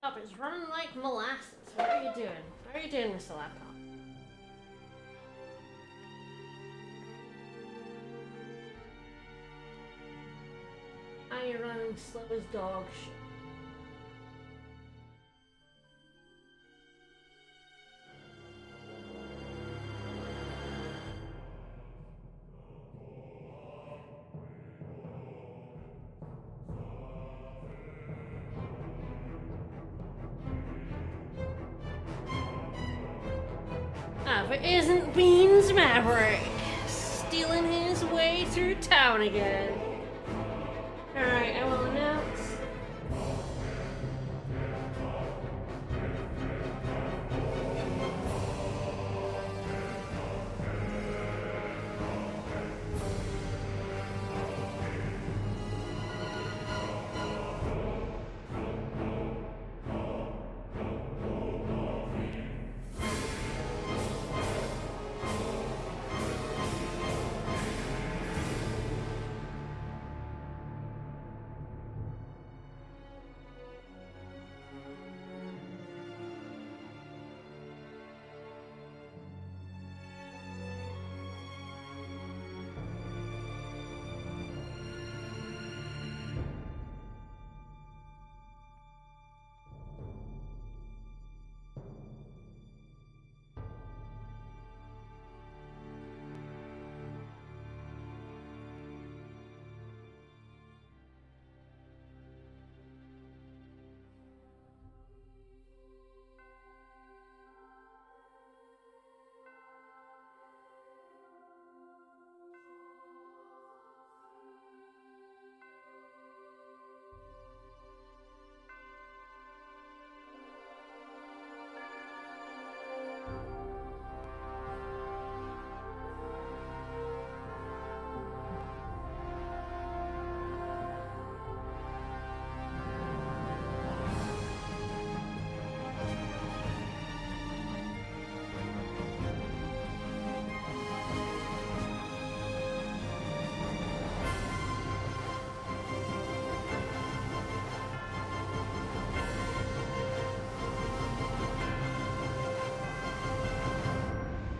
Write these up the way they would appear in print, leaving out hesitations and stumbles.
Laptop is running like molasses. What are you doing? What are you doing, Mr. Laptop? Are you running slow as dog shit? If it isn't Beans Maverick stealing his way through town again. Alright, I will announce.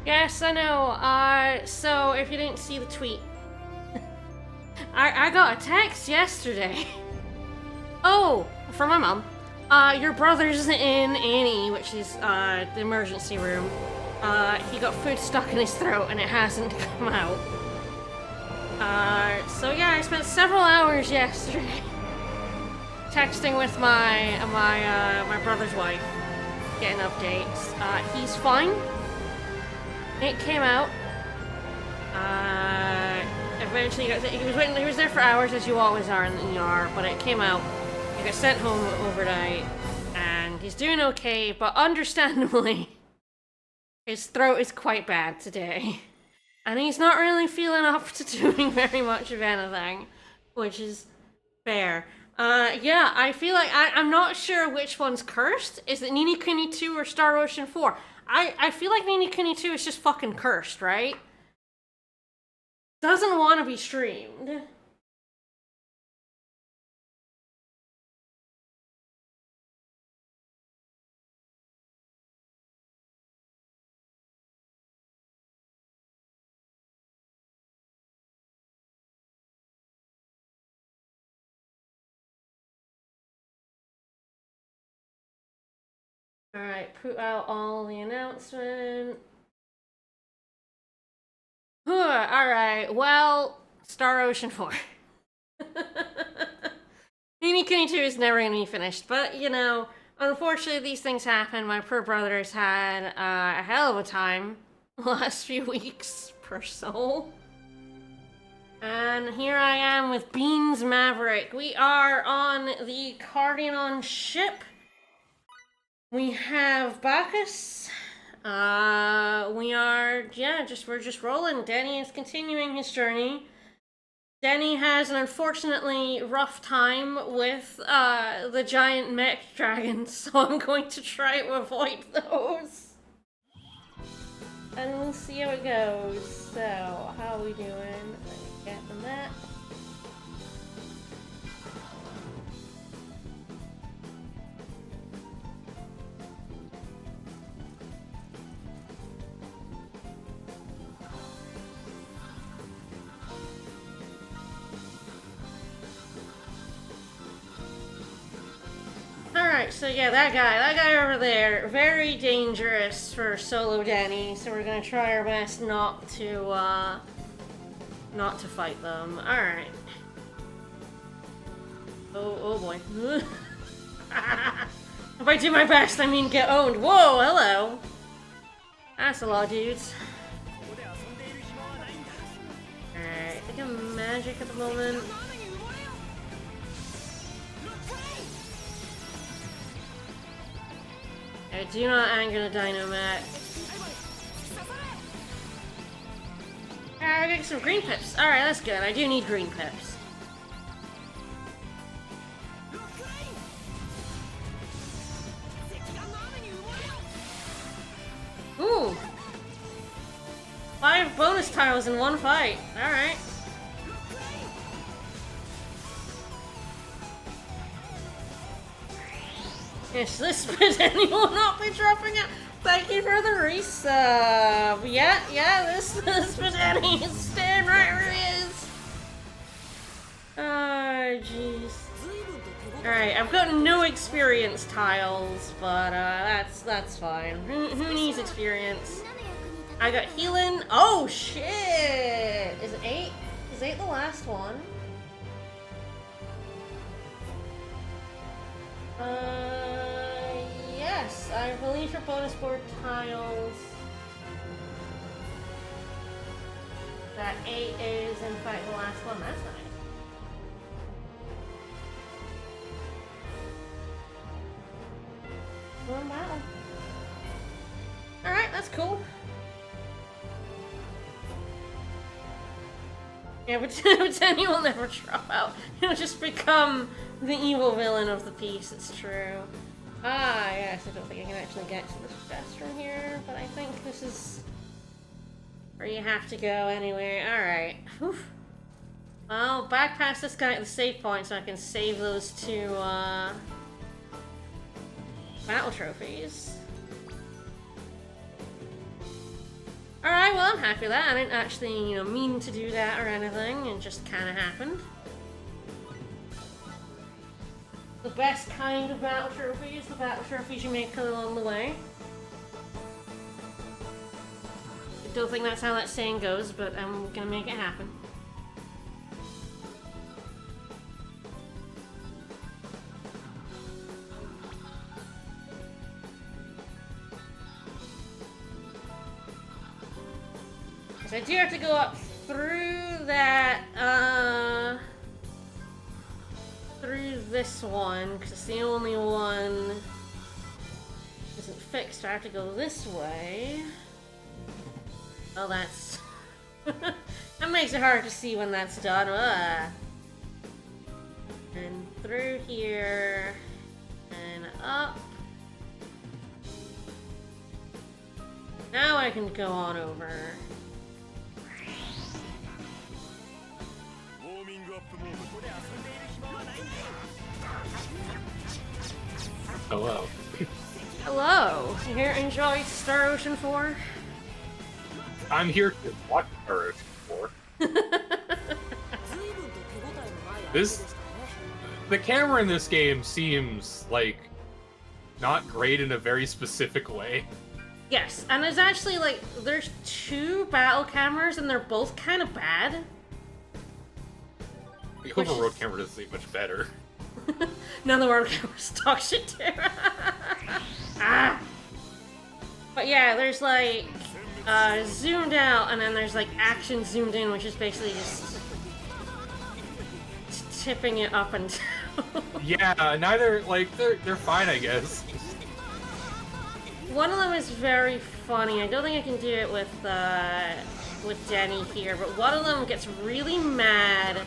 Yes, I know. So if you didn't see the tweet, I got a text yesterday. Oh, from my mom. Your brother's in A&E, which is the emergency room. He got food stuck in his throat and it hasn't come out. So yeah, I spent several hours yesterday texting with my brother's wife, getting updates. He's fine. It came out. Eventually, he was there for hours, as you always are in the ER, but it came out. He got sent home overnight, and he's doing okay, but understandably, his throat is quite bad today. And he's not really feeling up to doing very much of anything, which is fair. Yeah, I feel like I'm not sure which one's cursed. Is it Ni ni Kuni 2 or Star Ocean 4? I feel like Ni ni Kuni 2 is just fucking cursed, right? Doesn't want to be streamed. Alright, put out all the announcement. Alright, well, Star Ocean 4. Ni ni Kuni 2 is never gonna be finished, but you know, unfortunately these things happen. My poor brother's had a hell of a time the last few weeks, per soul. And here I am with Beans Maverick. We are on the Cardion ship. We have Bacchus. We're just rolling. Denny is continuing his journey. Denny has an unfortunately rough time with the giant mech dragons, so I'm going to try to avoid those. And we'll see how it goes. So, how are we doing? Let me get the map. Alright, so yeah, that guy over there, very dangerous for solo Denny, so we're gonna try our best not to fight them. Alright. Oh boy. If I do my best, I mean get owned. Whoa, hello. That's a lot of dudes. Alright, I think I'm magic at the moment. I do not anger the Dynamac. Alright, I got some green pips. Alright, that's good. I do need green pips. Ooh! 5 bonus tiles in one fight. Alright. Yes, this Spadeni will not be dropping it. Thank you for the resub. Yeah, this Spadeni is staying right where he is. Oh, jeez. Alright, I've got no experience tiles, but that's fine. Who needs experience? I got healing. Oh shit! Is it 8? Is 8 the last one? Yes, I believe for bonus board tiles that 8 is in fact the last one. That's nice. One battle. Alright, that's cool. Yeah, but Denny will never drop out. He'll just become the evil villain of the piece, it's true. Ah, yes, I don't think I can actually get to the chest from here, but I think this is where you have to go anyway. Alright. Well, back past this guy at the save point so I can save those 2, battle trophies. Alright, well, I'm happy with that. I didn't actually, mean to do that or anything. It just kind of happened. The best kind of battle trophies, the battle trophies you make along the way. I don't think that's how that saying goes, but I'm gonna make it happen. I do have to go up through that, through this one, because it's the only one that isn't fixed, so I have to go this way. Oh, that's... that makes it hard to see when that's done. And through here, and up. Now I can go on over. Hello. Hello. You here enjoy Star Ocean 4? I'm here to watch Star Ocean 4. The camera in this game seems like not great in a very specific way. Yes, and there's actually there's 2 battle cameras and they're both kind of bad. The overworld camera doesn't seem much better. None of the world cameras talk shit too. Ah. But yeah, there's zoomed out and then there's action zoomed in, which is basically just tipping it up and down. Yeah, neither, they're fine, I guess. One of them is very funny. I don't think I can do it with Denny here, but one of them gets really mad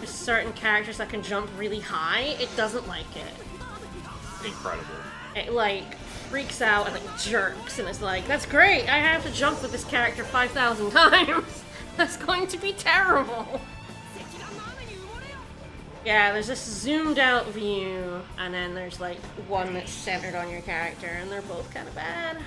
with certain characters that can jump really high. It doesn't like it. Incredible. It freaks out and jerks and is like, that's great, I have to jump with this character 5,000 times. That's going to be terrible. Yeah, there's this zoomed out view, and then there's one that's centered on your character, and they're both kind of bad.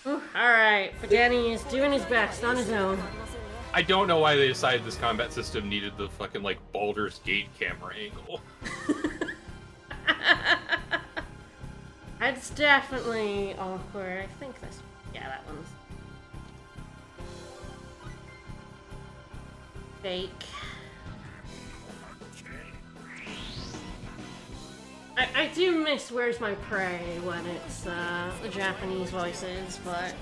Alright, Denny is doing his best on his own. I don't know why they decided this combat system needed the fucking, like, Baldur's Gate camera angle. It's definitely awkward. I think this. Yeah, that one's fake. I do miss Where's My Prey when it's the Japanese voices, but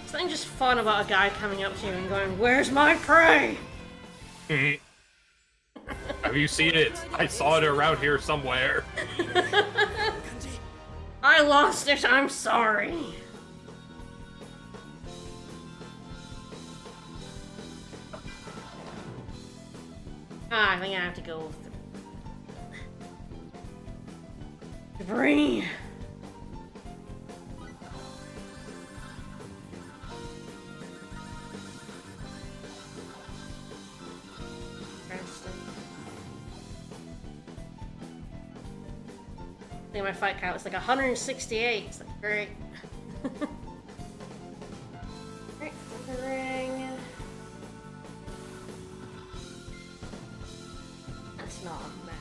something just fun about a guy coming up to you and going, "Where's my prey?" Have you seen it? I saw it around here somewhere. I lost it, I'm sorry. I think I have to go with the debris. I think my fight count was like 168. It's like great. Right, the ring. That's not bad.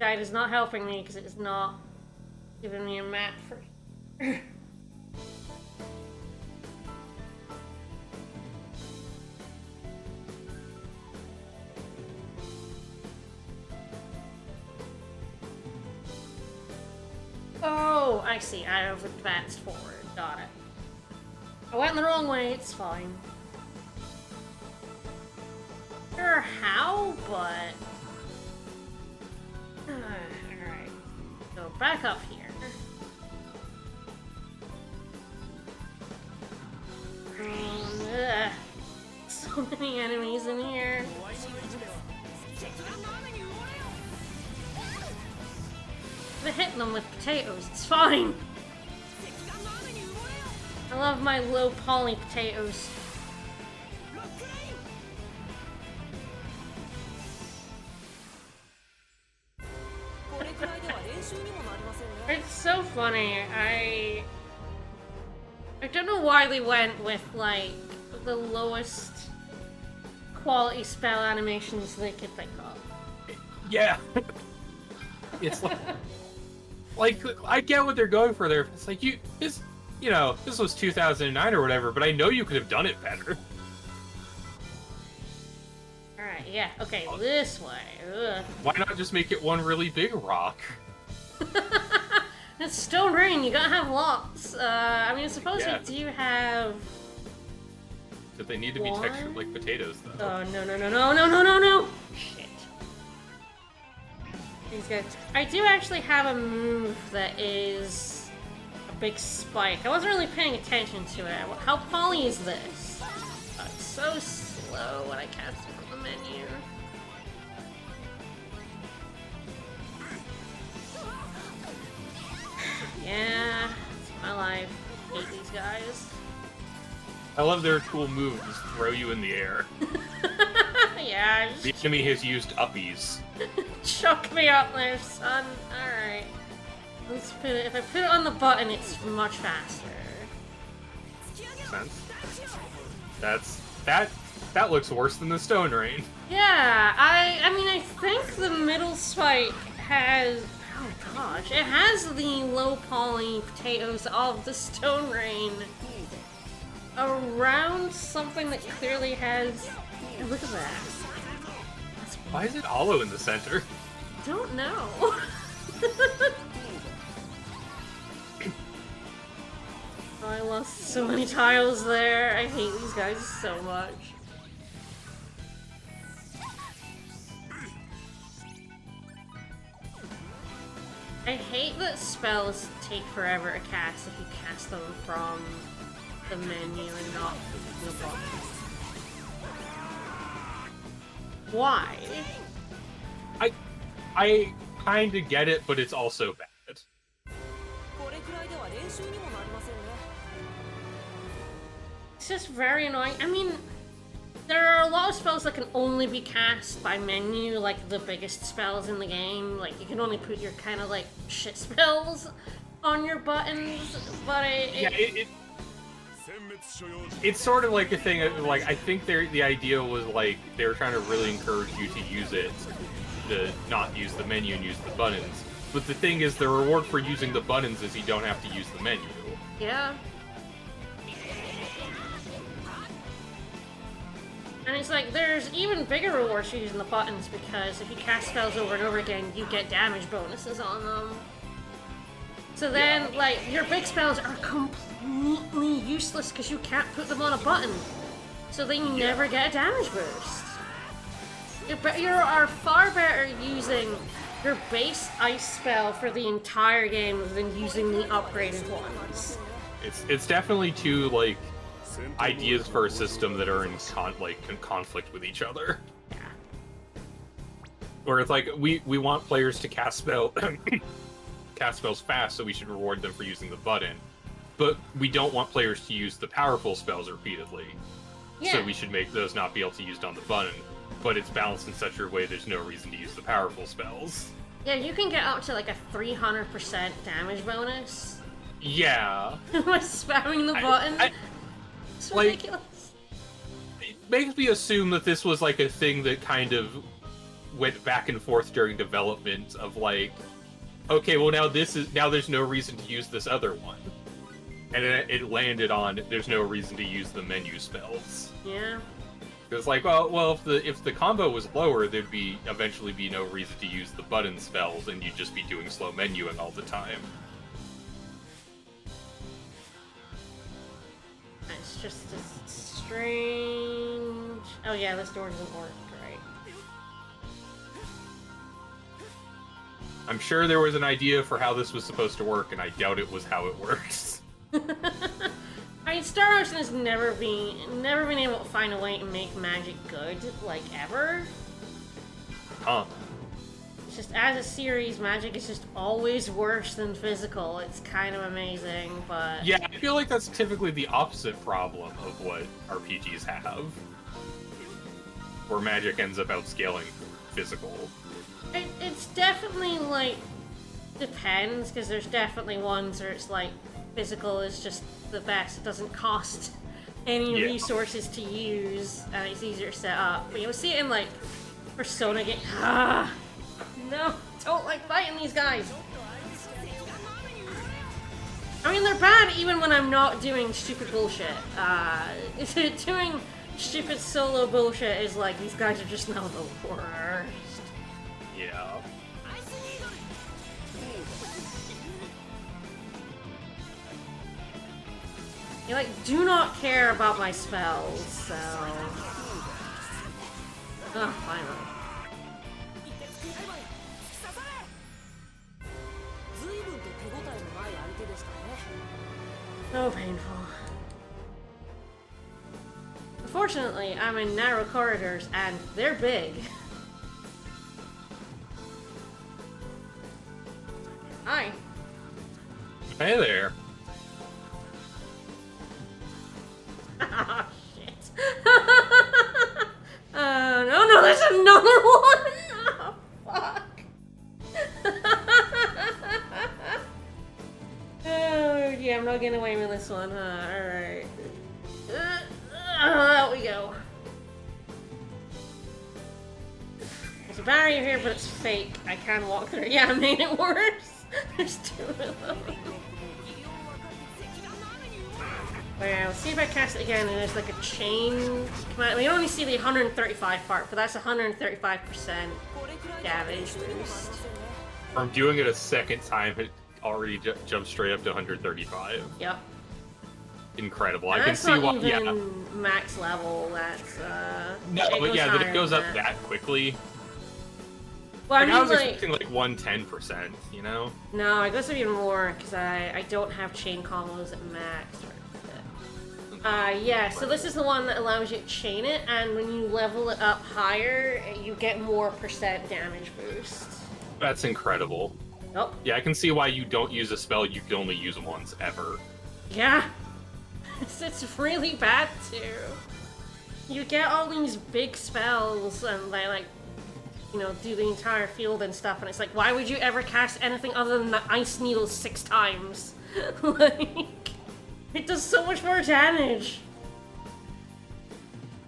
Guide is not helping me because it is not giving me a map for. Oh, I see. I have advanced forward. Got it. I went the wrong way. It's fine. Sure how, but... Alright. So back up here. So many enemies in here. They're hitting them with potatoes. It's fine. I love my low poly potatoes. It's so funny. I don't know why they went with like the lowest quality spell animations they could think of. Yeah. It's like I get what they're going for there. It's like this was 2009 or whatever, but I know you could have done it better. Alright, yeah, okay, this way. Ugh. Why not just make it one really big rock? It's Stone Rain, you gotta have lots. I mean, I suppose Yeah. we do have... But they need to be textured like potatoes, though. Oh, no. Shit. These guys. I do actually have a move that is a big spike. I wasn't really paying attention to it. How poly is this? Oh, it's so slow when I cast it from the menu. Yeah, it's my life. I hate these guys. I love their cool move, just throw you in the air. Yeah, The enemy has used uppies. chuck me up there, son. Alright. Let's put it. If I put it on the button, it's much faster. Sense. That looks worse than the Stone Rain. Yeah, I mean, I think the middle spike has... Oh gosh, it has the low poly potatoes of the Stone Rain around something that clearly has... Oh, look at that. That's... Why is it hollow in the center? Don't know. Oh, I lost so many tiles there. I hate these guys so much. I hate that spells take forever to cast if you cast them from the menu and not from the button. Why? I kinda get it, but it's also bad. It's just very annoying. I mean, There are a lot of spells that can only be cast by menu, like the biggest spells in the game. Like, you can only put your kind of, like, shit spells on your buttons, but it's sort of like a thing of, like, I think the idea was, like, they were trying to really encourage you to use it, to not use the menu and use the buttons. But the thing is, the reward for using the buttons is you don't have to use the menu. Yeah. And it's like, there's even bigger rewards for using the buttons, because if you cast spells over and over again, you get damage bonuses on them. So then, like, your big spells are completely useless because you can't put them on a button. So then you never get a damage boost. You are far better using your base ice spell for the entire game than using the upgraded ones. It's definitely two, like, ideas for a system that are in conflict with each other. Yeah. Or it's like, we want players to cast spells fast, so we should reward them for using the button. But we don't want players to use the powerful spells repeatedly. Yeah. So we should make those not be able to be used on the button. But it's balanced in such a way there's no reason to use the powerful spells. Yeah, you can get up to like a 300% damage bonus. Yeah. By spamming the button. It's ridiculous. It makes me assume that this was like a thing that kind of went back and forth during development of like, okay, well now there's no reason to use this other one. And it landed on there's no reason to use the menu spells. Yeah. It's like, well, if the combo was lower, there'd eventually be no reason to use the button spells, and you'd just be doing slow menuing all the time. It's just a strange... Oh yeah, this door doesn't work, right? I'm sure there was an idea for how this was supposed to work, and I doubt it was how it works. I mean, Star Ocean has never been able to find a way to make magic good, like, ever. Huh. It's just, as a series, magic is just always worse than physical. It's kind of amazing, but... Yeah, I feel like that's typically the opposite problem of what RPGs have. Where magic ends up outscaling physical. It's definitely, like, depends, because there's definitely ones where it's like, physical is just the best. It doesn't cost any resources to use, and it's easier to set up. But you'll see it in, like, Persona game. No, don't like fighting these guys. I mean, they're bad even when I'm not doing stupid bullshit. Doing stupid solo bullshit is like, these guys are just now the worst. Yeah. You, like, do not care about my spells, so... Oh, finally. So painful. Unfortunately, I'm in narrow corridors, and they're big. Hi. Hey there. Oh, shit. No, there's another one! Oh, fuck. Oh, yeah, I'm not getting away with this one, huh? Alright. Out we go. There's a barrier here, but it's fake. I can walk through. Yeah, I made it worse. There's two of them. Well, let's see if I cast it again and there's like a chain. We only see the 135 part, but that's 135% damage boost. From doing it a second time, it already jumped straight up to 135. Yep. Incredible. And I can see why. That's not Yeah. even max level. That's No, but yeah, that it goes up that. that quickly. Well, Like, I I mean, was like, expecting like 110%, you know? no, it goes up even more because I don't have chain combos at max. Yeah, so this is the one that allows you to chain it, and when you level it up higher, you get more percent damage boost. That's incredible. Nope. Yeah, I can see why you don't use a spell you can only use once ever. Yeah. It's really bad, too. you get all these big spells and they like, you know, do the entire field and stuff, and it's like, why would you ever cast anything other than the Ice Needle 6 times? Like, it does so much more damage.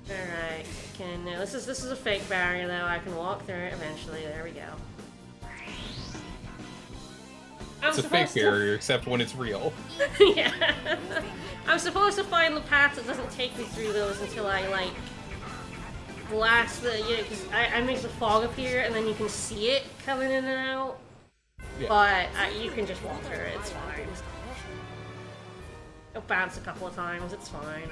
Alright, this is a fake barrier though, I can walk through it eventually, there we go. It's a fake barrier, except when it's real. Yeah. I'm supposed to find the path that doesn't take me through those until I, like, blast the, you know, because I make the fog appear and then you can see it coming in and out. Yeah. But you can just walk through it, it's fine. It'll bounce a couple of times, it's fine.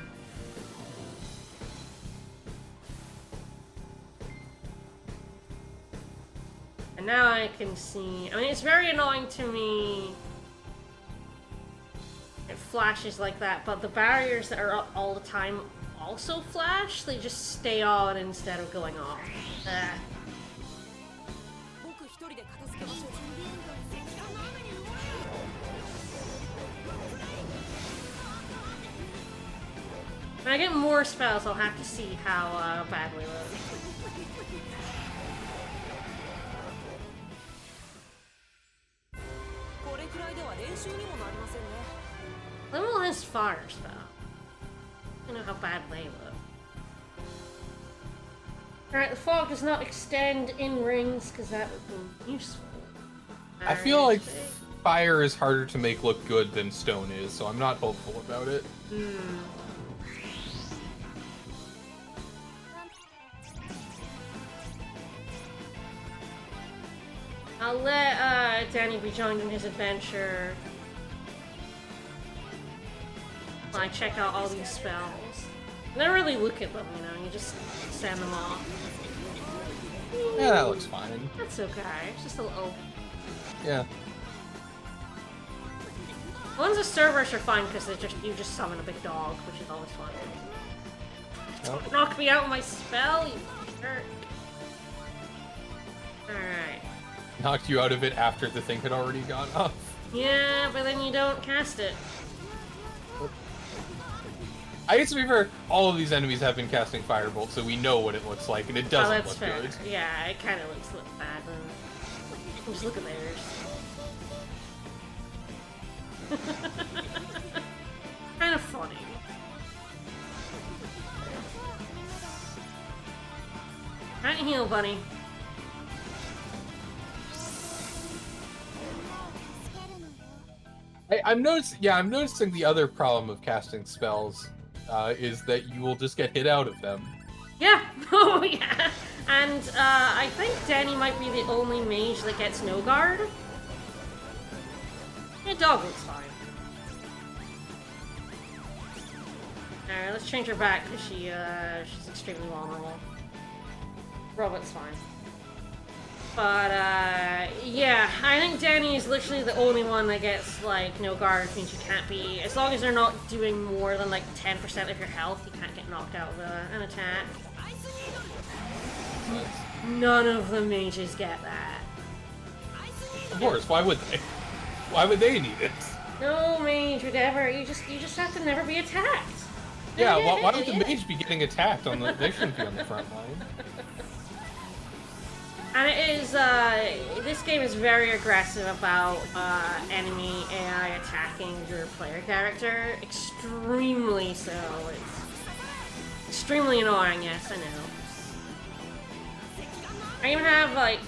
And now I can see, I mean, it's very annoying to me. It flashes like that, but the barriers that are up all the time also flash, they just stay on instead of going off. When I get more spells, I'll have to see how badly it looks. Level has fire spell. I know how bad they look. Alright, the fog does not extend in rings because that would be useful. I feel like fire is harder to make look good than stone is, so I'm not hopeful about it. I'll let Danny be joined in his adventure. I check out all these spells. I never really look at them, you know, you just send them off. Yeah, that looks fine. That's okay, it's just a little... Yeah. The ones of Cerberus are fine because you just summon a big dog, which is always fun. Nope. Don't knock me out with my spell, you jerk. Alright. Knocked you out of it after the thing had already gone off. Yeah, but then you don't cast it. I guess to be fair, all of these enemies have been casting Firebolt, so we know what it looks like, and it doesn't look fair. good. Yeah, it kind of looks bad. Just look at theirs. Kind of funny. Trying to heal, bunny. I'm noticing the other problem of casting spells is that you will just get hit out of them. Yeah, oh yeah. And I think Danny might be the only mage that gets no guard. Yeah, dog looks fine. Alright, let's change her back because she's extremely vulnerable. Robot's fine. But, yeah, I think Danny is literally the only one that gets, like, no guard, which means you can't be... As long as they're not doing more than, like, 10% of your health, you can't get knocked out of an attack. None of the mages get that. Of course, why would they? Why would they need it? No mage would ever. You just have to never be attacked. Yeah, why would the mage be getting attacked on the... They shouldn't be on the front line. And it is, this game is very aggressive about, enemy AI attacking your player character. Extremely so. It's extremely annoying, yes, I know. I even have, like,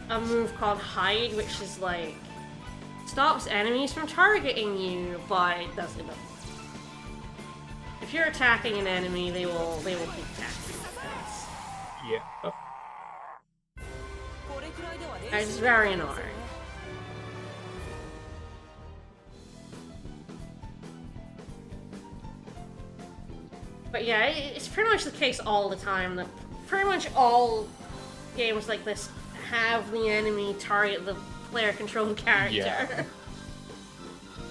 a move called Hide, which is, like, stops enemies from targeting you, but it doesn't. If you're attacking an enemy, they will keep attacking you. Yeah. It's very annoying. But yeah, it's pretty much the case all the time that pretty much all games like this have the enemy target the player-controlled character. Yeah.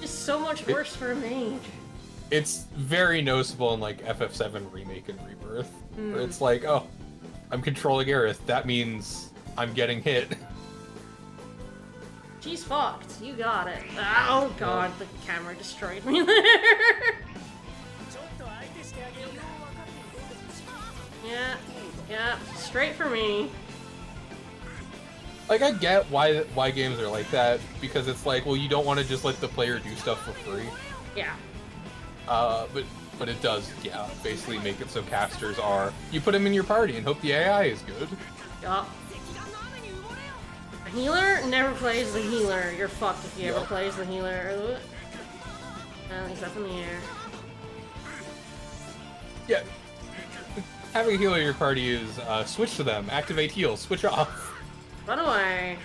It's so much worse for a mage. It's very noticeable in like FF7 Remake and Rebirth, where it's like, oh, I'm controlling Aerith, that means I'm getting hit. She's fucked. You got it. Oh god, the camera destroyed me there. Yeah, yeah, straight for me. Like, I get why games are like that, because it's like, well, you don't want to just let the player do stuff for free. Yeah. But it does, yeah, basically make it so casters are, you put them in your party and hope the AI is good. Yup. A healer never plays the healer. You're fucked if you ever plays the healer. He's up in the air. Yeah. Having a healer in your party is, switch to them, activate heal, switch off. Run away.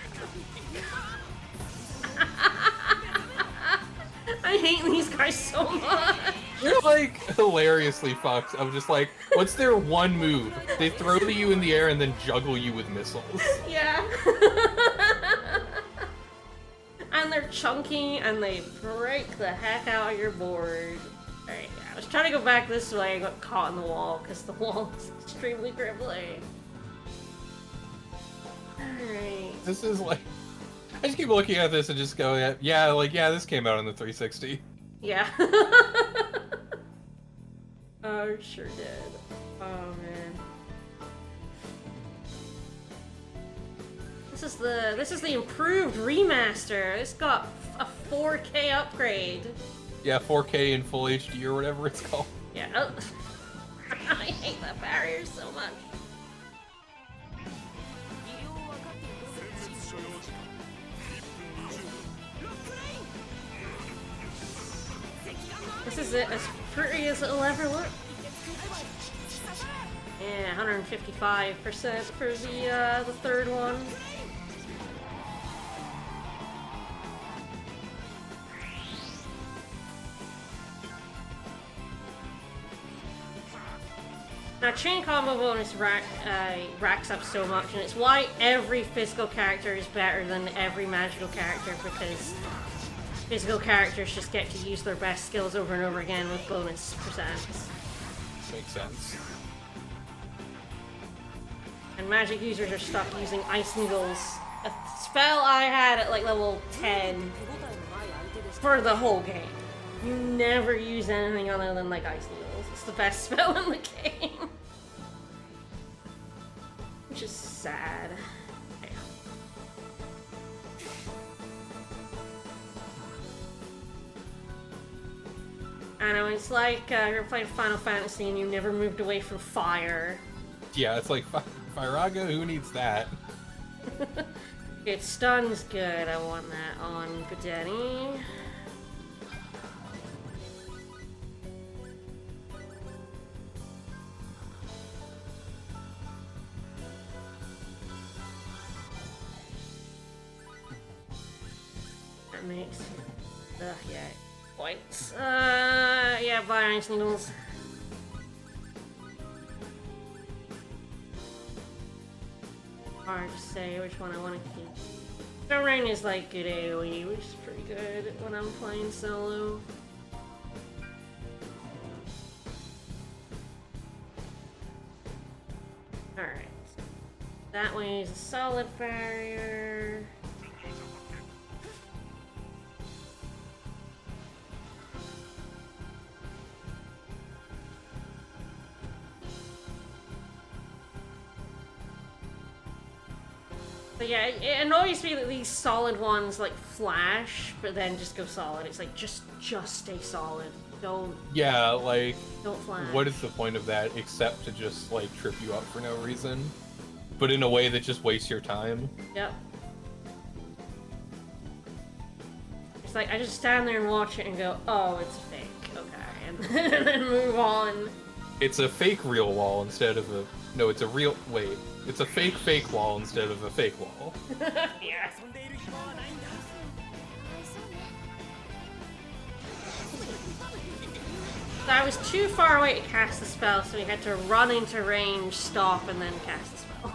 I hate these guys so much. They're like hilariously fucked. I'm just like, what's their one move? They throw you in the air and then juggle you with missiles. Yeah. And they're chunky and they break the heck out of your board. Alright, yeah, I was trying to go back this way, I got caught in the wall because the wall is extremely crippling. Alright. This is like, I just keep looking at this and just go, yeah, this came out on the 360. Yeah. Oh, it sure did. Oh man. This is the improved remaster. It's got a 4K upgrade. Yeah, 4K in full HD or whatever it's called. Yeah. Oh. I hate that barrier so much. This is it, as pretty as it'll ever look. Yeah, 155% for the third one. Now, chain combo bonus racks up so much, and it's why every physical character is better than every magical character, because physical characters just get to use their best skills over and over again with bonus percents. Makes sense. And magic users are stuck using Ice Needles, a spell I had at like level 10 for the whole game. You never use anything other than like Ice Needles. It's the best spell in the game. Which is sad. I know, it's like you're playing Final Fantasy and you never moved away from fire. Yeah, it's like, Firaga, who needs that? It stuns good, I want that on Godeni. That makes... yeah. Points. Yeah, buy Ice Needles. Hard to say which one I want to keep. Stone Rain is like good AoE, which is pretty good when I'm playing solo. Alright. That way is a solid barrier. But yeah, it annoys me that these solid ones like flash, but then just go solid. It's like just stay solid. Don't like flash. what is the point of that except to just like trip you up for no reason, but in a way that just wastes your time? Yep. It's like I just stand there and watch it and go, oh, it's fake, okay, and then move on. It's a fake real wall instead of a it's a real it's a fake wall instead of a fake wall. Yeah. So I was too far away to cast the spell, so we had to run into range, stop, and then cast the spell.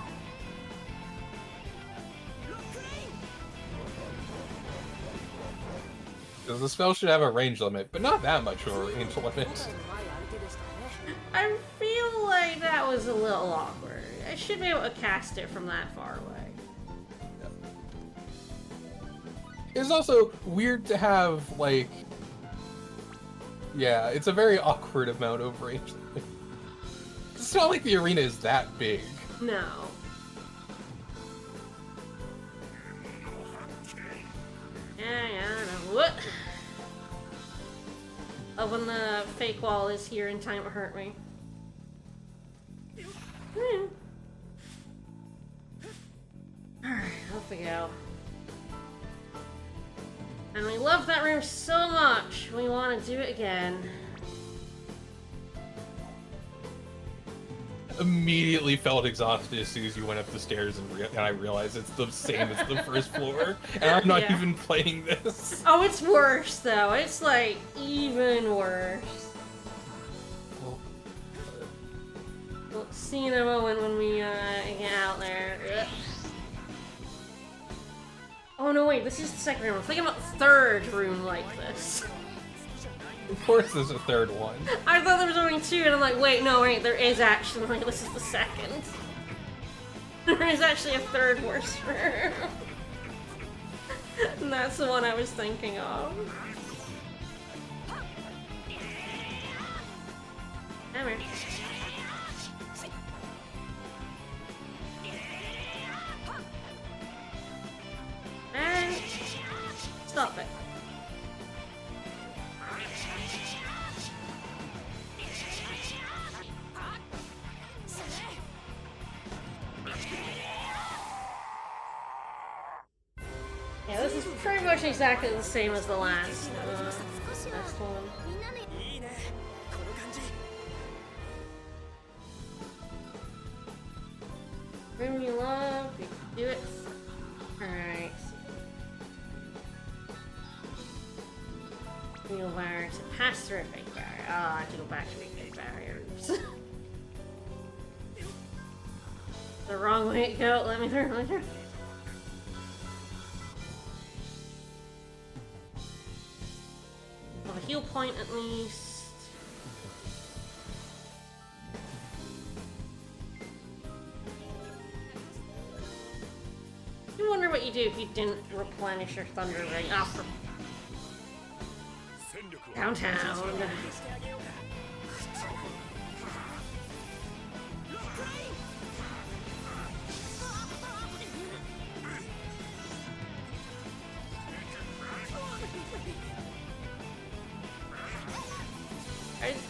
Because the spell should have a range limit, but not that much of a range limit. I feel like that was a little awkward. I should be able to cast it from that far away. It's also weird to have, like... Yeah, it's a very awkward amount of range limit. It's not like the arena is that big. No. Yeah, I know. What? Oh, when the fake wall is here in time to hurt me. Alright, off we go. And we love that room so much, we want to do it again. Immediately felt exhausted as soon as you went up the stairs, and I realized it's the same as the first floor, and I'm not even playing this. Oh, it's worse though. It's like even worse. We'll see in a moment when we get out there. Ugh. Oh no, wait, this is the second room. I'm thinking about the third room like this. Of course there's a third one. I thought there was only two, and I'm like, wait, no, wait, there is actually, like, this is the second. There is actually a third worse room. And that's the one I was thinking of. Come here. And stop it. Yeah, this is pretty much exactly the same as the last one. Room you love, you can do it. Alright. You'll learn to pass through a fake barrier. Oh, I have to go back to fake barriers. The wrong way to go. Let me through. Let me through. Have a heal point at least. I wonder what you do if you didn't replenish your Thunder Ring. Oh, for downtown.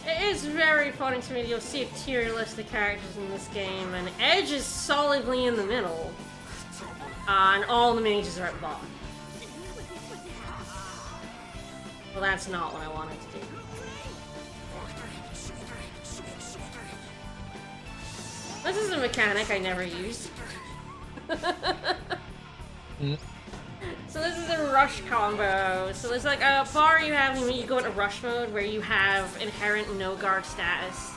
It is very funny to me. You'll see a tier list of characters in this game, and Edge is solidly in the middle, and all the mages are at the bottom. Well, that's not what I wanted to do. This is a mechanic I never used. So this is a rush combo. So there's like a bar you have when you go into rush mode where you have inherent no guard status,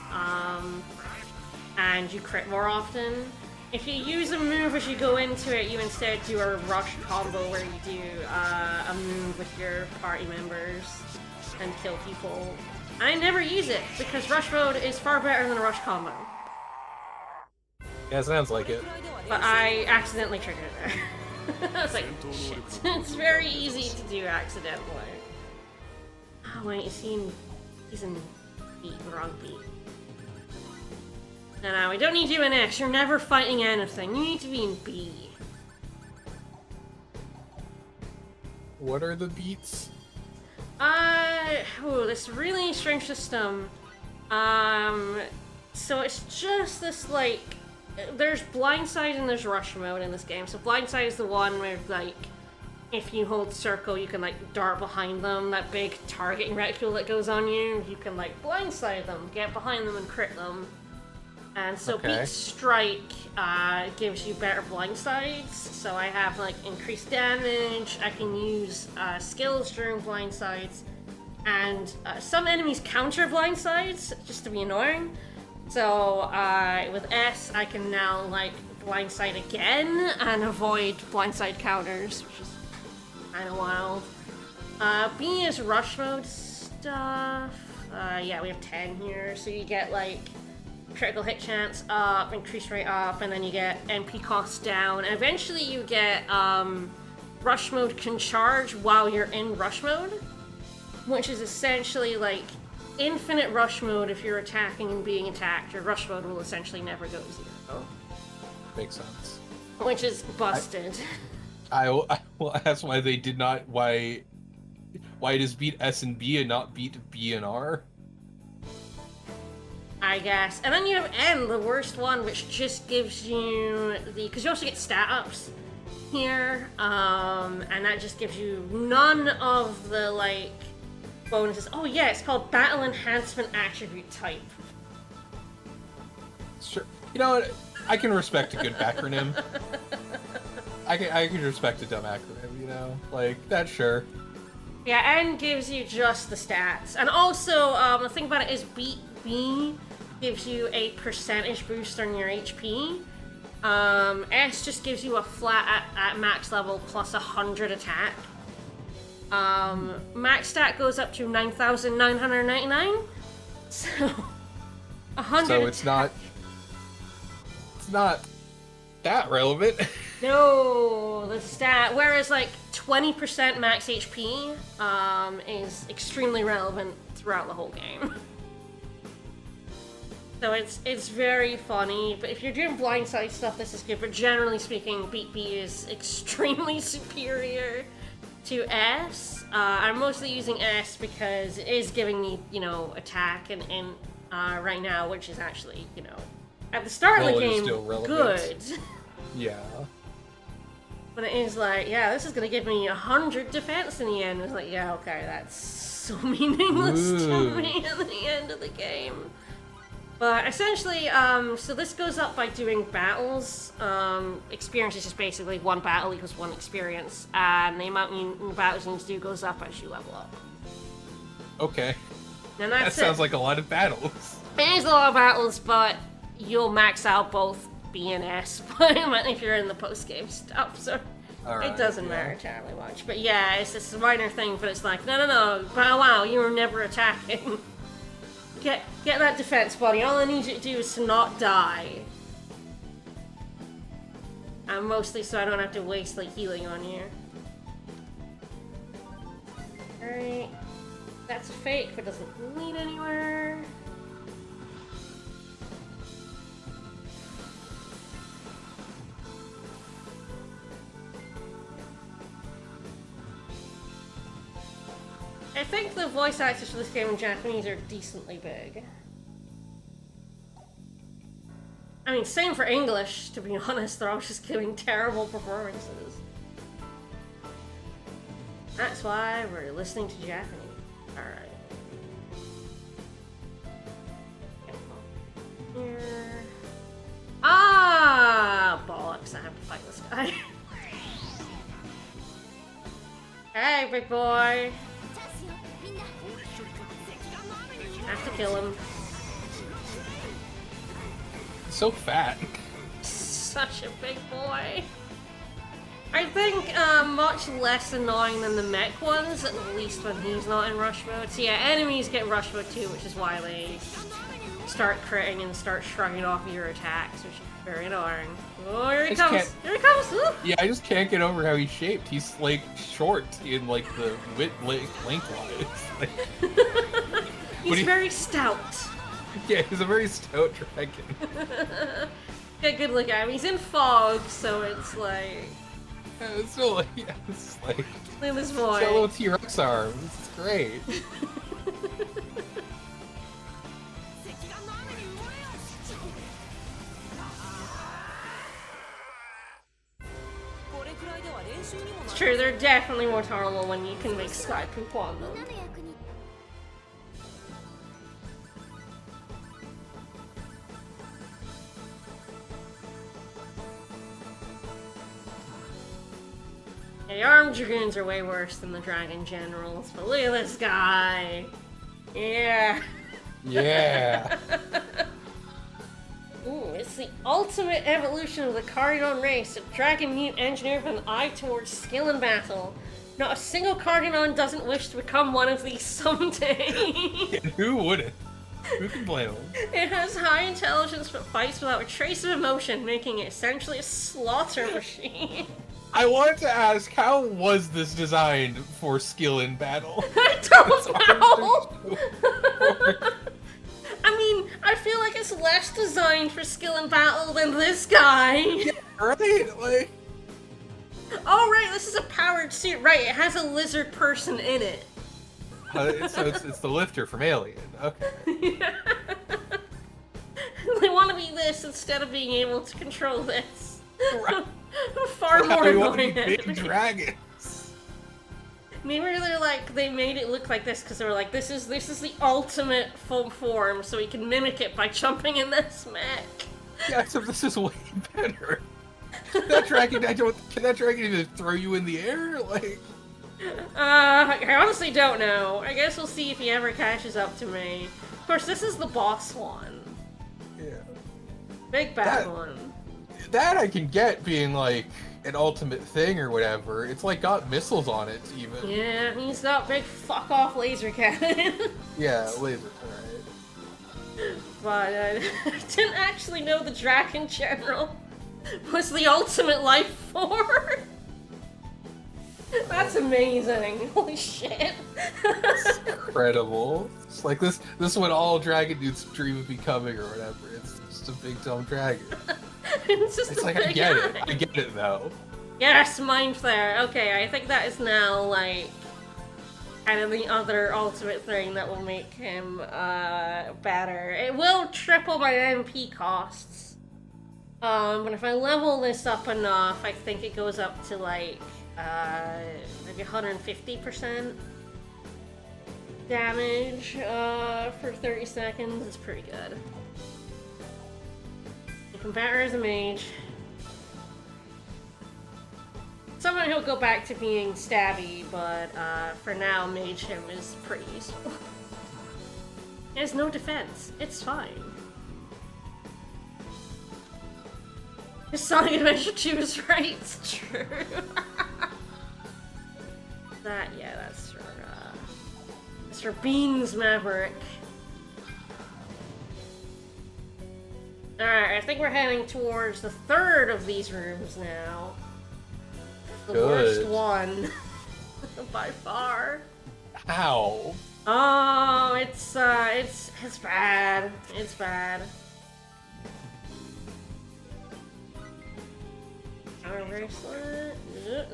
and you crit more often. If you use a move as you go into it, you instead do a rush combo where you do a move with your party members and kill people. I never use it because rush mode is far better than a rush combo. Yeah, sounds like it. But I accidentally triggered it there. I was like, shit. It's very easy to do accidentally. Oh wait, he's in B, wrong B. No, we don't need you in S. You're never fighting anything. You need to be in B. What are the beats? This really strange system. So it's just this, like, there's blindside and there's rush mode in this game. So blindside is the one where, like, if you hold circle, you can, like, dart behind them. That big targeting reticule that goes on you, you can, like, blindside them, get behind them and crit them. And so Beat Strike gives you better blindsides. So I have, like, increased damage, I can use skills during blindsides, and some enemies counter blindsides, just to be annoying. So with S, I can now, like, blindside again and avoid blindside counters, which is kind of wild. B is rush mode stuff. Yeah, we have 10 here, so you get, like, critical hit chance up, increase rate up, and then you get MP costs down. And eventually you get rush mode can charge while you're in rush mode, which is essentially like infinite rush mode if you're attacking and being attacked. Your rush mode will essentially never go to 0. Makes sense. Which is busted. I will ask why they did not. Why it is beat S and B and not beat B and R? I guess. And then you have N, the worst one, which just gives you the... Because you also get stat ups here, and that just gives you none of the, like, bonuses. Oh yeah, it's called Battle Enhancement Attribute Type. Sure. You know what? I can respect a good backronym. I can respect a dumb acronym, you know? Like, that's sure. Yeah, N gives you just the stats. And also, the thing about it is B gives you a percentage boost on your HP. S just gives you a flat at max level plus 100 attack. Max stat goes up to 9,999. So 100. So it's not that relevant. No, the stat. Whereas like 20% max HP is extremely relevant throughout the whole game. So it's very funny, but if you're doing blindside stuff, this is good. But generally speaking, Beat B is extremely superior to S. I'm mostly using S because it is giving me, you know, attack and right now, which is actually, you know, at the start of the game, good. Yeah. But it is like, yeah, this is gonna give me 100 defense in the end. It's like, yeah, okay, that's so meaningless to me at the end of the game. But essentially, so this goes up by doing battles. Experience is just basically one battle equals one experience, and the amount of battles you need to do goes up as you level up. Okay. And that's that sounds like a lot of battles. It is a lot of battles, but you'll max out both B and S if you're in the post-game stuff, so it doesn't matter terribly much. But yeah, it's just a minor thing, but it's like, no, Bow Wow, you were never attacking. Get that defense, buddy. All I need you to do is to not die. And mostly so I don't have to waste, like, healing on you. Alright. That's a fake, but doesn't lead anywhere. I think the voice actors for this game in Japanese are decently big. I mean, same for English, to be honest, they're all just giving terrible performances. That's why we're listening to Japanese. Alright. Here. Ah! Bollocks, I have to fight this guy. Hey, big boy! I have to kill him. So fat. Such a big boy. I think much less annoying than the mech ones, at least when he's not in rush mode. So yeah, enemies get rush mode too, which is why they start critting and start shrugging off your attacks, which is very annoying. Oh, here he comes! Here he comes! Ooh. Yeah, I just can't get over how he's shaped. He's like short in like the lengthwise. Like, he's very stout. Yeah, he's a very stout dragon. Get a good look at him. He's in fog, so it's like... Yeah, it's still like, yeah, it's like... Look at this boy. He's got little T-Rex arms. It's great. It's true, they're definitely more tolerable when you can make sky poop on them. Yeah, the armed dragoons are way worse than the dragon generals, but look at this guy! Yeah! Yeah! Ooh, it's the ultimate evolution of the Cardinon race, a dragon mutant engineered with an eye towards skill in battle. Not a single Cardinon doesn't wish to become one of these someday. And who wouldn't? Who can blame him? It has high intelligence but fights without a trace of emotion, making it essentially a slaughter machine. I wanted to ask, how was this designed for skill in battle? I don't know! for skill in battle than this guy. Yeah, right? Like, Oh right, this is a powered suit. Right, it has a lizard person in it. so it's the lifter from Alien. Okay. They want to be this instead of being able to control this. Right. Far more We want to be annoying. big dragons. Maybe they're like they made it look like this because they were like this is the ultimate full form, so we can mimic it by jumping in this mech. Yeah, except this is way better. Can that dragon even throw you in the air? Like, I honestly don't know. I guess we'll see if he ever catches up to me. Of course, this is the boss one. yeah. Big bad one. That I can get being like an ultimate thing or whatever. It's like got missiles on it even. Yeah, he's got big fuck off laser cannon. Yeah, laser, alright. But I didn't actually know the Dragon General was the ultimate life form. That's amazing. Holy shit. Incredible. It's like this is what all dragon dudes dream of becoming or whatever. It's just a big dumb dragon. It's like I get it though. Yes, mind flare. Okay, I think that is now like kind of the other ultimate thing that will make him better. It will triple my MP costs. But if I level this up enough, I think it goes up to like maybe 150% damage for 30 seconds. It's pretty good. You can better as a mage. Somehow he'll go back to being stabby, but for now, mage him is pretty useful. He has no defense. It's fine. His Sonic Adventure 2 is right. It's true. That's for Mr. Beans Maverick. Alright, I think we're heading towards the third of these rooms now. The worst one. By far. How? Oh, it's bad. It's bad. Power bracelet.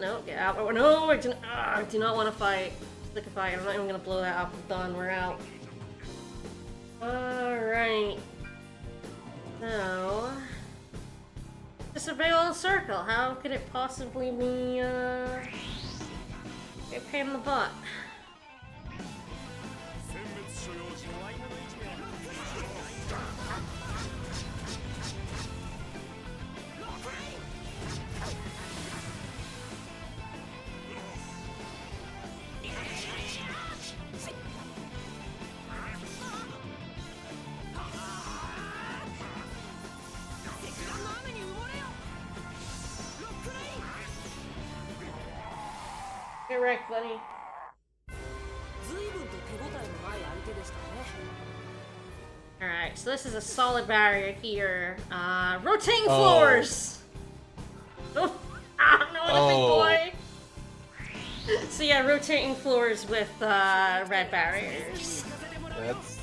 No, get out. Oh, no, I do not want to fight. Stick a fight. I'm not even gonna blow that up. I'm done. We're out. Alright. So, the surveillance circle. How could it possibly be a pain in the butt? Get wrecked, buddy. Alright, so this is a solid barrier here. Rotating floors! Oh, no, big boy! So yeah, rotating floors with red barriers. That's...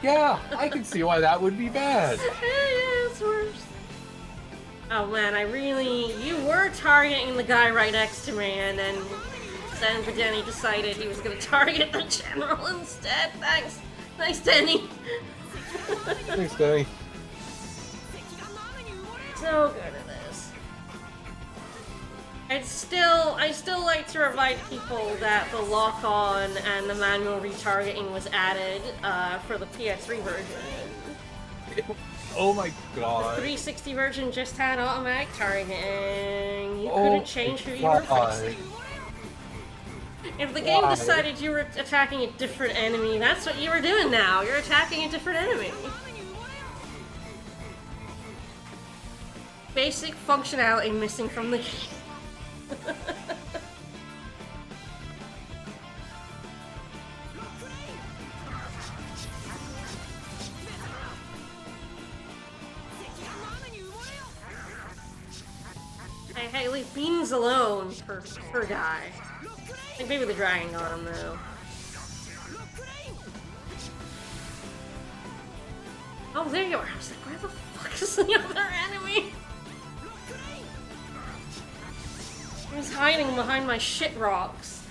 Yeah, I can see why that would be bad. Yeah, it's worse. Oh man, you were targeting the guy right next to me, and then Denny decided he was gonna target the general instead. Thanks. Thanks, Denny. Thanks, Denny. So good at this. I still like to remind people that the lock-on and the manual retargeting was added for the PS3 version. Oh my god. The 360 version just had automatic targeting. You couldn't change who you were facing. If the game decided you were attacking a different enemy, that's what you were doing now. You're attacking a different enemy. Basic functionality missing from the game. Hey, leave Beans alone, per guy. I think maybe the dragon got him, though. Oh, there you are. I was like, where the fuck is the other enemy? He was hiding behind my shit rocks.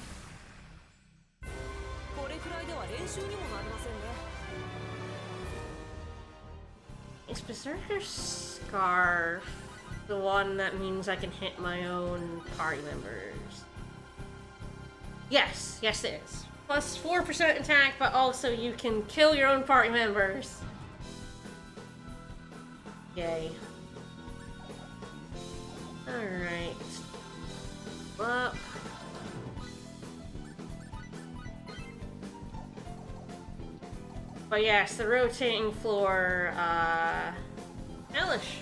Is Berserker Scarf the one that means I can hit my own party members? Yes, yes it is. Plus 4% attack, but also you can kill your own party members. Yay. Alright. Up. But yes, the rotating floor, hellish.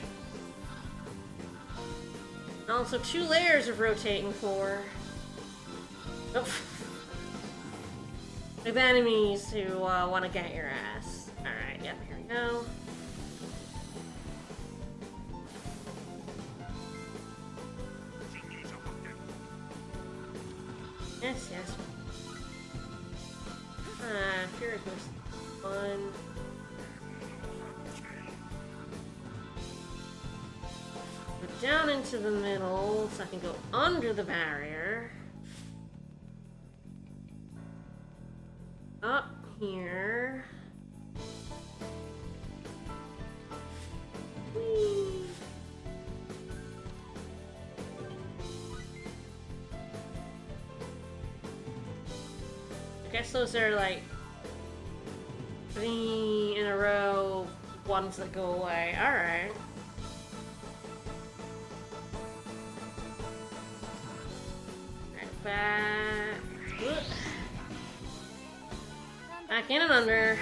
And also 2 layers of rotating floor. Oh. With enemies who want to get your ass. Alright, yep, here we go. Yes, yes. Fury Boost. Fun. Go down into the middle so I can go under the barrier. Up here. Whee. I guess those are like 3 in a row, ones that go away. Alright. Right, back. Whoop. Back in and under.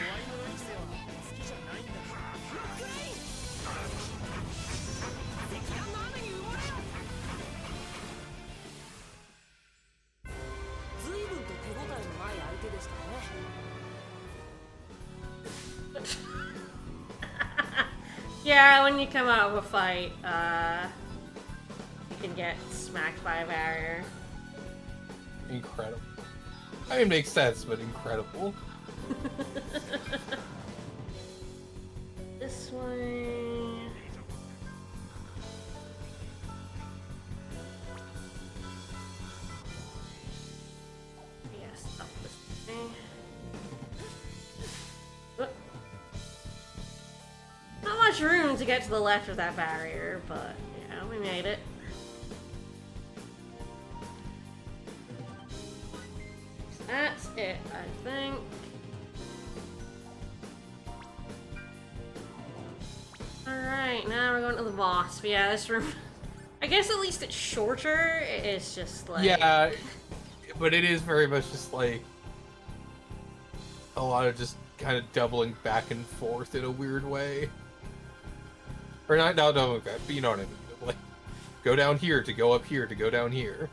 Yeah, when you come out of a fight, you can get smacked by a barrier. Incredible. I mean, it makes sense, but incredible. This way. Yes, up this way. Whoop. Not much room to get to the left of that barrier, but yeah, we made it. That's it, I think. Alright, now we're going to the boss. But yeah, this room... I guess at least it's shorter. It's just like... Yeah, but it is very much just like... a lot of just kind of doubling back and forth in a weird way. Or not doubling back, but you know what I mean. Like, go down here to go up here to go down here.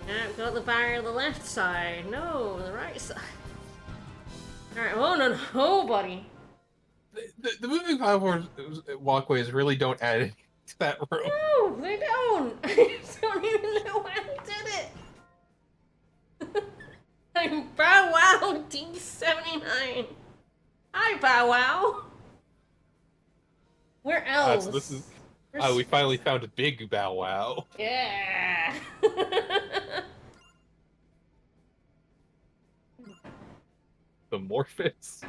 Yeah, go to the barrier on the left side. No, the right side. Alright, oh no, buddy. The moving platform walkways really don't add anything to that room. No, they don't. I just don't even know why they did it. I'm Bow Wow D79. Hi, Bow Wow. We're elves. So this is... we finally found a big Bow Wow. Yeah. The Morphous.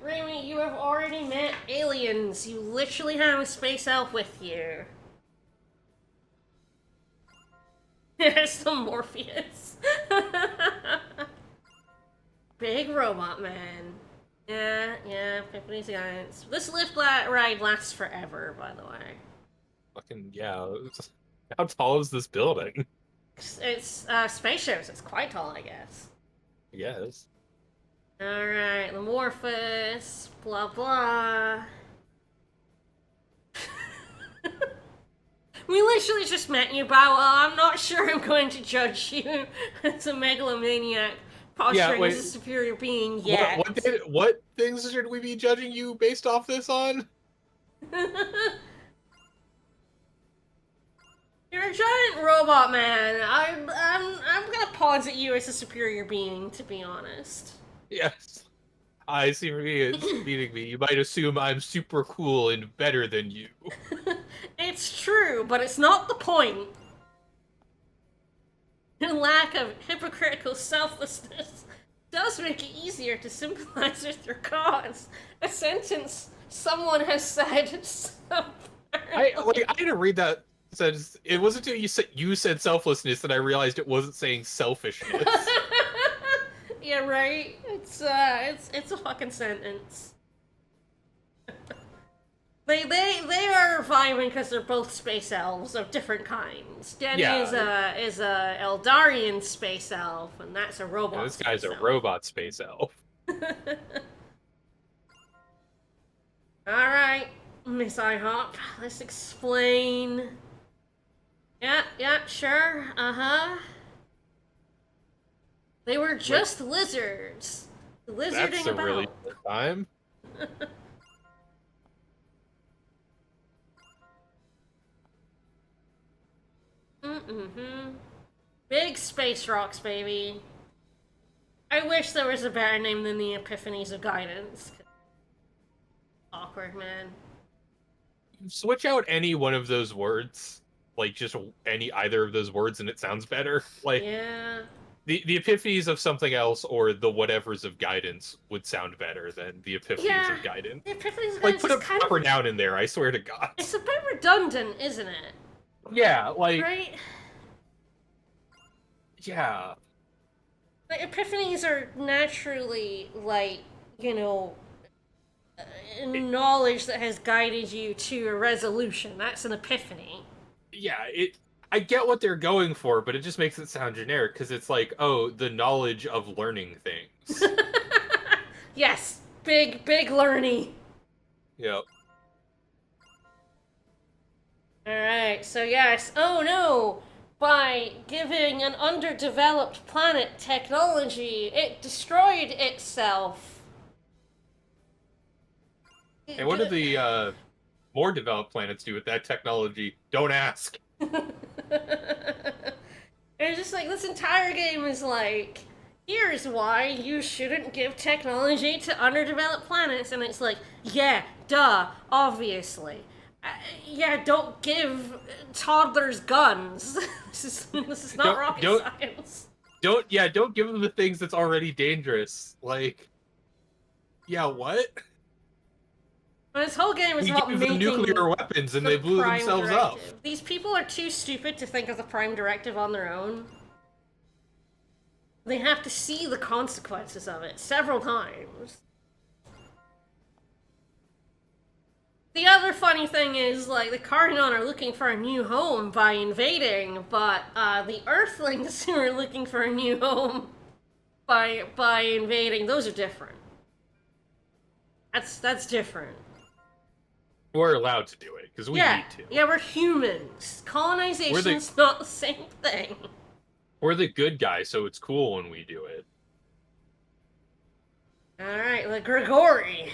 Remy, you have already met aliens. You literally have a space elf with you. There's the Morpheus. Big robot man. Yeah, Epiphany's guidance. This lift ride lasts forever, by the way. Fucking, yeah. How tall is this building? It's spaceships. It's quite tall, I guess. Yes. Alright, the Morphous, blah blah. We literally just met you, Bow Wow. I'm not sure I'm going to judge you as a megalomaniac posturing as a superior being yet. What things should we be judging you based off this on? You're a giant robot man. I'm gonna posit you as a superior being, to be honest. Yes. I see for me it's meaning me. You might assume I'm super cool and better than you. It's true, but it's not the point. Your lack of hypocritical selflessness does make it easier to sympathize with your cause. A sentence someone has said. I didn't read that sentence. It wasn't until you said selflessness that I realized it wasn't saying selfishness. Yeah, right. It's a fucking sentence. They are reviving because they're both space elves of different kinds. Denny Yeah. is a Eldarian space elf, and that's a robot. Yeah, this guy's a elf. robot space elf. All right, Miss IHOP, let's explain. Yeah, sure. They were just lizards. Lizarding That's a about. really good time. Big space rocks, baby. I wish there was a better name than the Epiphanies of Guidance. Awkward, man. Switch out any one of those words, like just either of those words, and it sounds better. Like Yeah. the epiphanies of something else or the whatevers of guidance would sound better than the epiphanies of guidance. The Epiphanies of Like Guidance put a is kind proper of... noun in there. I swear to God. It's a bit redundant, isn't it? Yeah, like Right? yeah. Like, epiphanies are naturally, like, knowledge that has guided you to a resolution. That's an epiphany. Yeah, I get what they're going for, but it just makes it sound generic because it's like, oh, the knowledge of learning things. Yes, big learny. Yep. Alright, so yes, oh no! By giving an underdeveloped planet technology, it destroyed itself. And what do the more developed planets do with that technology? Don't ask. It's just like, this entire game is like, here's why you shouldn't give technology to underdeveloped planets, and it's like, yeah, duh, obviously. Yeah, don't give toddlers guns. This is not rocket science. Don't give them the things that's already dangerous. Like, yeah, what? This whole game is about gave making them nuclear weapons and they blew themselves up. These people are too stupid to think of the Prime Directive on their own. They have to see the consequences of it several times. The other funny thing is, like, the Cardanon are looking for a new home by invading, but the Earthlings who are looking for a new home by invading, those are different. That's different. We're allowed to do it because we need to. Yeah, we're humans. Colonization's not the same thing. We're the good guys, so it's cool when we do it. Alright, the Grigori.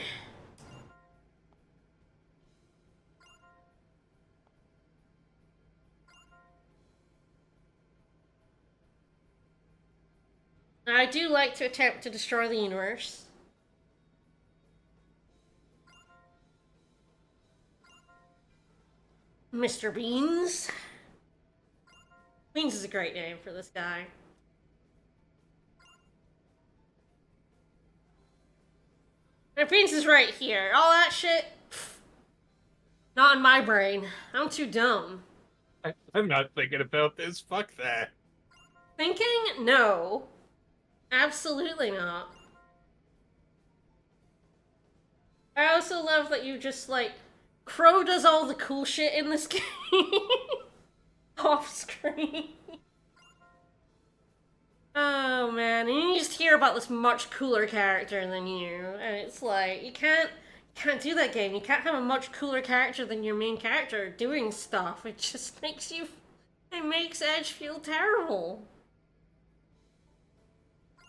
I do like to attempt to destroy the universe. Mr. Beans. Beans is a great name for this guy. My Beans is right here. All that shit, pff, not in my brain. I'm too dumb. I'm not thinking about this. Fuck that. Thinking? No. Absolutely not. I also love that you just, like, Crow does all the cool shit in this game. Off screen. Oh man, and you just hear about this much cooler character than you, and it's like, you can't do that game. You can't have a much cooler character than your main character doing stuff. It just makes Edge feel terrible.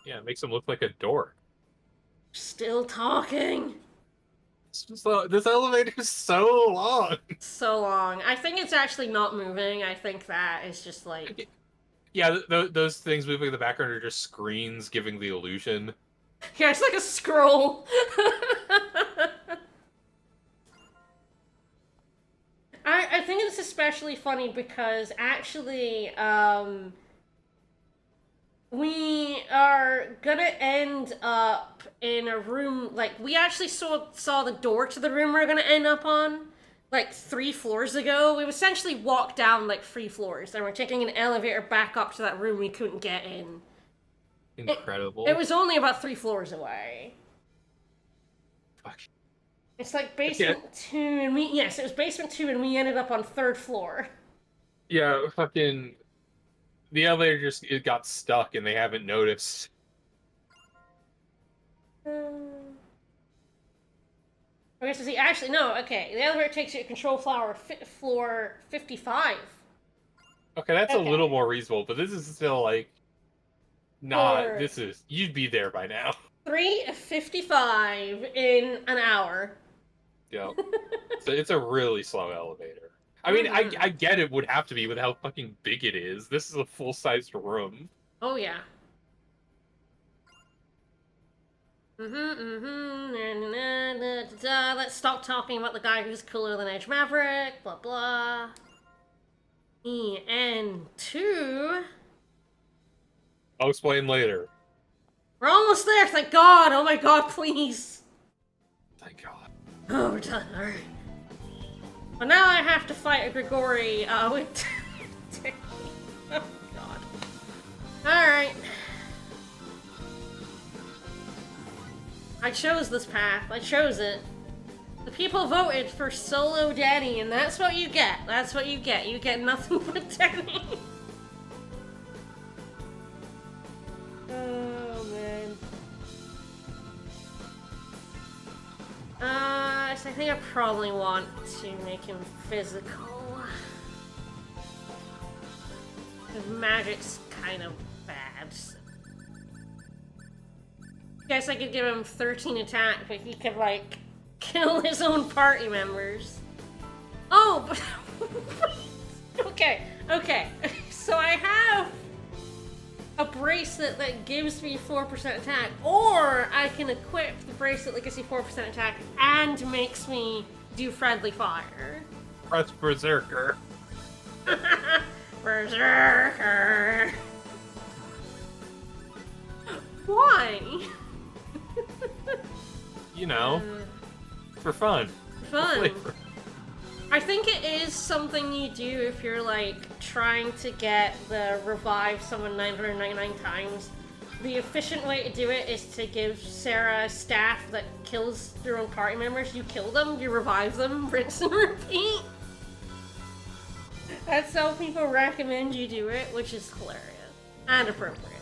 Yeah, it makes him look like a dork. Still talking. This elevator is so long. So long. I think it's actually not moving. I think that is just like... Yeah, those things moving in the background are just screens giving the illusion. Yeah, it's like a scroll. I think it's especially funny because actually, we are gonna end up in a room, like, we actually saw the door to the room we're gonna end up on, like, 3 floors ago. We essentially walked down, like, 3 floors, and we're taking an elevator back up to that room we couldn't get in. Incredible. It was only about 3 floors away. Fuck. It's like basement 2, and yes, it was basement 2, and we ended up on 3rd floor. Yeah, fucking. The elevator just it got stuck and they haven't noticed. Okay, so see, actually, no, okay. The elevator takes you to control floor 55. Okay, that's Okay. a little more reasonable, but this is still like. Nah, Floor this is. You'd be there by now. 3:55 in an hour. Yeah. So it's a really slow elevator. I mean, I get it would have to be with how fucking big it is. This is a full-sized room. Oh, yeah. Let's stop talking about the guy who's cooler than Edge Maverick, blah blah. EN2. I'll explain later. We're almost there, thank God! Oh my God, please! Thank God. Oh, we're done, alright. But now I have to fight a Grigori, with... oh God. Alright. I chose this path. I chose it. The people voted for Solo Danny, and that's what you get. That's what you get. You get nothing but Danny. Oh, man. So I think I probably want to make him physical. Because magic's kind of bad. Guess I could give him 13 attack, but he could, like, kill his own party members. Oh, but... okay. So I have a bracelet that gives me 4% attack, or I can equip the bracelet that gives me 4% attack and makes me do friendly fire. Press Berserker. Berserker. Why? You know, for fun. Fun. I think it is something you do if you're, like, trying to get the revive someone 999 times. The efficient way to do it is to give Sarah a staff that kills their own party members. You kill them, you revive them, rinse and repeat. That's how people recommend you do it, which is hilarious. And appropriate.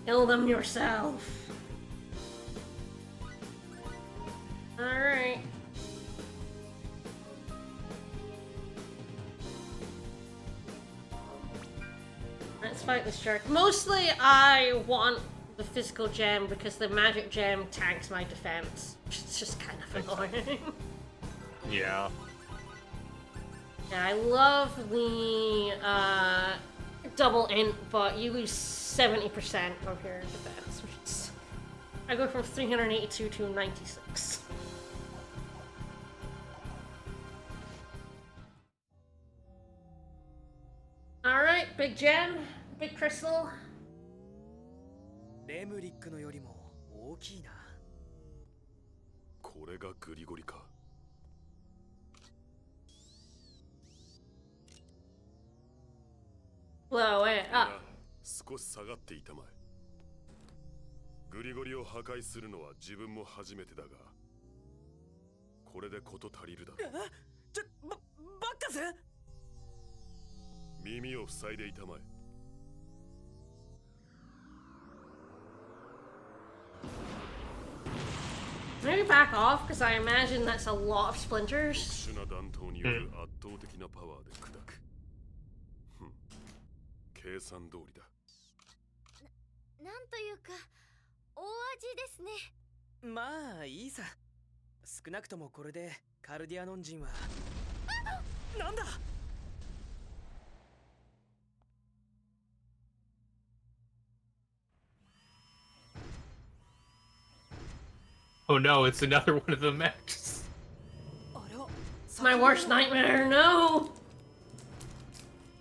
Kill them yourself. Alright. Let's fight this shark. Mostly I want the physical gem because the magic gem tanks my defense, which is just kind of annoying. Yeah. Yeah, I love the double int, but you lose 70% of your defense, which is... I go from 382 to 96. Alright, big gem, big crystal. レムリックのよりも大きいな。これがグリゴリか。Blow it up. 少し下がっていたまえ。グリゴリを破壊するのは自分も初めてだが、これで事足りるだろう。バッカス？耳を塞いでいたまえ。Maybe back off, because I imagine that's a lot of splinters. 特殊な弾頭による圧倒的なパワーで砕く。計算通りだ。なんというか大味ですね。まあいいさ。少なくともこれでカルディアノン人は。なんだ。Oh no, it's another one of the mechs. It's my worst nightmare. No.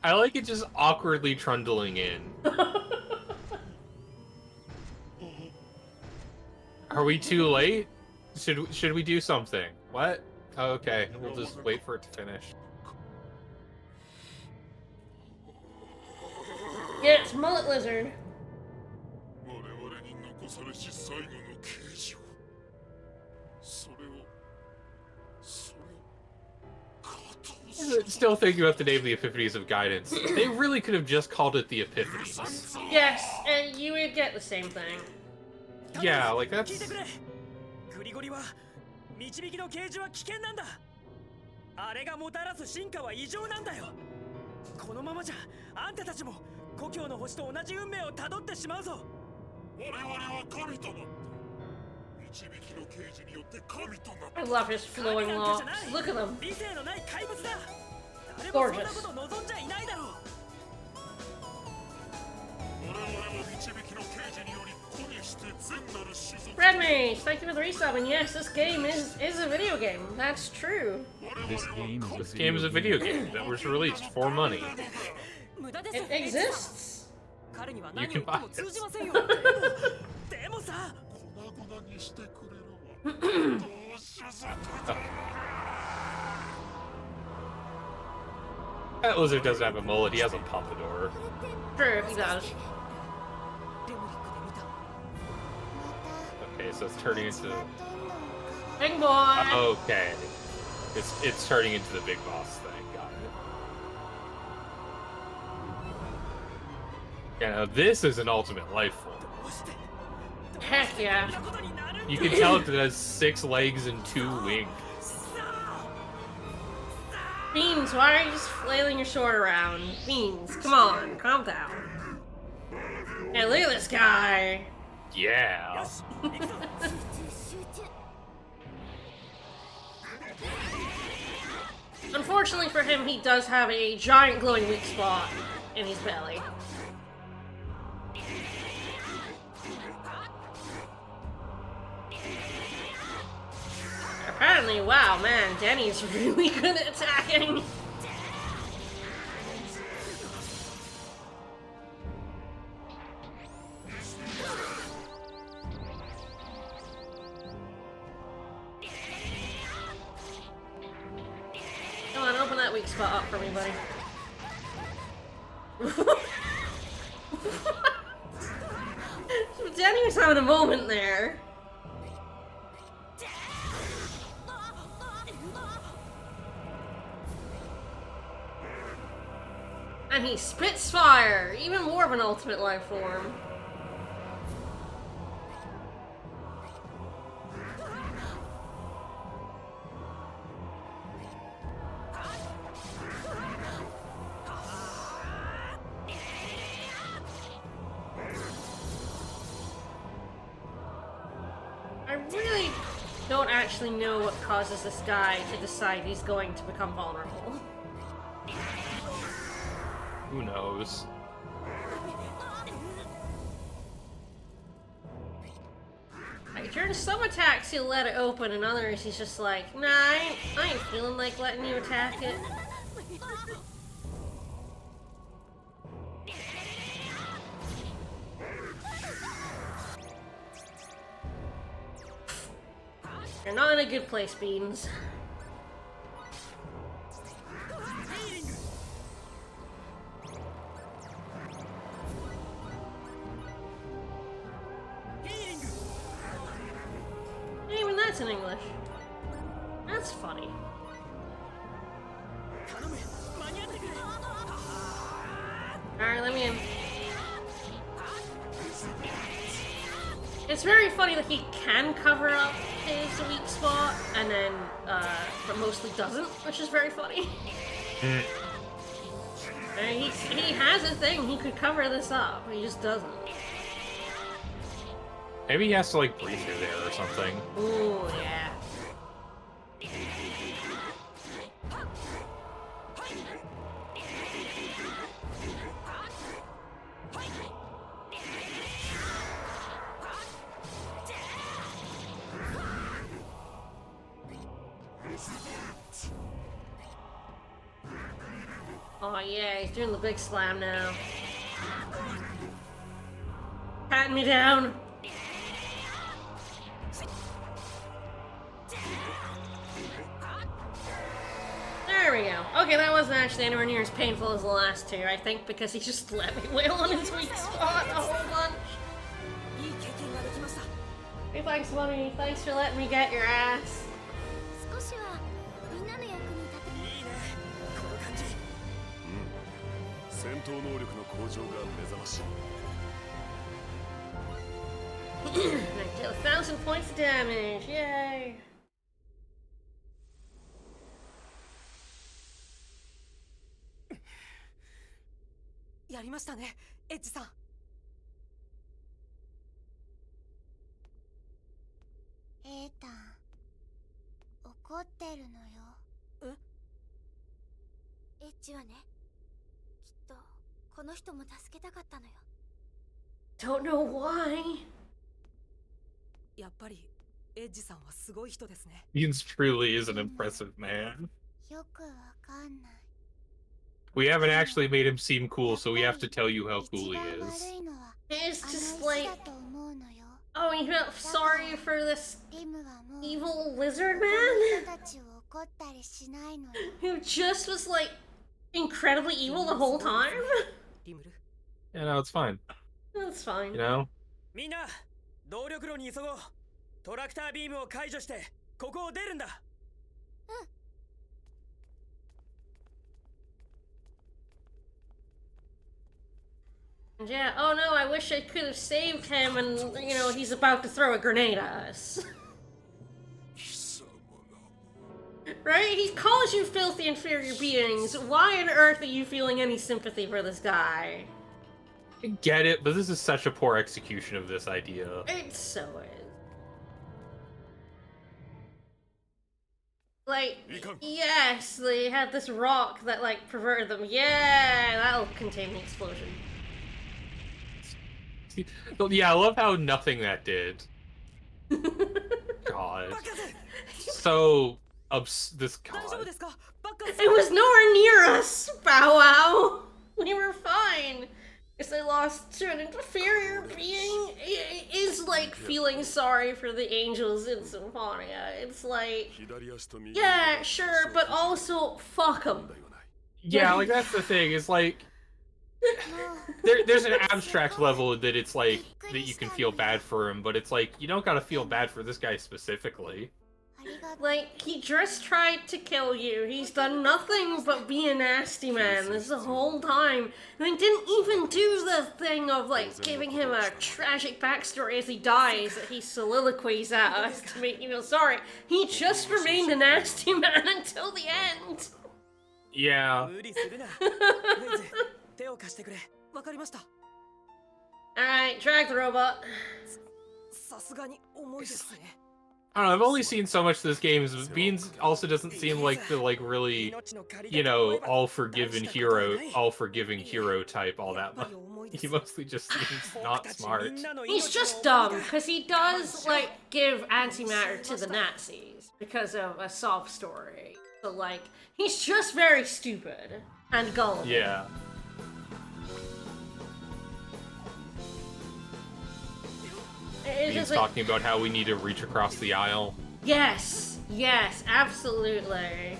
I like it just awkwardly trundling in. Are we too late? Should we do something? What? Oh, okay, we'll just wait for it to finish. Yeah, it's Mullet Lizard. 我々に残されし最後の刑事をそれを Still thinking about the name of the Epiphanies of Guidance. They really could have just called it the Epiphanies. Yes, and you would get the same thing. Yeah, like that's... 聞いてくれ。グリゴリは導きの啓示は危険なんだ。あれがもたらす進化は異常なんだよ。このままじゃあんたたちも故郷の星と同じ運命をたどってしまうぞ。我々は神となった。導きの啓示によって神となった。 I love his flowing locks. Look at them. 理性のない怪物だ。誰もそん Gorgeous. なこと望んじゃいないだろう。我々は導きの啓示により子にして善なる種族。 Red Mage, thank you for the resub. And yes, this game is a video game. That's true. This game is a video game that was released for money. It exists. You can buy it. でもさ。 粉々にしてくれるわ。どうしようぞ。 That lizard doesn't have a mullet, he has a pompadour. True, he does. Okay, so it's turning into... Big boy. Okay. It's turning into the big boss thing, got it. Yeah, now this is an ultimate life form. Heck yeah. You can tell it has 6 legs and 2 wings. Beans, why are you just flailing your sword around? Beans, come on, calm down. Hey, look at this guy. Yeah. Unfortunately for him, he does have a giant glowing weak spot in his belly. Apparently, wow, man, Denny's really good at attacking. Come on, open that weak spot up for me, buddy. Denny was having a moment there. And he spits fire! Even more of an ultimate life form. I really don't actually know what causes this guy to decide he's going to become vulnerable. Who knows? Like, during some attacks he'll let it open, and others he's just like, nah, I ain't feeling like letting you attack it. You're not in a good place, Beans. Even that's in English. That's funny. Alright, let me in. It's very funny that he can cover up his weak spot, and then, but mostly doesn't, which is very funny. He has a thing, he could cover this up, but he just doesn't. Maybe he has to, like, breathe through there or something. Ooh, yeah. yeah, he's doing the big slam now. Patting me down. There we go. Okay, that wasn't actually anywhere near as painful as the last two, I think, because he just let me wail on his weak spot a whole bunch. Hey, thanks, Money. Thanks for letting me get your ass. 少しはみんなの役に立ていいねこの感じ戦闘能力の向上が目覚ましい I deal 1,000 points of damage. Yay. やりましたね、エッジさん。エータン怒ってるのよ。エッジはね、きっとこの人も助けたかったのよ。 Don't know why. やっぱりエッジさんはすごい人ですね。 Beans truly is an impressive man. よくわかんない。 We haven't actually made him seem cool, so we have to tell you how cool he 一番 is. 悪いのは It's あの just 石 like, だと思うのよ。 oh, he felt sorry for this リムはもう evil lizard こ man の人たちを怒ったりしないのよ。 who just was like incredibly evil the whole time. リムル。 Yeah, no, it's fine. That's fine. You know? みんな動力炉に急ごうトラクタービームを解除してここを出るんだ And yeah, oh no, I wish I could have saved him and, you know, he's about to throw a grenade at us. Right? He calls you filthy inferior beings. Why on earth are you feeling any sympathy for this guy? I get it, but this is such a poor execution of this idea. It so is. Like, yes, they had this rock that, like, perverted them. Yeah, that'll contain the explosion. Yeah, I love how nothing that did. God. So, this 大丈夫 god. ですか？バッカー It was nowhere near us, Bow Wow! We were fine. Because I lost to an inferior being. It is like feeling sorry for the angels in Symphonia. It's like, 左足と右 yeah, sure, but also fuck them. だよない Yeah, like, that's the thing, is like, there's an abstract level that it's like, that you can feel bad for him, but it's like, you don't gotta feel bad for this guy specifically. ありがとう。 Like, he just tried to kill you. He's done nothing but be a nasty man this whole time. And he didn't even do the thing of, like, giving him a tragic backstory as he dies that he soliloquies at us to make you feel sorry. He just remained a nasty man until the end. Yeah. 無理するなレイズ手を貸してくれわかりました。 Alright, drag the robot. さすがに重いですね。 I don't know, I've only seen so much of this game, but Beans also doesn't seem like the, like, really, you know, all-forgiving hero type all that much. He mostly just seems not smart. He's just dumb, because he does, like, give antimatter to the Nazis because of a sob story. So, like, he's just very stupid and gullible. Yeah. It's Beans just like, talking about how we need to reach across the aisle. yes, yes, absolutely.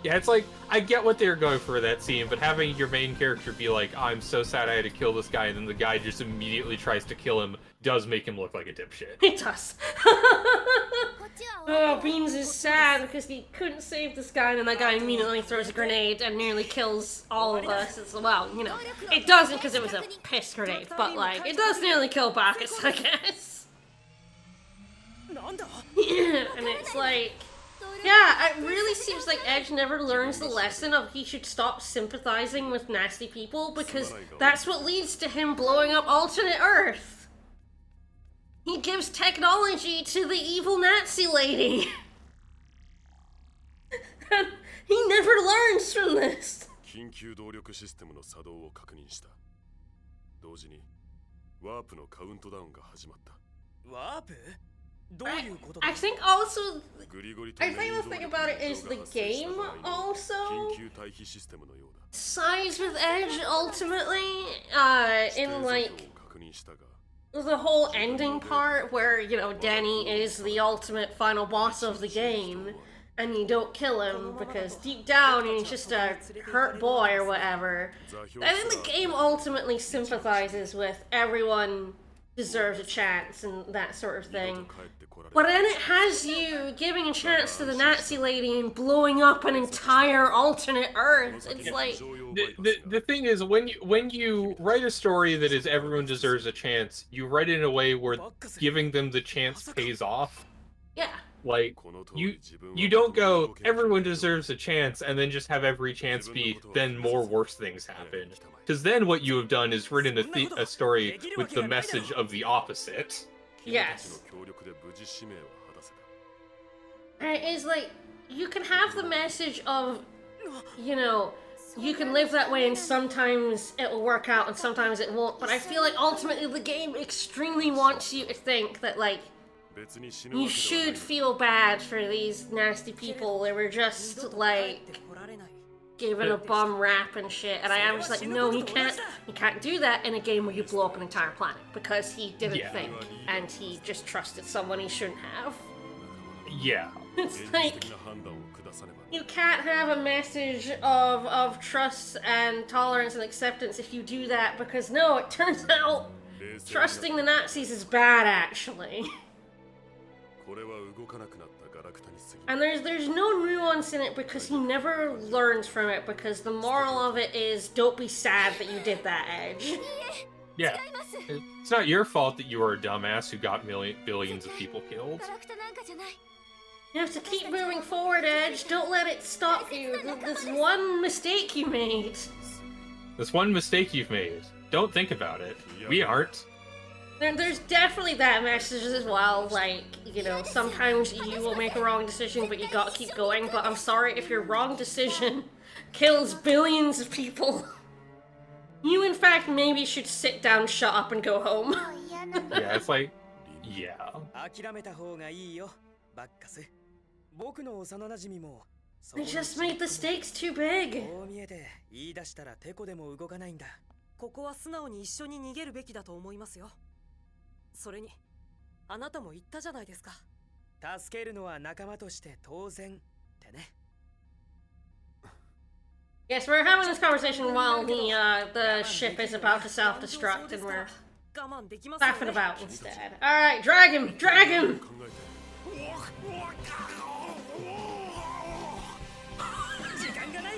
Yeah, it's like, I get what they were going for that scene, but having your main character be like, I'm so sad I had to kill this guy, and then the guy just immediately tries to kill him, does make him look like a dipshit. It does. こっちは Oh, Beans is sad because he couldn't save this guy, and then that guy immediately throws a grenade and nearly kills all of us. It's, well, you know, it doesn't because it was a piss grenade, but, like, it does nearly kill Bacchus, I guess. なんだ And it's like, yeah, it really seems like Edge never learns the lesson of he should stop sympathizing with nasty people because that's what leads to him blowing up alternate Earth. He gives technology to the evil Nazi lady. And he never learns from this. 緊急動力システムの作動を確認した同時にワープのカウントダウンが始まったワープどういうことだ I think also グリゴリと I think the thing about it is the game also 緊急退避システムのようだ sides with Edge ultimately. In like 確認したが the whole ending part where, you know, Danny is the ultimate final boss of the game and you don't kill him because deep down he's just a hurt boy or whatever. I think the game ultimately sympathizes with everyone deserves a chance and that sort of thing. But then it has you giving a chance to the Nazi lady and blowing up an entire alternate Earth. It's like, The thing is, when you write a story that is everyone deserves a chance, you write it in a way where giving them the chance pays off. yeah. Like, you don't go, everyone deserves a chance, and then just have every chance be, then more worse things happen. Because then what you have done is written a story with the message of the opposite. Yes. 協力で無事使命は果たせた And it's like, you can have the message of, you know, you can live that way and sometimes it will work out and sometimes it won't. But I feel like ultimately the game extremely wants you to think that, like, 別に死ぬわ you けではない should feel bad for these nasty people. They were just, like, given a bum rap and shit. And I was like, no, you can't do that in a game where you blow up an entire planet. Because he didn't Yeah. think. And he just trusted someone he shouldn't have. Yeah. It's 現実 like... 的な判断を下さねば You can't have a message of trust and tolerance and acceptance if you do that, because no, it turns out 冷静に trusting the Nazis is bad, actually. これは動かなくなったガラクタに過ぎ And there's no nuance in it because he never learns from it, because the moral of it is don't be sad that you did that, Edge. Yeah. It's not your fault that you were a dumbass who got billions of people killed. ガラクタなんかじゃない You have to keep moving forward, Edge. Don't let it stop you. This one mistake you made. This one mistake you've made. Don't think about it. We aren't. There's definitely that message as well, like, you know, sometimes you will make a wrong decision, but you gotta keep going, but I'm sorry if your wrong decision kills billions of people. You, in fact, maybe should sit down, shut up, and go home. もう嫌なの Yeah, it's like, yeah. 諦めた方がいいよバッカス僕の幼馴染も They just made the stakes too big. こう見えて言い出したらテコでも動かないんだここは素直に一緒に逃げるべきだと思いますよ。それに、あなたも言ったじゃないですか。助けるのは仲間として当然ってね Yes, we're having this conversation while the ship is about to self-destruct, and we're 我慢できますよね laughing about instead. Alright, drag him! Drag him! 考えて 時間がない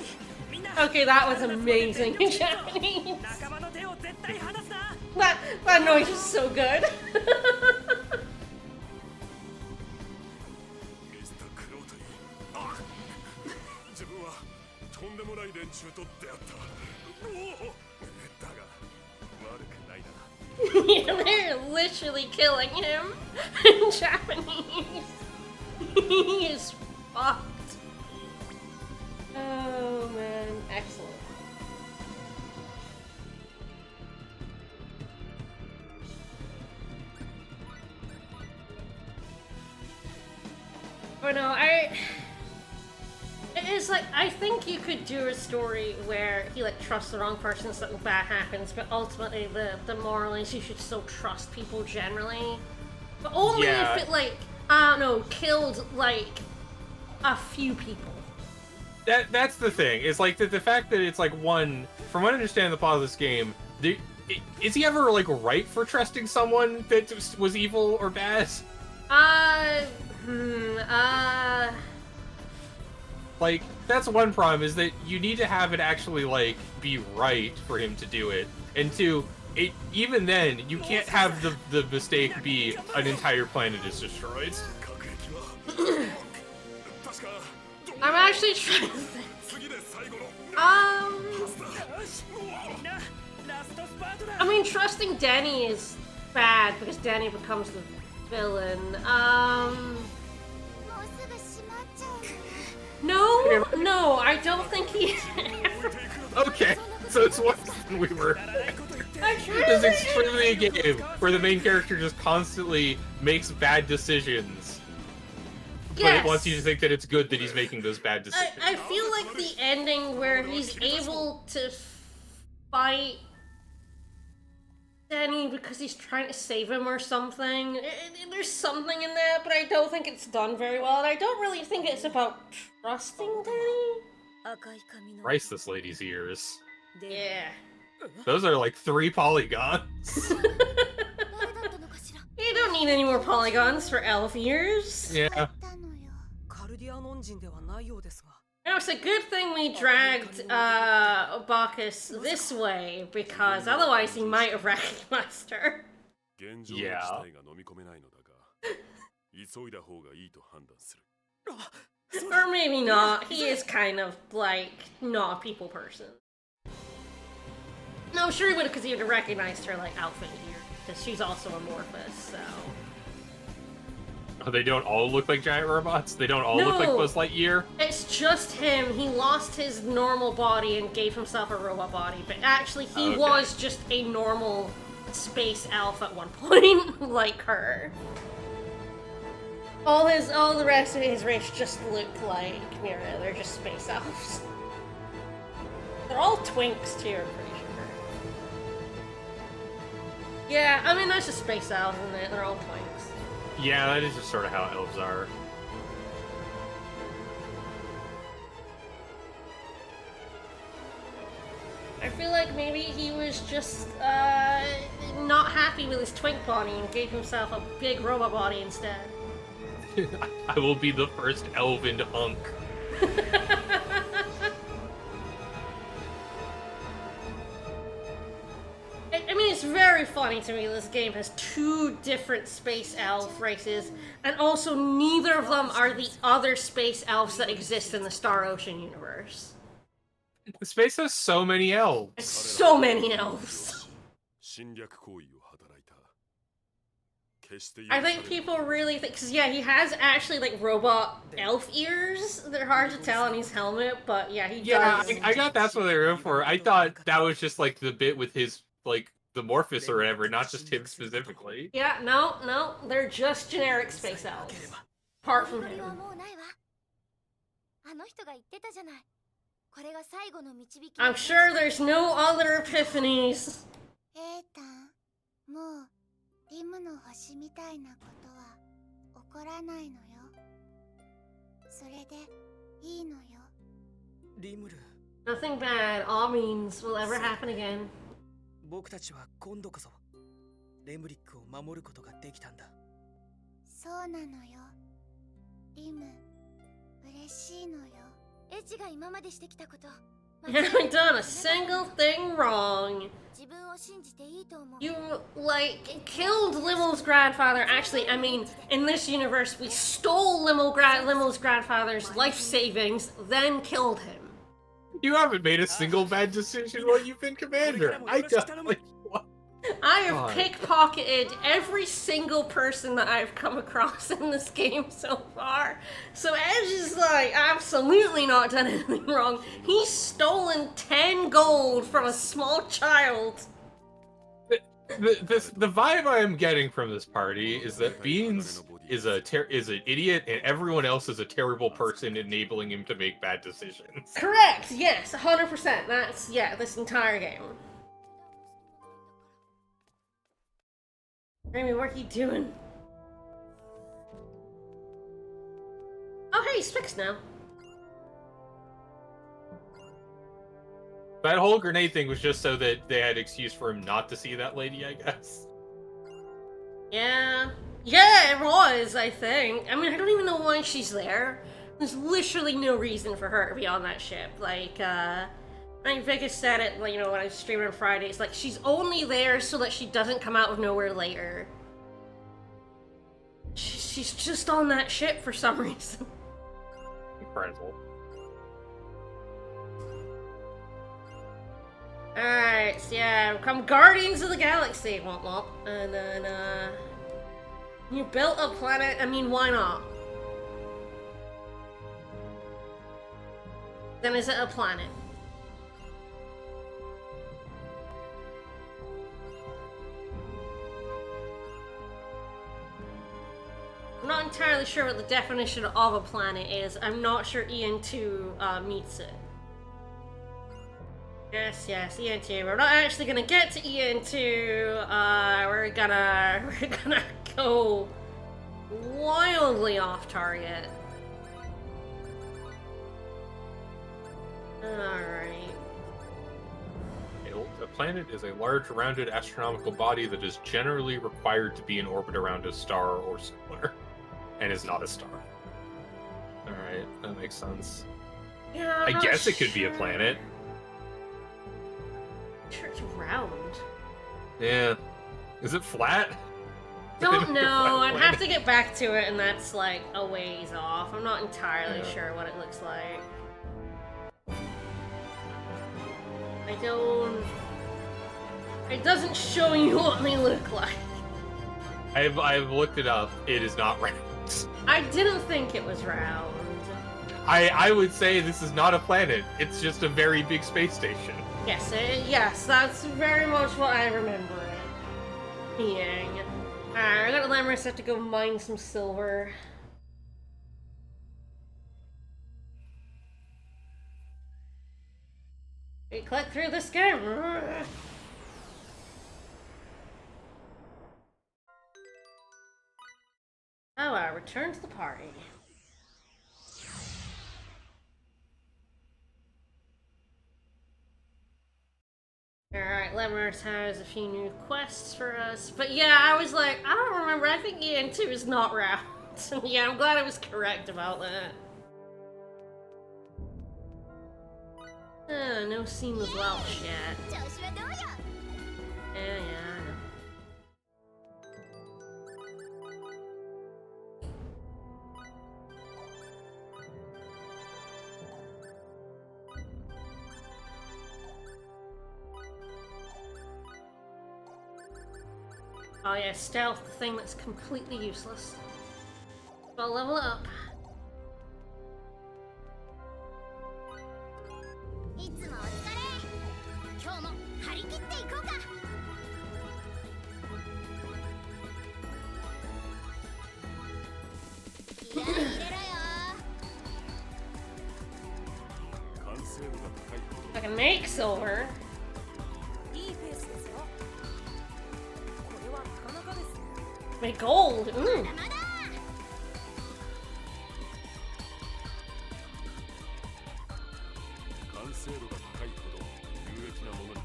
みんな Okay, that was amazing in Japanese. 仲間の手を絶対離すな That noise is so good. ミスタークロートにあ自分はとんでもない連中と出会ったおおだが悪くないな Yeah, they're literally killing him in Japanese. He is fucked. Oh man, excellent. But no, it is like, I think you could do a story where he like trusts the wrong person, something bad happens, but ultimately the moral is you should still trust people generally. But only Yeah. if it like, I don't know, killed like a few people. That's the thing. It's like the fact that it's like one. From what I understand, the plot of this game, is he ever like right for trusting someone that was evil or bad? Like that's one problem is that you need to have it actually like be right for him to do it, and two, even then you can't have the mistake be an entire planet is destroyed. 各駅は確か I'm actually trying to think. 次で最後の よしみんなラストスパートだ I mean, trusting Danny is bad because Danny becomes the villain. もうすぐ閉まっちゃう No, I don't think he. Okay, so it's worse than we were. くだらないこと言って I'm trying This is to extremely a game where the main character just constantly makes bad decisions. But it wants you to think that it's good that he's making those bad decisions. I feel like the ending where he's able to fight Danny because he's trying to save him or something. There's something in that, but I don't think it's done very well, and I don't really think it's about trusting Danny. Christ, this lady's ears. Yeah. Those are like 3 polygons. You don't need any more polygons for elf ears. Yeah. カルディアノン人ではないようですが No, it's a good thing we dragged Bacchus this way, because otherwise he might have recognized her. 現状の事態が飲み込めないのだが、急いだ方がいいと判断する。 Or maybe not. He is kind of like not a people person. No, sure he would have, because he would have recognized her like outfit here, because she's also amorphous. So Oh, they don't all look like giant robots? They don't all look like No. Buzz Lightyear? it's just him. He lost his normal body and gave himself a robot body, but actually he Okay. was just a normal space elf at one point, like her. All the rest of his race just look like Mira. They're just space elves. They're all twinks too, I'm pretty sure. Yeah, I mean that's just space elves, isn't it? They're all twinks. Yeah, that is just sort of how elves are. I feel like maybe he was just not happy with his twink body and gave himself a big robot body instead. I will be the first elven hunk. I mean, it's very funny to me this game has 2 different space elf races, and also neither of them are the other space elves that exist in the Star Ocean universe. Space has so many elves. It's so many elves. 侵略行為を働いた。決して許 I され think ぬ people really think, because yeah, he has actually like robot elf ears. They're hard to tell on his helmet, but yeah, he Yeah, does. I got that's what they were in for. I thought that was just like the bit with his, like, the Morphus or whatever, not just him specifically. Yeah, no, they're just generic space elves. Apart from これは him. もうないわ。あの人が言ってたじゃない。これが最後の導き。 I'm sure there's no other epiphanies. エータン、もうリムの星みたいなことは起こらないのよ。それでいいのよ。リムル、 Nothing bad, all means, will ever happen again. 僕たちは今度こそレムリックを守ることができたんだ。そうなのよ。リム、嬉しいのよ。エチが今までしてきたこと。 You haven't done a single thing wrong. 自分を信じていいと思う。 You, like, killed Limel's grandfather. Actually, I mean, in this universe, we stole Limel's grandfather's life savings, then killed him. You haven't made a single bad decision while you've been commander. I don't. Like, what? I have God. pickpocketed every single person that I've come across in this game so far. So Edge is like absolutely not done anything wrong. He's stolen 10 gold from a small child. The vibe I am getting from this party is that Beans is an idiot, and everyone else is a terrible person, enabling him to make bad decisions. Correct, yes, 100%. That's, yeah, this entire game. Remy, what are you doing? Oh, hey, he's fixed now. That whole grenade thing was just so that they had excuse for him not to see that lady, I guess. Yeah. Yeah, it was, I think. I mean, I don't even know why she's there. There's literally no reason for her to be on that ship. Like, I think Vegas said it, like, you know, when I was streaming on Friday. It's like, she's only there so that she doesn't come out of nowhere later. She's just on that ship for some reason. Incredible. Alright, so yeah, become Guardians of the Galaxy, womp womp. And then, you built a planet, I mean, why not? Then is it a planet? I'm not entirely sure what the definition of a planet is. I'm not sure EN2 meets it. Yes, EN2. We're not actually gonna get to EN2. We're gonna go wildly off target. Alright. A planet is a large, rounded astronomical body that is generally required to be in orbit around a star or similar, and is not a star. Alright, that makes sense. Yeah, I guess it could be a planet. Sure, it's round. Yeah. Is it flat? Don't know. I'd Flat have to get back to it, and that's like a ways off. I'm not entirely Yeah. sure what it looks like. I don't. It doesn't show you what they look like. I've looked it up. It is not round. I didn't think it was round. I would say this is not a planet. It's just a very big space station. Yes, that's very much what I remember it being. Alright, I got Lemurus have to go mine some silver. We click through this game. Oh, return to the party. Alright, Lemurus has a few new quests for us. But yeah, I was like, I don't remember. I think EN2 is not round. Yeah, I'm glad I was correct about that. No scene with Welsh yet. 調子はどうよ Yeah, I know. Oh yeah, stealth, the thing that's completely useless. So I'll level it up. いつもお疲れ今日も張り切っていこうか気合い入れろよ完成度が高いほど I can make silver. いいペースですよ。これはなかなかです。 Make gold. Ooh. まだ完成度が高いほど有益なものになる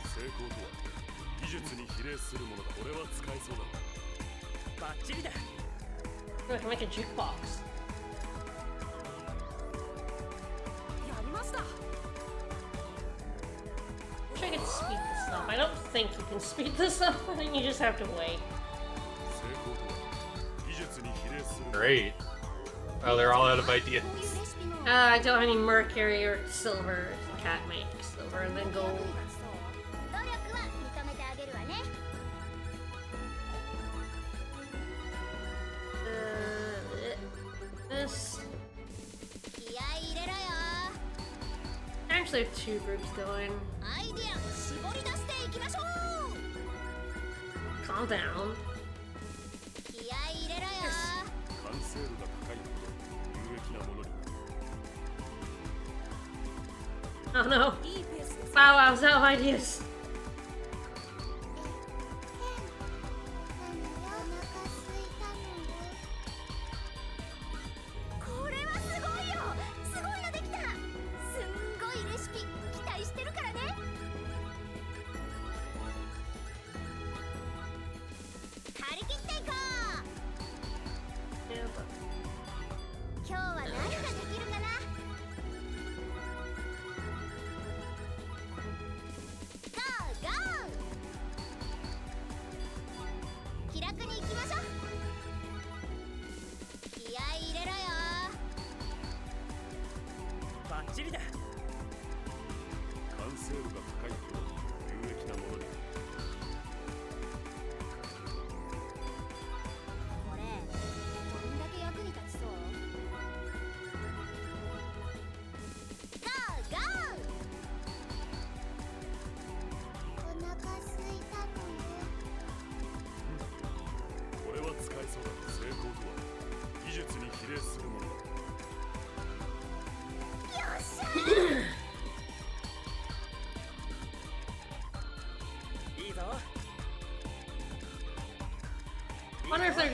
成功とは技術に比例するものだこれは使えそうだバッチリだ I can make a jukebox. やりました。 Wish I could speed this up. I don't think you can speed this up. I think you just have to wait. 成功とは技術に比例する Great. Oh, they're all out of ideas. こういうレシピの I don't have any mercury or silver. Can't make silver and then gold. 努力は認めてあげるわね This. 気合い入れろよ I actually have two groups going. アイディアを絞り出していきましょう Calm down. 気合い入れろよ完成度が高いほど有益なものになる Oh no. いいペースです。 Wow, I was out of ideas. これはすごいよすごいのできたすんごいレシピ期待してるからね張り切っていこう Yeah, but 今日は何ができるかなゴーゴー気楽に行きましょう気合い入れろよバッチリだ完成度が高いほど有益なものになるこれどんだけ役に立ちそうゴーゴーお腹すいたのよこれは使え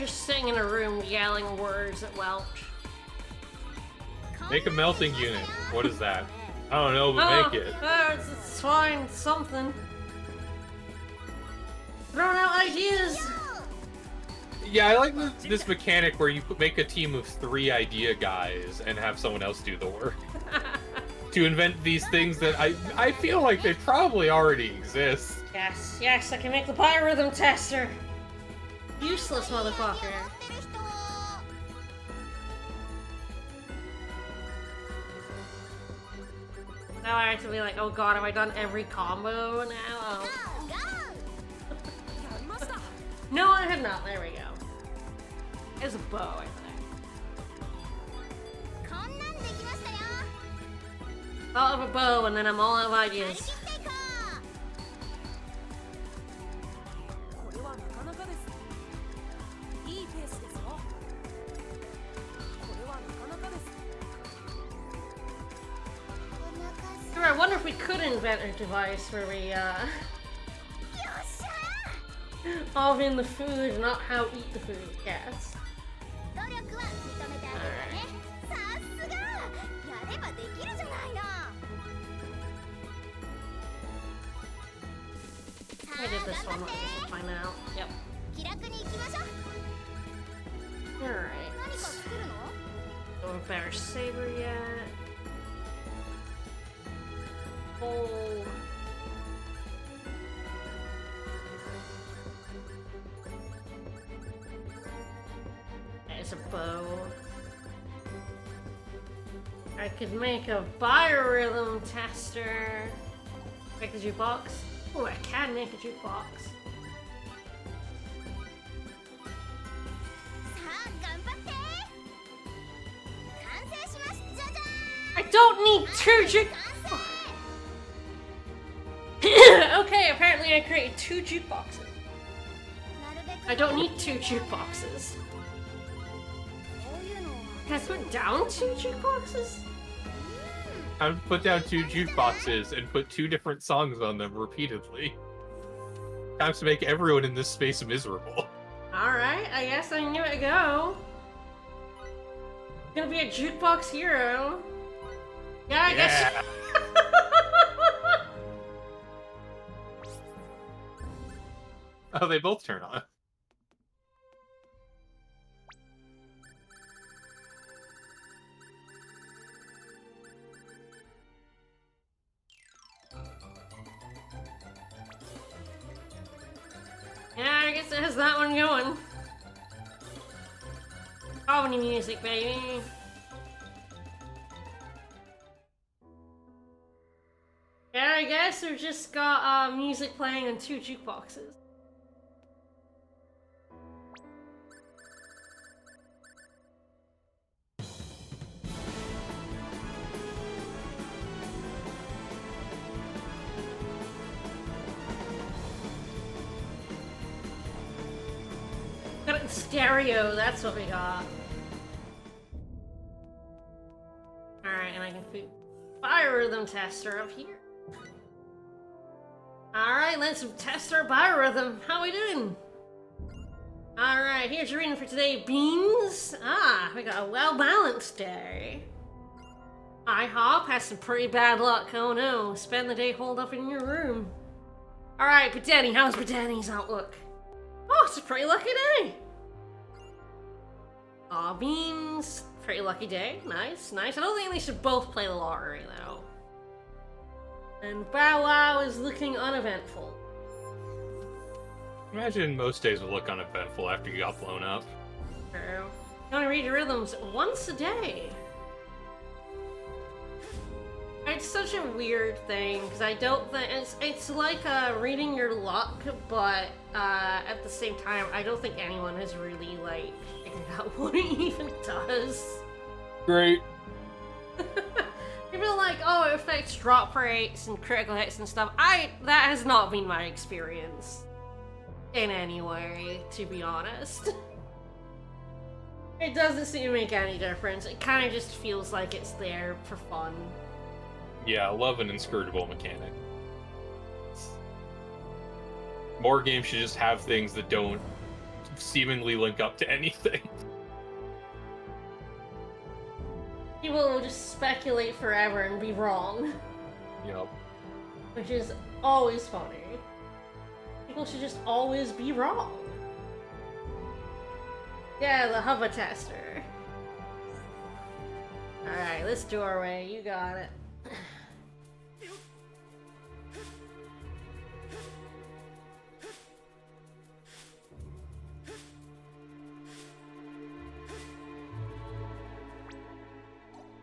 just sitting in a room yelling words at Welch. Make a melting unit. What is that? I don't know, but make it. It's fine. It's something. Throwing out ideas. Yeah, I like this mechanic where you make a team of 3 idea guys and have someone else do the work. To invent these things that I feel like they probably already exist. Yes, I can make the biorhythm tester. Useless motherfucker. Now I have to be like, oh god, have I done every combo now? Oh. No, I have not. There we go. It's a bow, I think. Thought of a bow, and then I'm all out of ideas. これはなかなかです。いいペースですよ。これはなかなかです。 Sure, I wonder if we could invent a device where we, all in the food, not how eat the food. Yes. I did this one, let me just find out. Yep. Alright. Don't have a better saber yet. Oh. There's a bow. I could make a biorhythm tester. Make the jukebox. Oh, I can make a jukebox. I don't need 2 jukeboxes. Okay, apparently I created 2 jukeboxes. I don't need 2 jukeboxes. Can I put down 2 jukeboxes? I would put down 2 jukeboxes and put 2 different songs on them repeatedly. Time to make everyone in this space miserable. Alright, I guess I knew it to go. Gonna be a jukebox hero. Yeah, I guess. Oh, they both turn on. Yeah, I guess it has that one going. Comedy music, baby. Yeah, I guess we've just got music playing on 2 jukeboxes. Got it in stereo, that's what we got. Alright, and I can put biorhythm tester up here. Alright, let's test our biorhythm. How we doing? Alright, here's your reading for today, Beans. We got a well-balanced day. IHOP has some pretty bad luck. Oh no, spend the day holed up in your room. Alright, Brittany, how's Brittany's outlook? Oh, it's a pretty lucky day. Aw, Beans, pretty lucky day. Nice, nice. I don't think they should both play the lottery, though. And Bow Wow is looking uneventful. Imagine most days would look uneventful after you got blown up. True. You only read your rhythms once a day. It's such a weird thing, because I don't think... It's like reading your luck, but at the same time, I don't think anyone has really, like, figured out what it even does. Great. People are like, oh, it affects drop rates and critical hits and stuff. That has not been my experience. In any way, to be honest. It doesn't seem to make any difference. It kind of just feels like it's there for fun. Yeah, I love an inscrutable mechanic. More games should just have things that don't seemingly link up to anything. People will just speculate forever and be wrong, Yep. which is always funny. People should just always be wrong. Yeah, the Hubba tester. Alright, this doorway, you got it.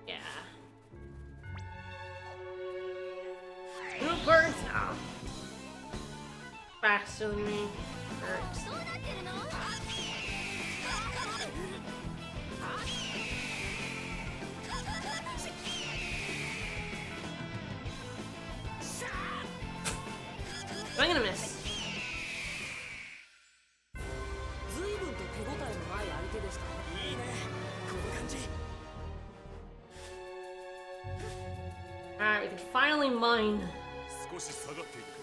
Yeah. Who birds now? Faster than me. Birds. I'm gonna miss. 随分と手応えのない相手でしたね。いいねこの感じ Alright, we can finally mine. 少し下がっていてく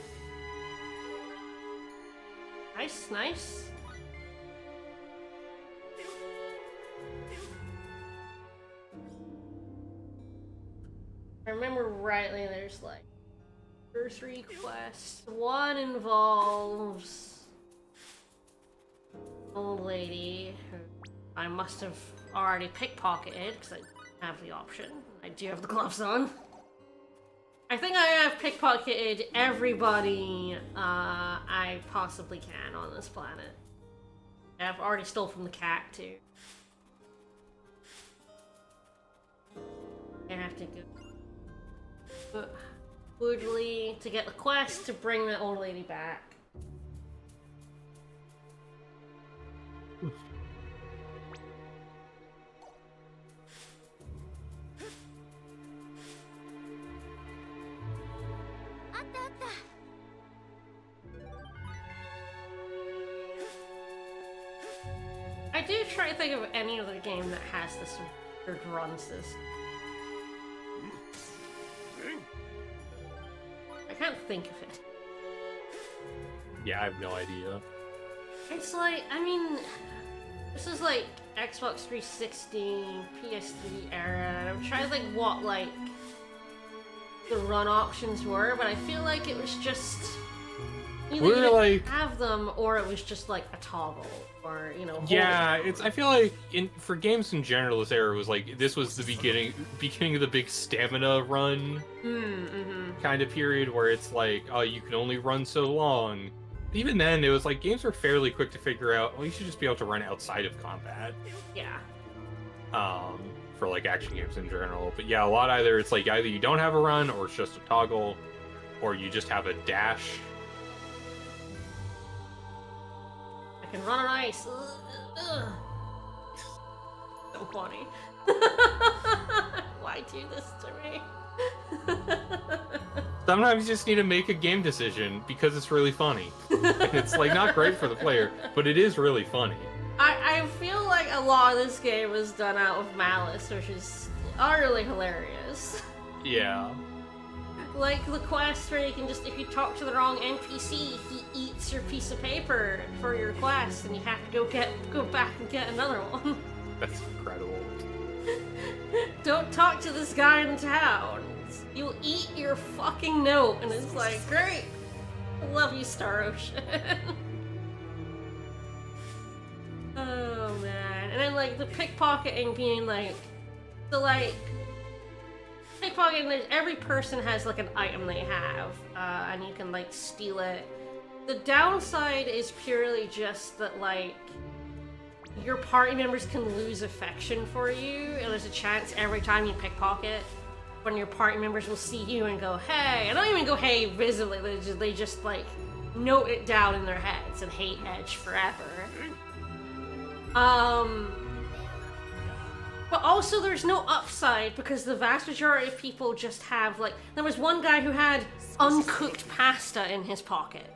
れ。 Nice, nice. If I remember rightly, there's like 3 quests. One involves an old lady who I must have already pickpocketed because I have the option. I do have the gloves on. I think I have pickpocketed everybody I possibly can on this planet. I've already stole from the cat too. I have to go Woodley to get the quest to bring the old lady back. I do try to think of any other game that has this weird run system. I can't think of it. Yeah, I have no idea. It's like, I mean, this is like Xbox 360, PS3 era, and I'm trying to think what, like, the run options were, but I feel like it was just either you didn't have them, or it was just like a toggle, or, you know, Yeah, I feel like for games in general, this era was like, this was the beginning of the big stamina run kind of period where it's like, oh, you can only run so long. Even then, it was like games were fairly quick to figure out, well, you should just be able to run outside of combat. Yeah. For like action games in general. But yeah, a lot either you don't have a run, or it's just a toggle, or you just have a dash. I can run on ice. Ugh. So funny. Why do this to me? Sometimes you just need to make a game decision because it's really funny. And it's like not great for the player, but it is really funny. I feel like a lot of this game was done out of malice, which is utterly hilarious. Yeah. Like the quest where you can just, if you talk to the wrong NPC, he eats your piece of paper for your quest, and you have to go back and get another one. That's incredible. Don't talk to this guy in town. You'll eat your fucking note, and it's like, great. I love you, Star Ocean. Oh man. And then like the pickpocketing being like, so like, pickpocketing, every person has like an item they have, and you can like steal it. The downside is purely just that like, your party members can lose affection for you, and there's a chance every time you pickpocket, when your party members will see you and go, hey, and don't even go, hey, visibly, they just like, note it down in their heads and hate Edge forever. But also there's no upside because the vast majority of people just have like, there was one guy who had uncooked pasta in his pocket.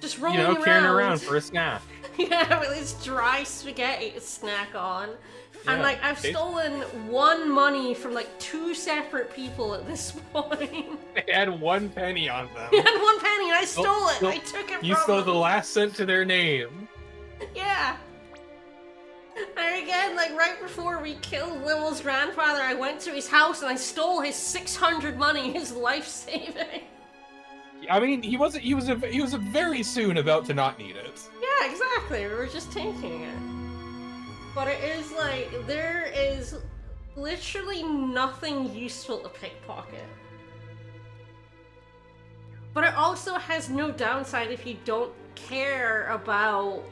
Just rolling around. Carrying around for a snack. Yeah, with his dry spaghetti to snack on. Yeah, and like, I've stolen one money from like 2 separate people at this point. They had 1 penny on them. He had 1 penny, and I stole it. I took it You from stole him. the last cent to their name. Yeah. And again, like right before we killed Limel's grandfather, I went to his house and I stole his 600 money, his life saving. I mean, he was very soon about to not need it. Yeah, exactly. We were just taking it. But it is like, there is literally nothing useful to pickpocket. But it also has no downside if you don't care about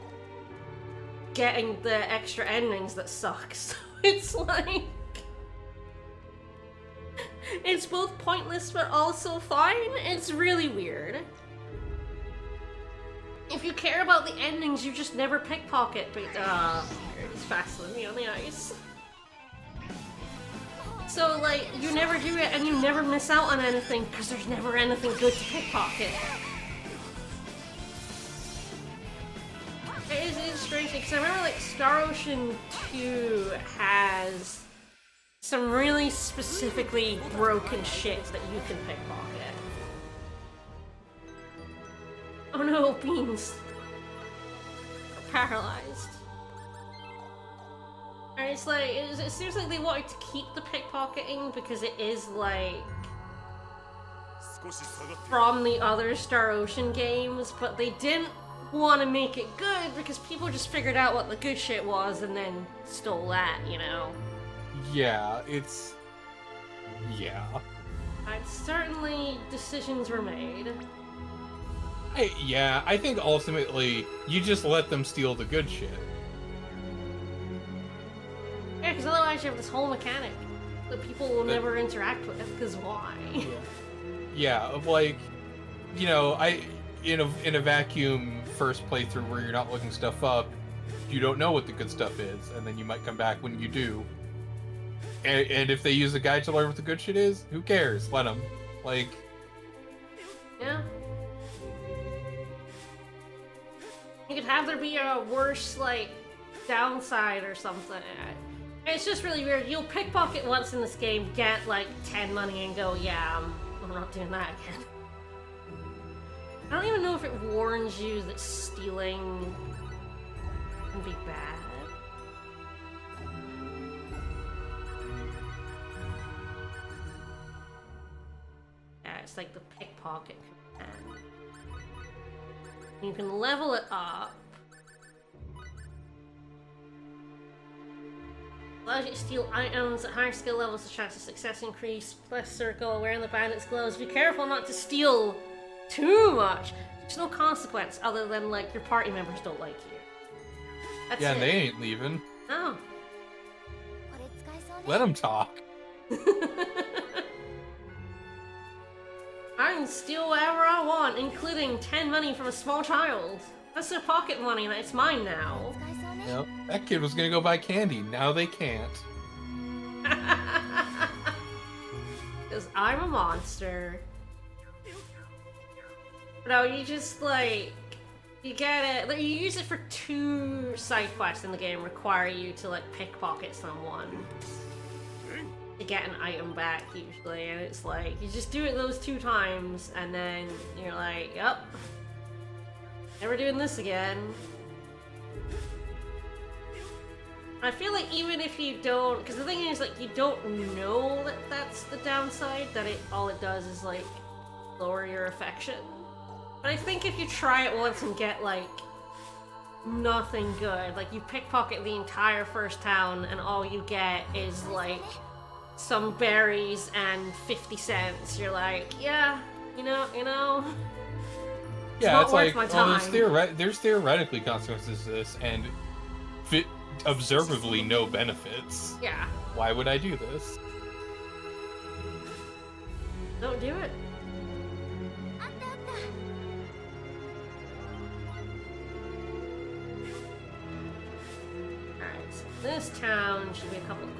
getting the extra endings that suck. So it's like... It's both pointless but also fine. It's really weird. If you care about the endings, you just never pickpocket, but it's faster than me on the ice. So, like, you never do it and you never miss out on anything because there's never anything good to pickpocket. It is strange because I remember, like, Star Ocean 2 has some really specifically broken shit that you can pickpocket. Oh no, Beans. Are paralyzed. And it's like, it seems like they wanted to keep the pickpocketing because it is like from the other Star Ocean games, but they didn't want to make it good because people just figured out what the good shit was and then stole that, you know? Yeah, it's... yeah. Certainly decisions were made. I think ultimately, you just let them steal the good shit. Yeah, because otherwise you have this whole mechanic that people will never interact with, because why? Yeah, of like, you know, in a vacuum first playthrough where you're not looking stuff up, you don't know what the good stuff is, and then you might come back when you do. And if they use a guide to learn what the good shit is, who cares? Let them. Like... Yeah. You could have there be a worse, like, downside or something. It's just really weird. You'll pickpocket once in this game, get, like, 10 money and go, yeah, I'm not doing that again. I don't even know if it warns you that stealing can be bad. Yeah, it's like the pickpocket command. You can level it up. Allows you to steal items at higher skill levels, the chance of success increase. Plus circle, wearing the bandit's gloves. Be careful not to steal too much. There's no consequence other than, like, your party members don't like you. That's Yeah, it. and they ain't leaving. No. Let them talk. I can steal whatever I want, including 10 money from a small child. That's their pocket money, and it's mine now. Yep. That kid was gonna go buy candy. Now they can't. Because I'm a monster. No, you just, like, you get it. Like, you use it for 2 side quests in the game require you to, like, pickpocket someone to get an item back, usually. And it's like, you just do it those 2 times, and then you're like, yep, never doing this again. I feel like even if you don't, because the thing is, like, you don't know that that's the downside, that all it does is, like, lower your affection. But I think if you try it once and get, like, nothing good, like, you pickpocket the entire first town and all you get is, like, some berries and 50 cents, you're like, yeah, you know, Yeah, not it's worth like, my well, time. there's theoretically consequences to this, and observably no benefits. Yeah, Why would I do this? don't do it. Alright, so this town should be a couple of...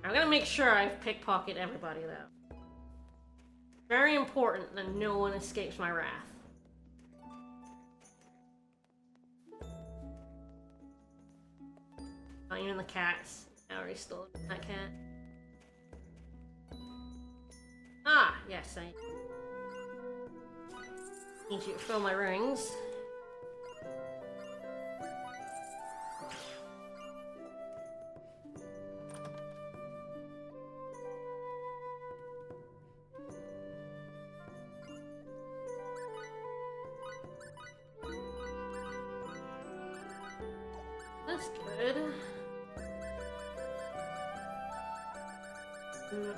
I'm gonna make sure I've pickpocketed everybody, though. Very important that no one escapes my wrath. Not even the cats. I already stole that cat. Yes, I need you to fill my rings. That's good. Food.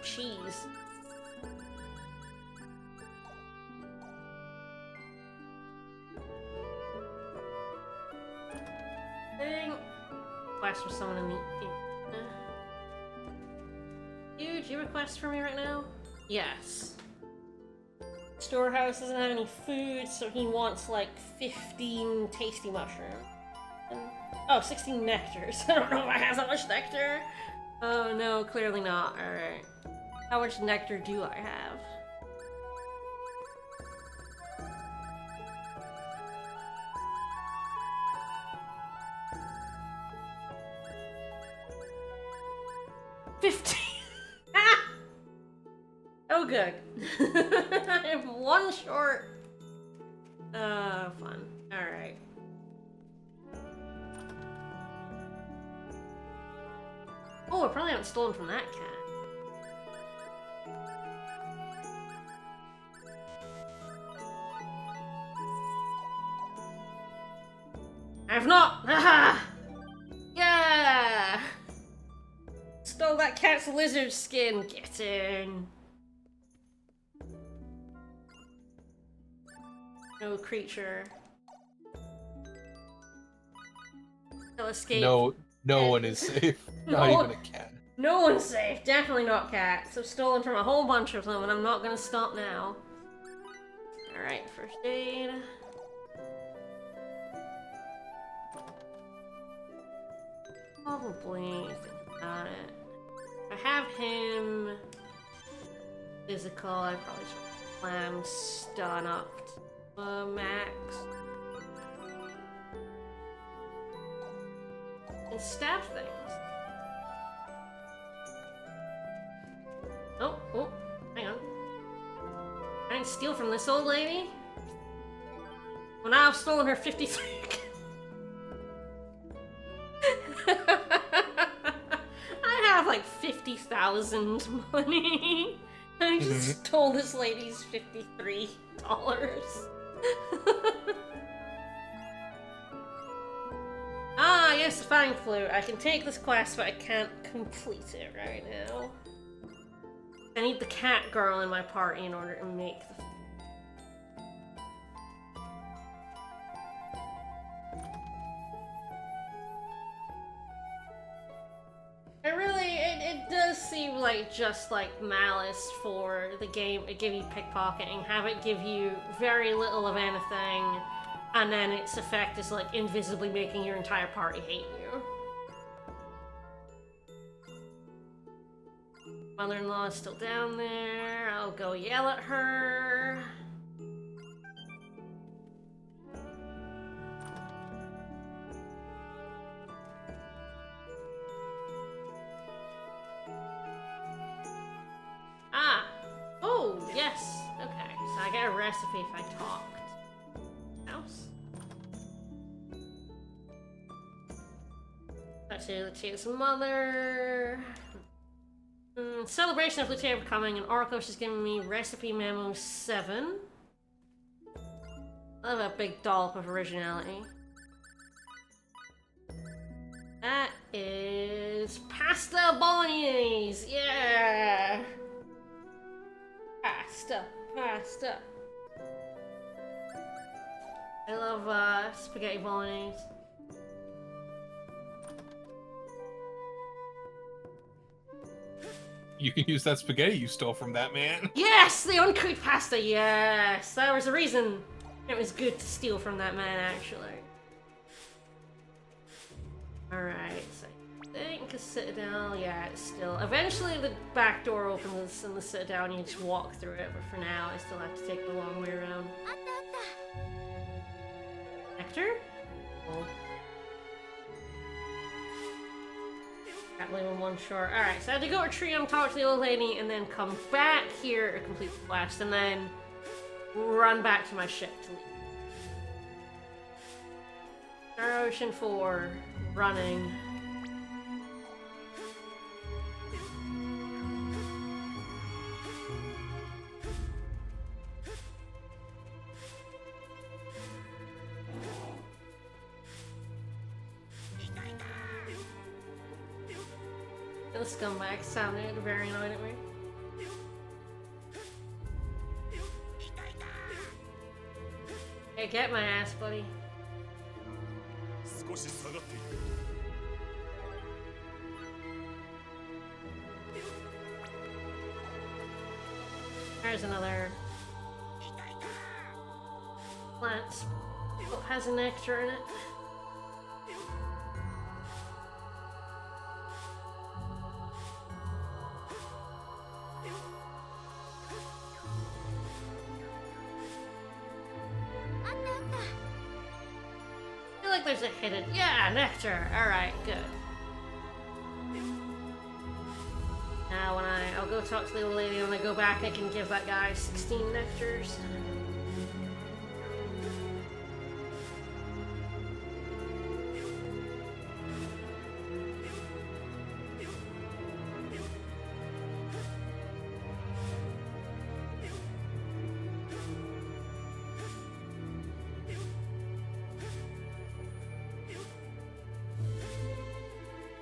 Cheese. Thing. Request for someone in the. Dude, do you request for me right now? Yes. Storehouse doesn't have any food, so he wants like 15 tasty mushrooms. Oh, 16 nectars. I don't know if I have that much nectar. Oh no, clearly not. Alright. How much nectar do I have? Oh, good. I have one short. Fun. Alright. Oh, I probably haven't stolen from that cat. I have not! Haha! Yeah! Stole that cat's lizard skin. Get in. No creature. He'll escape. No one is safe. Not even a cat. No one's safe. Definitely not cat. So stolen from a whole bunch of them, and I'm not gonna stop now. Alright, first aid. Probably think about it. If I have him physical, I probably should clam stun up to max. And stab things. Oh, hang on. I didn't steal from this old lady. Well, now I've stolen her 53. I have like 50,000 money. I just stole this lady's $53. Ah, yes, the Fang Flute. I can take this quest, but I can't complete it right now. I need the cat girl in my party in order to make the... It does seem like just like Malice for the game to give you pickpocketing, have it give you very little of anything, and then its effect is like invisibly making your entire party hate you. Mother-in-law is still down there. I'll go yell at her. Ah! Oh, yes! Okay, so I get a recipe if I talked. House? Let's see Lutea's mother. Celebration of Lutea becoming an oracle. She's giving me recipe memo 7. I love a big dollop of originality. That is pasta bolognese. Yeah. Pasta. I love spaghetti bolognese. You can use that spaghetti you stole from that man. Yes, the uncooked pasta. Yes, that was the reason it was good to steal from that man, actually. All right, so I think think a Citadel, yeah, it's still... Eventually the back door opens in the Citadel and you just walk through it, but for now I still have to take the long way around. あったあった。 Nectar? Oh. Can't believe I'm one short. Alright, so I had to go to Trium, talk to the old lady, and then come back here to complete the quest, and then run back to my ship to leave. Star Ocean 4, running. The scumbag sounded very annoyed at me. Hey, get my ass, buddy. 少し下がっている。 There's another plant. Oh, has a nectar in it. I feel like there's a hidden... Yeah, nectar! Alright, good. Now when I'll go talk to the old lady, and when I go back I can give that guy 16 nectars.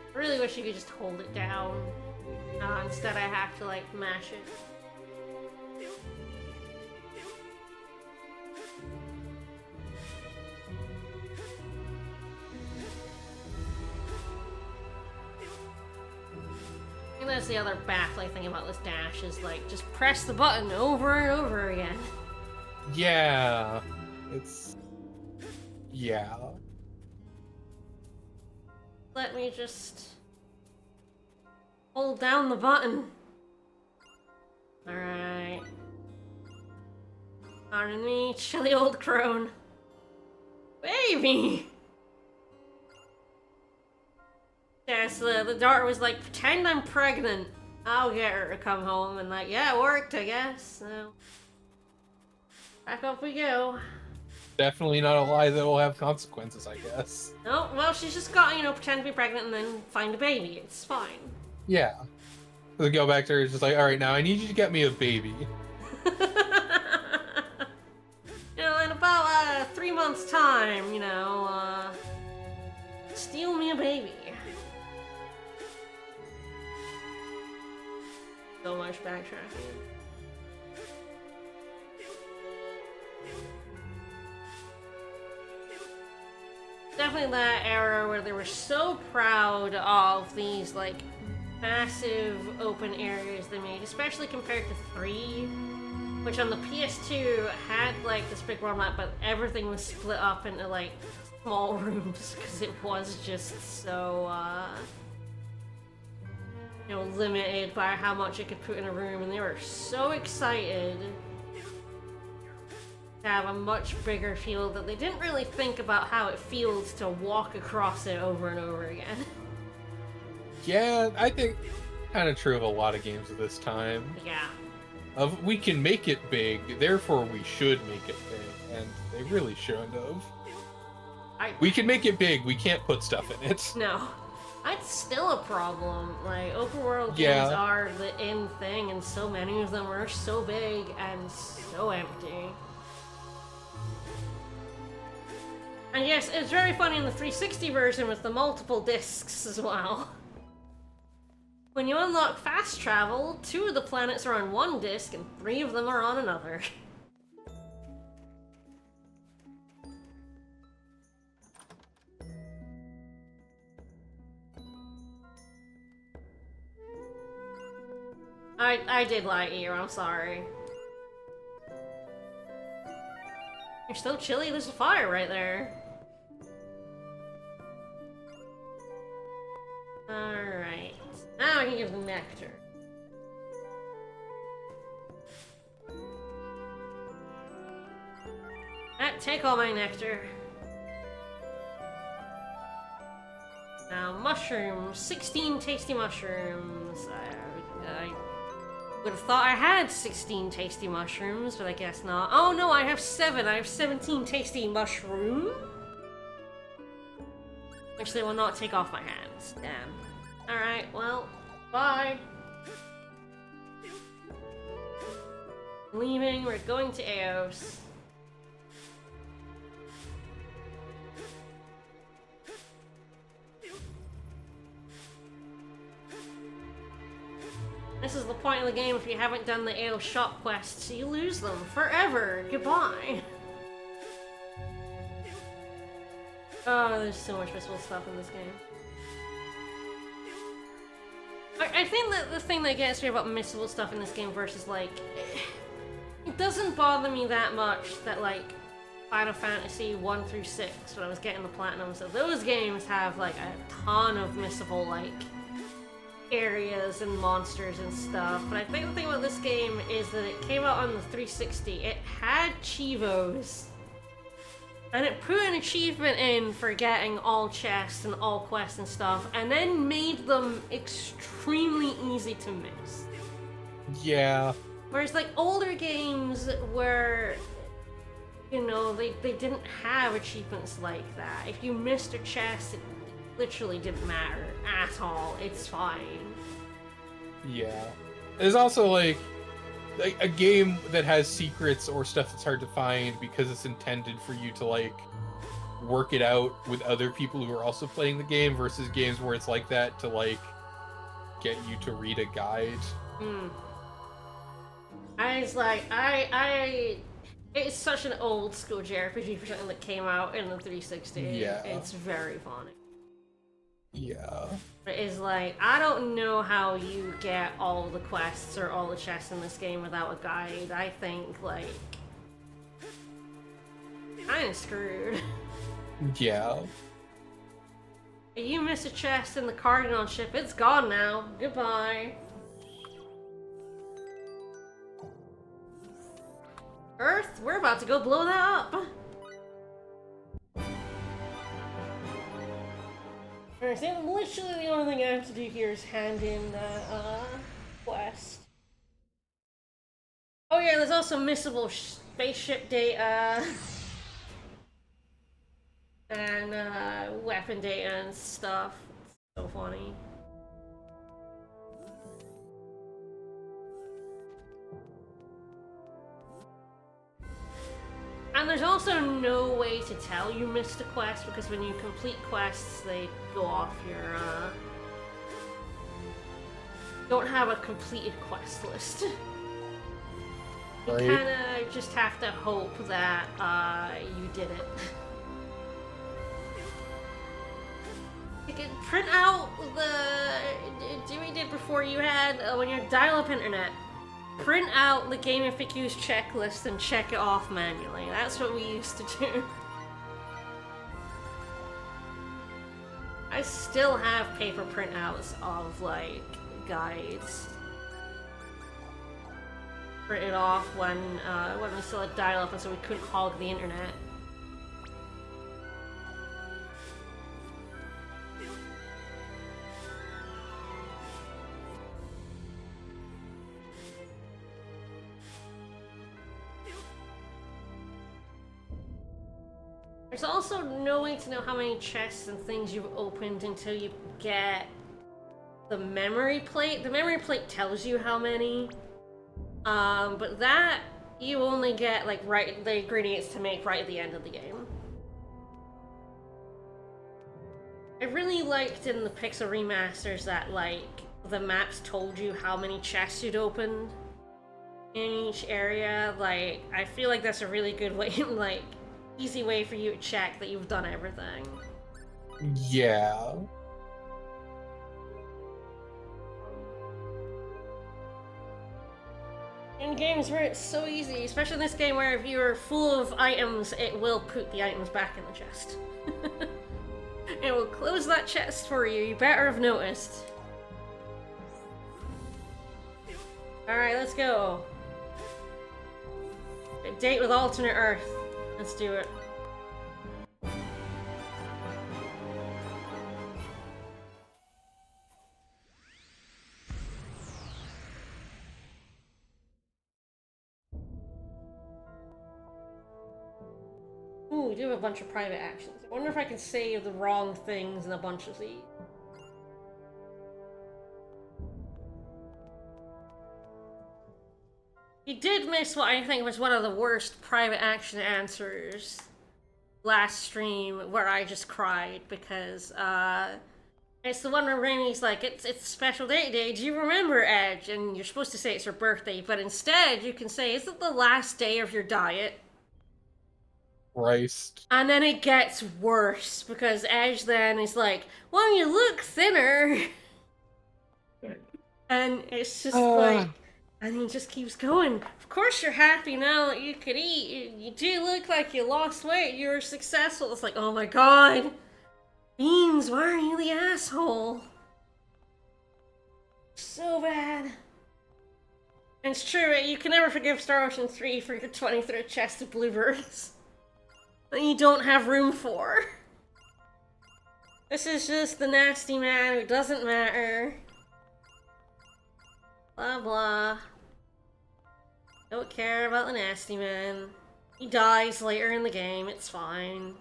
I really wish you could just hold it down. Instead I have to, like, mash it. And that's the other baffling thing about this dash is, like, just press the button over and over again. Yeah. It's... Yeah. Let me just... hold down the button. Alright. Pardon me, chilly old crone. Baby! Yes, the daughter was like, pretend I'm pregnant. I'll get her to come home, and like, yeah, it worked, I guess. So, back up we go. Definitely not a lie that will have consequences, I guess. No, well, she's just got, you know, pretend to be pregnant and then find a baby. It's fine. Yeah. So go back to her, it's just like, alright, now I need you to get me a baby. You know, in about 3 months' time, you know, steal me a baby. So much backtracking. Definitely that era where they were so proud of these, like, massive open areas they made, especially compared to 3, which on the PS2 had, like, this big world map, but everything was split up into, like, small rooms, because it was just so, you know, limited by how much it could put in a room, and they were so excited to have a much bigger field that they didn't really think about how it feels to walk across it over and over again. Yeah, I think kind of true of a lot of games at this time. Yeah. Of we can make it big, therefore we should make it big, and they really shouldn't have. We can make it big, we can't put stuff in it. No. That's still a problem. Like, open world games Yeah. are the in thing, and so many of them are so big and so empty. And yes, it's very funny in the 360 version with the multiple discs as well. When you unlock fast travel, 2 of the planets are on one disc and 3 of them are on another. I did lie to you, I'm sorry. You're so chilly, there's a fire right there. Alright. I can give them nectar. Take all my nectar. Now, mushrooms. 16 tasty mushrooms. I would have thought I had 16 tasty mushrooms, but I guess not. Oh no, I have 7. I have 17 tasty mushrooms. Which they will not take off my hands. Damn. Alright, well, bye. Leaving, we're going to Eos. This is the point of the game. If you haven't done the Eos shop quests, you lose them forever. Goodbye. Oh, there's so much missable stuff in this game. I think that the thing that gets me about missable stuff in this game versus, like... It doesn't bother me that much that, like, Final Fantasy 1 through 6, when I was getting the Platinum, so those games have, like, a ton of missable, like, areas and monsters and stuff. But I think the thing about this game is that it came out on the 360. It had Chivos. And it put an achievement in for getting all chests and all quests and stuff, and then made them extremely easy to miss. Yeah. Whereas, like, older games where, you know, they didn't have achievements like that. If you missed a chest, it literally didn't matter at all. It's fine. Yeah. There's also, like a game that has secrets or stuff that's hard to find because it's intended for you to, like, work it out with other people who are also playing the game versus games where it's like that to, like, get you to read a guide. It's such an old school JRPG for something that came out in the 360. Yeah. It's very funny. Yeah. It is like, I don't know how you get all the quests or all the chests in this game without a guide. I think, like, kinda screwed. Yeah. You miss a chest in the Cardinal ship, it's gone now. Goodbye. Earth, we're about to go blow that up. Alright, so literally the only thing I have to do here is hand in that quest. Oh yeah, there's also missable spaceship data and weapon data and stuff. It's so funny. And there's also no way to tell you missed a quest, because when you complete quests, they go off your, don't have a completed quest list. You kinda just have to hope that, you did it. You can print out the... Jimmy did before you had, when you're dial-up internet. Print out the Game FAQs checklist and check it off manually. That's what we used to do. I still have paper printouts of, like, guides. Printed off when we still had dial-up and so we couldn't hog the internet. There's also no way to know how many chests and things you've opened until you get the memory plate. The memory plate tells you how many, but that you only get, like, the ingredients to make right at the end of the game. I really liked in the Pixel remasters that, like, the maps told you how many chests you'd opened in each area. Like, I feel like that's a really good way, like, easy way for you to check that you've done everything. Yeah. In games where it's so easy, especially in this game where if you're full of items, it will put the items back in the chest. It will close that chest for you, you better have noticed. Alright, let's go. A date with alternate Earth. Let's do it. Ooh, we do have a bunch of private actions. I wonder if I can save the wrong things in a bunch of these. He did miss what I think was one of the worst private action answers last stream, where I just cried because it's the one where Rainey's like, it's a special day, do you remember, Edge? And you're supposed to say it's her birthday, but instead you can say, is it the last day of your diet? Christ. And then it gets worse, because Edge then is like, well, you look thinner. And it's just like, and he just keeps going. Of course you're happy now that you could eat. You do look like you lost weight. You're successful. It's like, oh my god. Beans, why are you the asshole? So bad. And it's true, you can never forgive Star Ocean 3 for your 23rd chest of bluebirds that you don't have room for. This is just the nasty man who doesn't matter. Blah blah. Don't care about the nasty man. He dies later in the game, it's fine.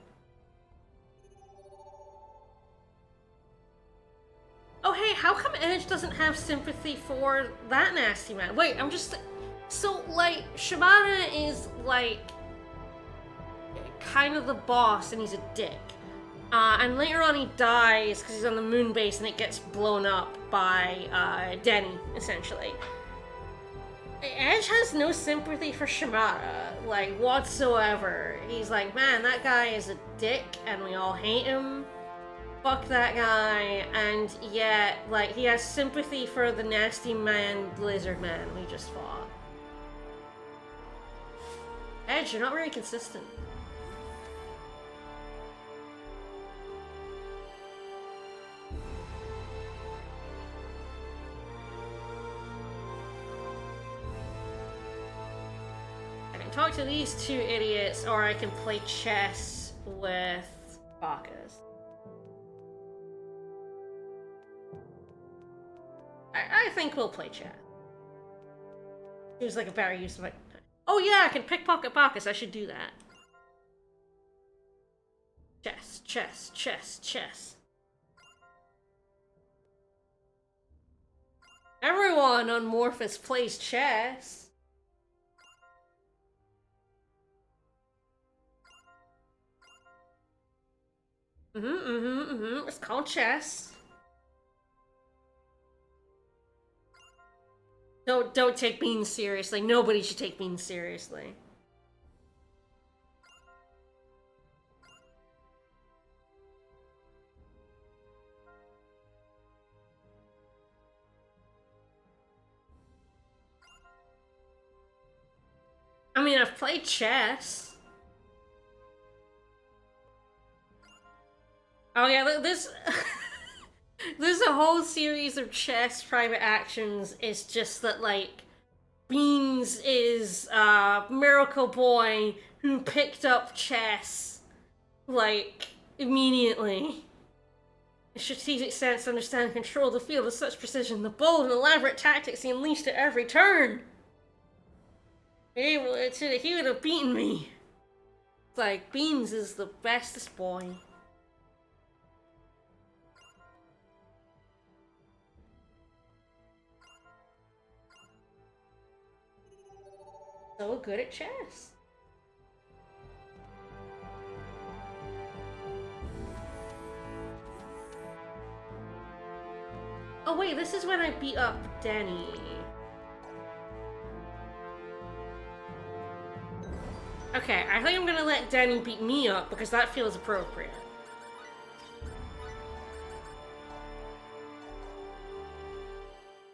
Oh hey, how come Edge doesn't have sympathy for that nasty man? Wait, I'm just... So, like, Shimada is, like, kind of the boss and he's a dick. And later on he dies because he's on the moon base and it gets blown up by Denny, essentially. Edge has no sympathy for Shimada, like, whatsoever. He's like, man, that guy is a dick and we all hate him. Fuck that guy. And yet, like, he has sympathy for the nasty man, Lizard Man we just fought. Edge, you're not very consistent. Talk to these two idiots, or I can play chess with Bacchus. I think we'll play chess. Seems like a better use of my time. Oh yeah, I can pickpocket Bacchus. I should do that. Chess, chess, chess, chess. Everyone on Morphous plays chess. It's called chess. Don't take Beans seriously. Nobody should take Beans seriously. I mean, I've played chess. Oh yeah, this there's a whole series of chess private actions. It's just that, like, Beans is a miracle boy who picked up chess, like, immediately. A strategic sense to understand and control the field with such precision, the bold and elaborate tactics he unleashed at every turn. He would have beaten me. It's like, Beans is the bestest boy. So good at chess. Oh wait, this is when I beat up Denny. Okay, I think I'm gonna let Denny beat me up because that feels appropriate.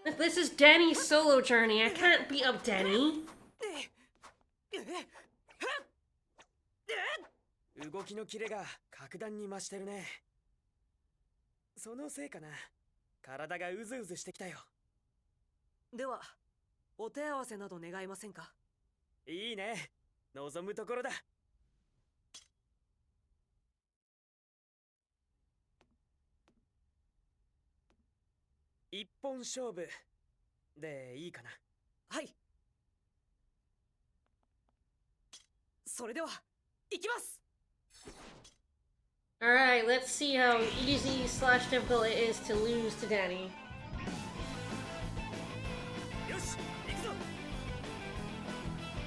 If this is Denny's solo journey, I can't beat up Denny. 動きのキレが格段に増してるね。そのせいかな。体がうずうずしてきたよ。ではお手合わせなど願いませんか？いいね。望むところだ。一本勝負でいいかな。はい。それでは行きます。 Alright, let's see how easy slash difficult it is to lose to Danny. よし、行くぞ。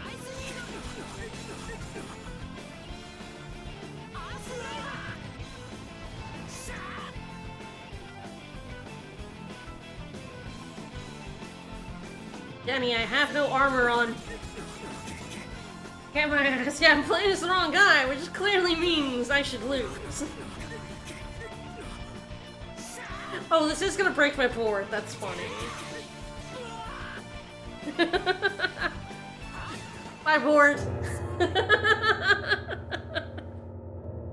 アイスリード。アースライダー。シャー。 Danny, I have no armor on. Get my ass. Yeah, I'm playing as the wrong guy, which clearly means I should lose. Oh, this is gonna break my board. That's funny. My board.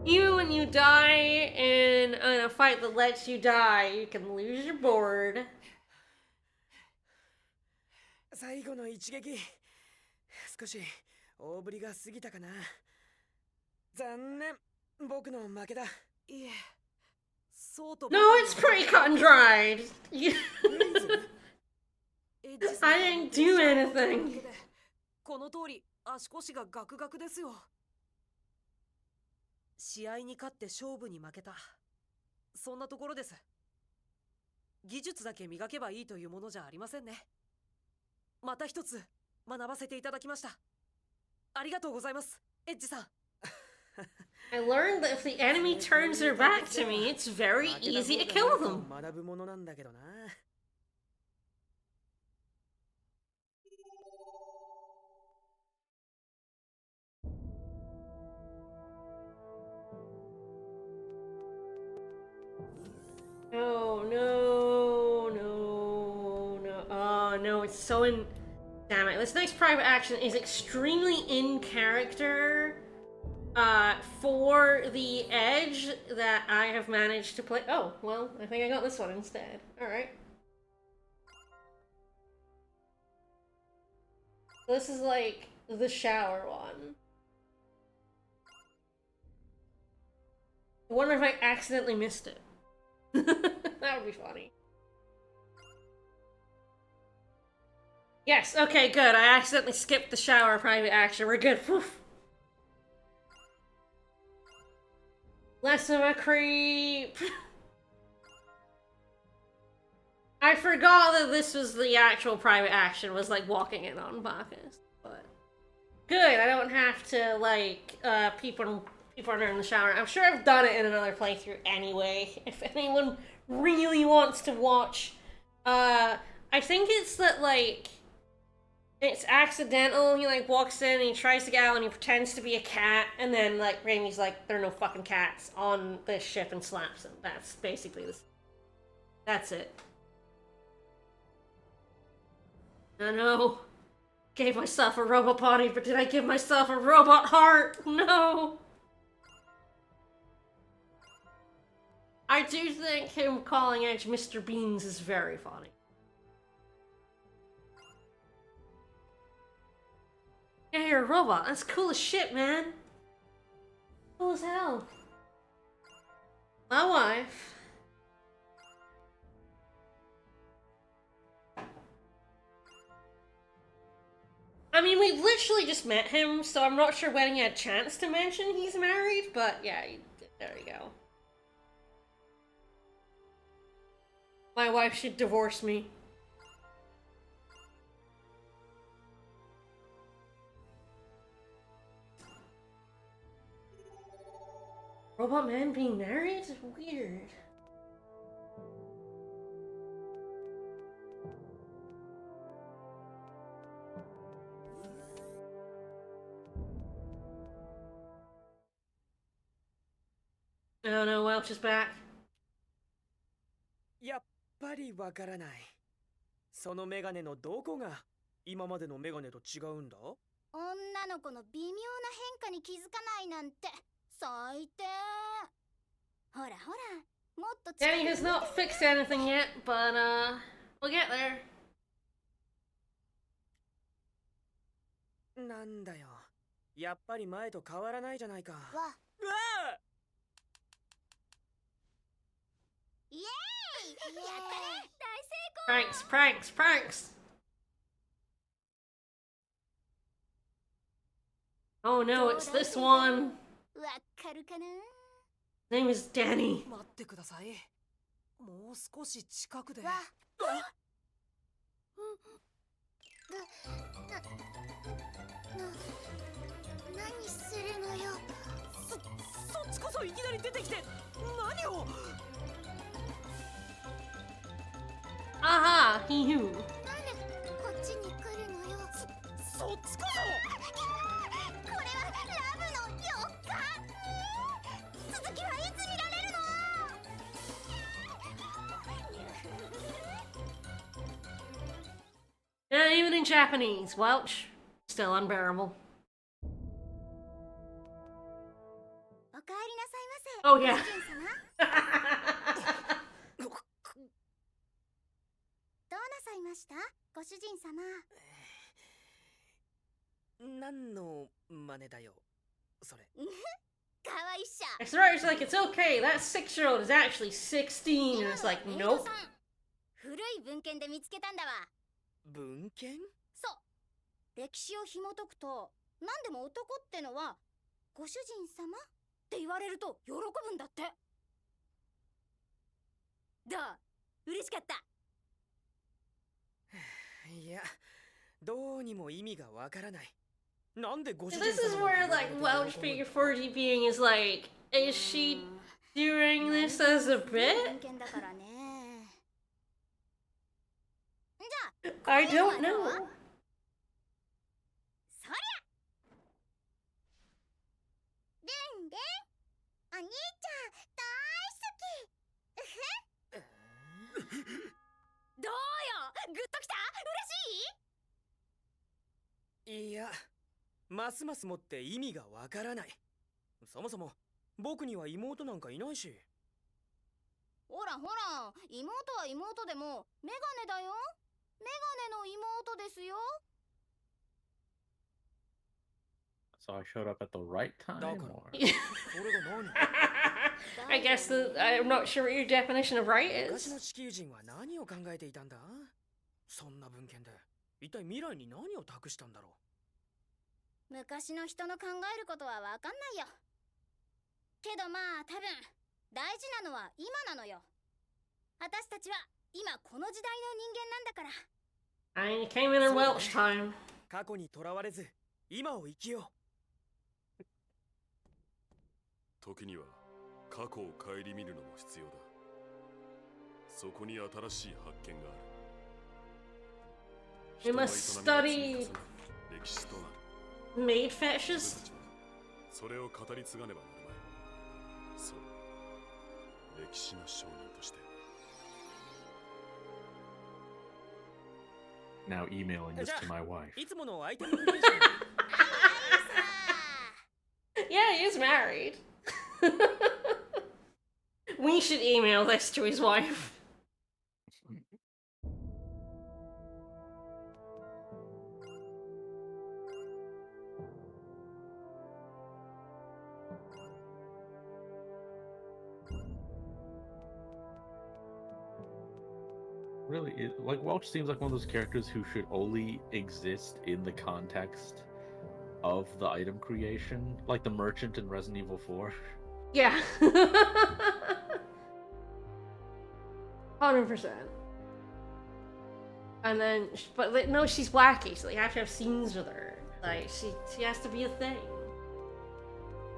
Even when you die in a fight that lets you die, you can lose your board. 最後の一撃、少し大振りが過ぎたかな。残念、僕の負けだ。いえ、そうと。 No, it's pretty cut and dried. You- エッジ I さん didn't do anything. この通り足腰がガクガクですよ。試合に勝って勝負に負けた、そんなところです。技術だけ磨けばいいというものじゃありませんね。また一つ学ばせていただきました。ありがとうございます、エッジさん。I learned that if the enemy turns their back to me, it's very easy to kill them. 学ぶものなんだけどな。No, no, no, no. Oh, no, it's so in... Damn it. This next private action is extremely in character for the edge that I have managed to play. Oh, well, I think I got this one instead. Alright. This is like the shower one. I wonder if I accidentally missed it. That would be funny. Yes, okay, good. I accidentally skipped the shower private action. We're good. Whew. Less of a creep. I forgot that this was the actual private action, was like walking in on Bacchus. But good, I don't have to like people are in the shower. I'm sure I've done it in another playthrough anyway. If anyone really wants to watch, I think it's that like it's accidental. He like walks in and he tries to get out and he pretends to be a cat, and then like Raimi's like, there are no fucking cats on this ship, and slaps him. That's basically this. That's it. I know. Gave myself a robot body, but did I give myself a robot heart? No. I do think him calling Edge Mr. Beans is very funny. Yeah, you're a robot. That's cool as shit, man. Cool as hell. My wife. I mean, we literally just met him, so I'm not sure when he had a chance to mention he's married, but yeah, there you go. My wife should divorce me. Robot man being married? Weird. Oh no, Welch is back. やっぱりわからない。そのメガネのどこが今までのメガネと違うんだ？女の子の微妙な変化に気づかないなんて最低。ほらほら、もっと Danny has not fixed anything yet, but we'll get there. なんだよ。やっぱり前と変わらないじゃないか。わ、うわイエーイ、やったね、Pranks, pranks, pranks! Oh no, it's this one. わかるかな。 His name is Danny. 待ってください。もう少し近くで。わ、何するのよ。そっちこそいきなり出てきて何を。 Aha, he who. なんでこっちに来るのよ。そっちここれはラブの4日。続きはいつ見られるの。 Yeah, even in Japanese, Welch. Still unbearable. おかえりなさいませ。 Oh, yeah. ご主人様、どうなさいましたご主人様。ー何の真似だよ。それ。かわいいっしゃ。 It's right, it's like, it's okay, that 6-year-old is actually 16. And it's like, 今の nope. メイドさん、古い文献で見つけたんだわ。文献？そう、歴史を紐解くと、何でも男ってのはご主人様って言われると喜ぶんだって。どう？嬉しかった。いや、どうにも意味がわからない。なんでご主 So 人 this is 様 where, に like, 言われ Welch て喜ぶ being 40 being is like, is she doing this as a 文 bit? 献だからね。じゃあ、 I これは don't どう？ know. そりゃ、ルンルン、お兄ちゃん大好き。どうよ、グッときた？嬉しい？いや、ますますもって意味がわからない。そもそも僕には妹なんかいないし。ほらほら、妹は妹でもメガネだよ。メガネの妹ですよ。 So I showed up at the right time, Dog. or それが何？ I guess I'm not sure what your definition of right 昔 is. の地球人は何を考えていたんだ？そんな文献で一体未来に何を託したんだろ昔の人の考えることはわかんないよ。けどまあ多分大事なのは今なのよ。私たちは今この時代の人間なんだから。 I came in Welch time. う。過去にとらわれず今を生きよ時には過去を顧みるのも必要だ。そこに新しい発見がある。 We must study 歴史となる。 maid 僕 fetishes. たちはそれを語り継がねばなるまい。そう、歴史の証人として。 now emailing this to my wife. う。いつものアイテムクリエイション。 Yeah, he is married. We should email this to his wife. Really, like Welch seems like one of those characters who should only exist in the context of the item creation, like the merchant in Resident Evil 4. Yeah. 100%. And then, but like, no, she's wacky, so you have to have scenes with her. Like, she has to be a thing.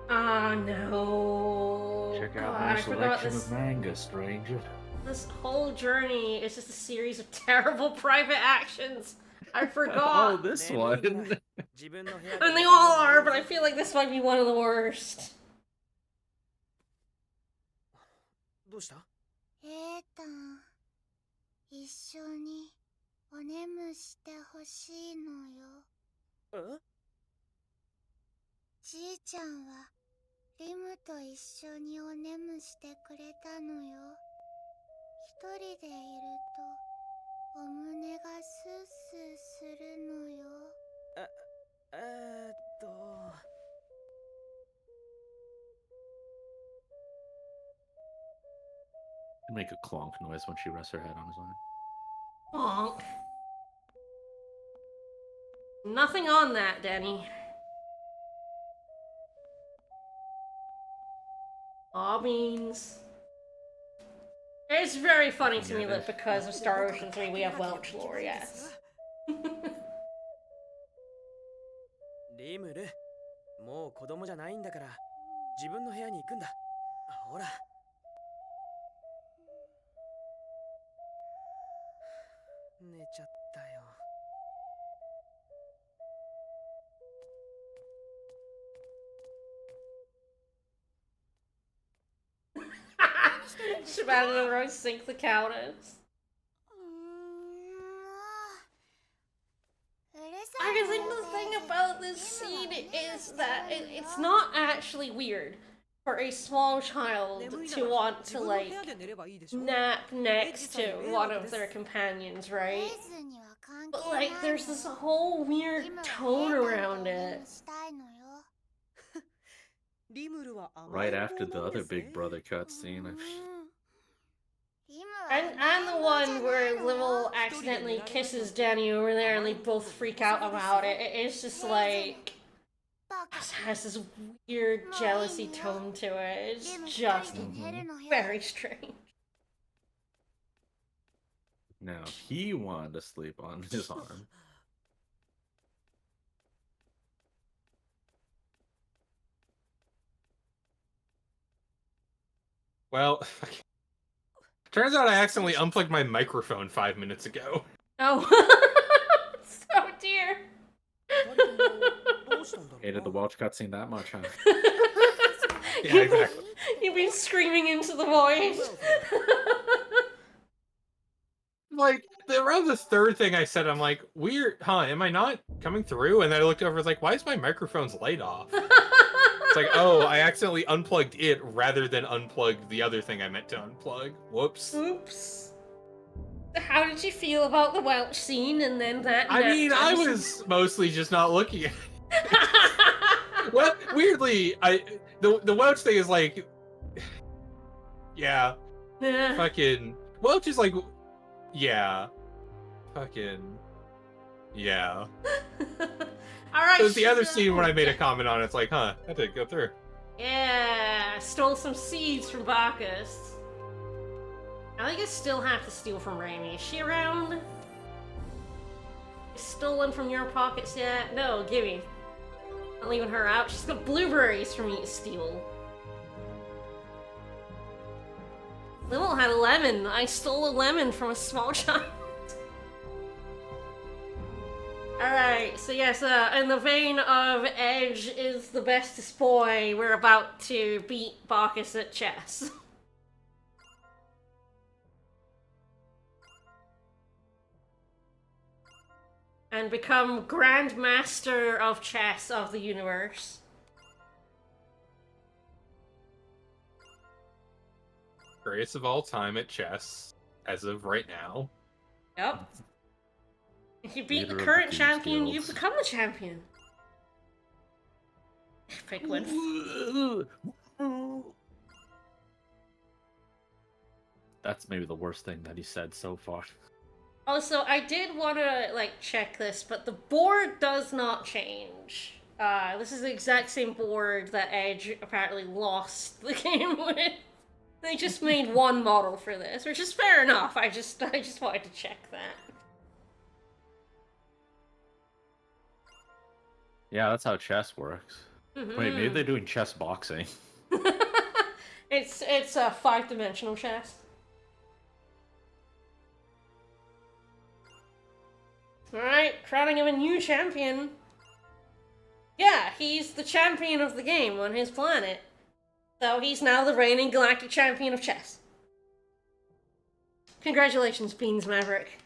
Oh no. Check out God, my I forgot selection this. of manga, stranger. This whole journey is just a series of terrible private actions. I Oh, forgot. this ねえみん one. な自分の部屋で And they all are, but I feel like this might be one of the worst. どうした？エータン、一緒にお眠してほしいのよ。え？じいちゃんはリムと一緒にお眠してくれたのよ。一人でいるとお胸がスースーするのよ。あ can make a clonk noise when she rests her head on his arm. Bonk. Nothing on that, Denny. Aw, beans. It's very funny to me that because of Star Ocean 3 we have Welch lore, yes. リムル、もう子供じゃないんだから自分の部屋に行くんだ。ほら。寝ちゃったよ。Shibata Roy sync the counters. I think the thing about this scene is that it's not actually weird for a small child to want to, like, nap next to one of their companions, right? But, like, there's this whole weird tone around it. Right after the other Big Brother cutscene. And the one where Limmel accidentally kisses Danny over there and they both freak out about it. It's just like... it has this weird jealousy tone to it. It's just very strange. Now, he wanted to sleep on his arm. Well, turns out I accidentally unplugged my microphone 5 minutes ago. Oh. Oh dear. Hated the Welch cutscene that much, huh? Yeah, exactly. You've been screaming into the void. Like, around the third thing I said, I'm like, weird, huh, am I not coming through? And then I looked over, I was like, why is my microphone's light off? It's like, oh, I accidentally unplugged it rather than unplugged the other thing I meant to unplug. Whoops. Oops. How did you feel about the Welch scene and then that? I mean, I was mostly just not looking at it. Well, weirdly, the Welch thing is like, yeah, fucking Welch is like, yeah, fucking, yeah. Alright. It was the other scene when I made a comment on it. It's like, huh, that didn't go through. Yeah, stole some seeds from Bacchus. I think I still have to steal from Raimi. Is she around? Stolen from your pockets yet? No, gimme. Not leaving her out. She's got blueberries for me to steal. Limmel had a lemon. I stole a lemon from a small child. Alright, so yes, in the vein of Edge is the bestest boy, we're about to beat Bacchus at chess. And become Grand Master of Chess of the universe. Greatest of all time at chess, as of right now. Yep. If you beat Leader the of current the champion, Thieves you Guilds. become the champion. Epic win. That's maybe the worst thing that he said so far. Also, I did want to, like, check this, but the board does not change. This is the exact same board that Edge apparently lost the game with. They just made one model for this, which is fair enough. I just wanted to check that. Yeah, that's how chess works. Wait, maybe they're doing chess boxing. It's a 5-dimensional chess. Alright, crowning him a new champion. Yeah, he's the champion of the game on his planet. So he's now the reigning galactic champion of chess. Congratulations, Beans Maverick.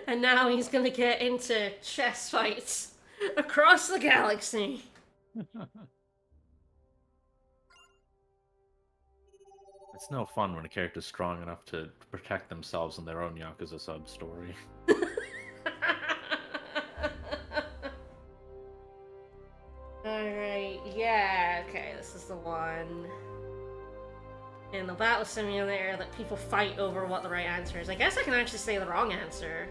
And now he's gonna get into chess fights across the galaxy. It's no fun when a character's strong enough to protect themselves in their own Yakuza sub-story. Alright. this is the one in the battle simulator that people fight over what the right answer is. I guess I can actually say the wrong answer.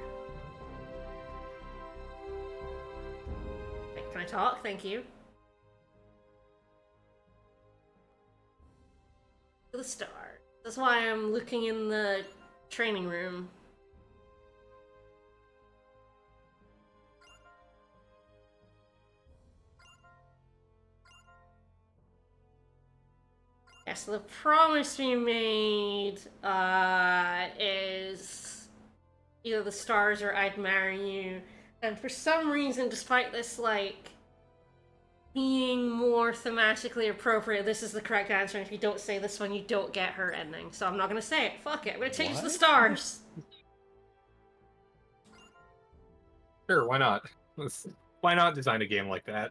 Wait, can I talk? Thank you. To the star. That's why I'm looking in the training room. Yeah, so the promise we made is either the stars or I'd marry you. And for some reason, despite this, like, being more thematically appropriate, this is the correct answer, and if you don't say this one, you don't get her ending. So I'm not gonna say it. Fuck it. I'm gonna change the stars. Sure, why not? Why not design a game like that?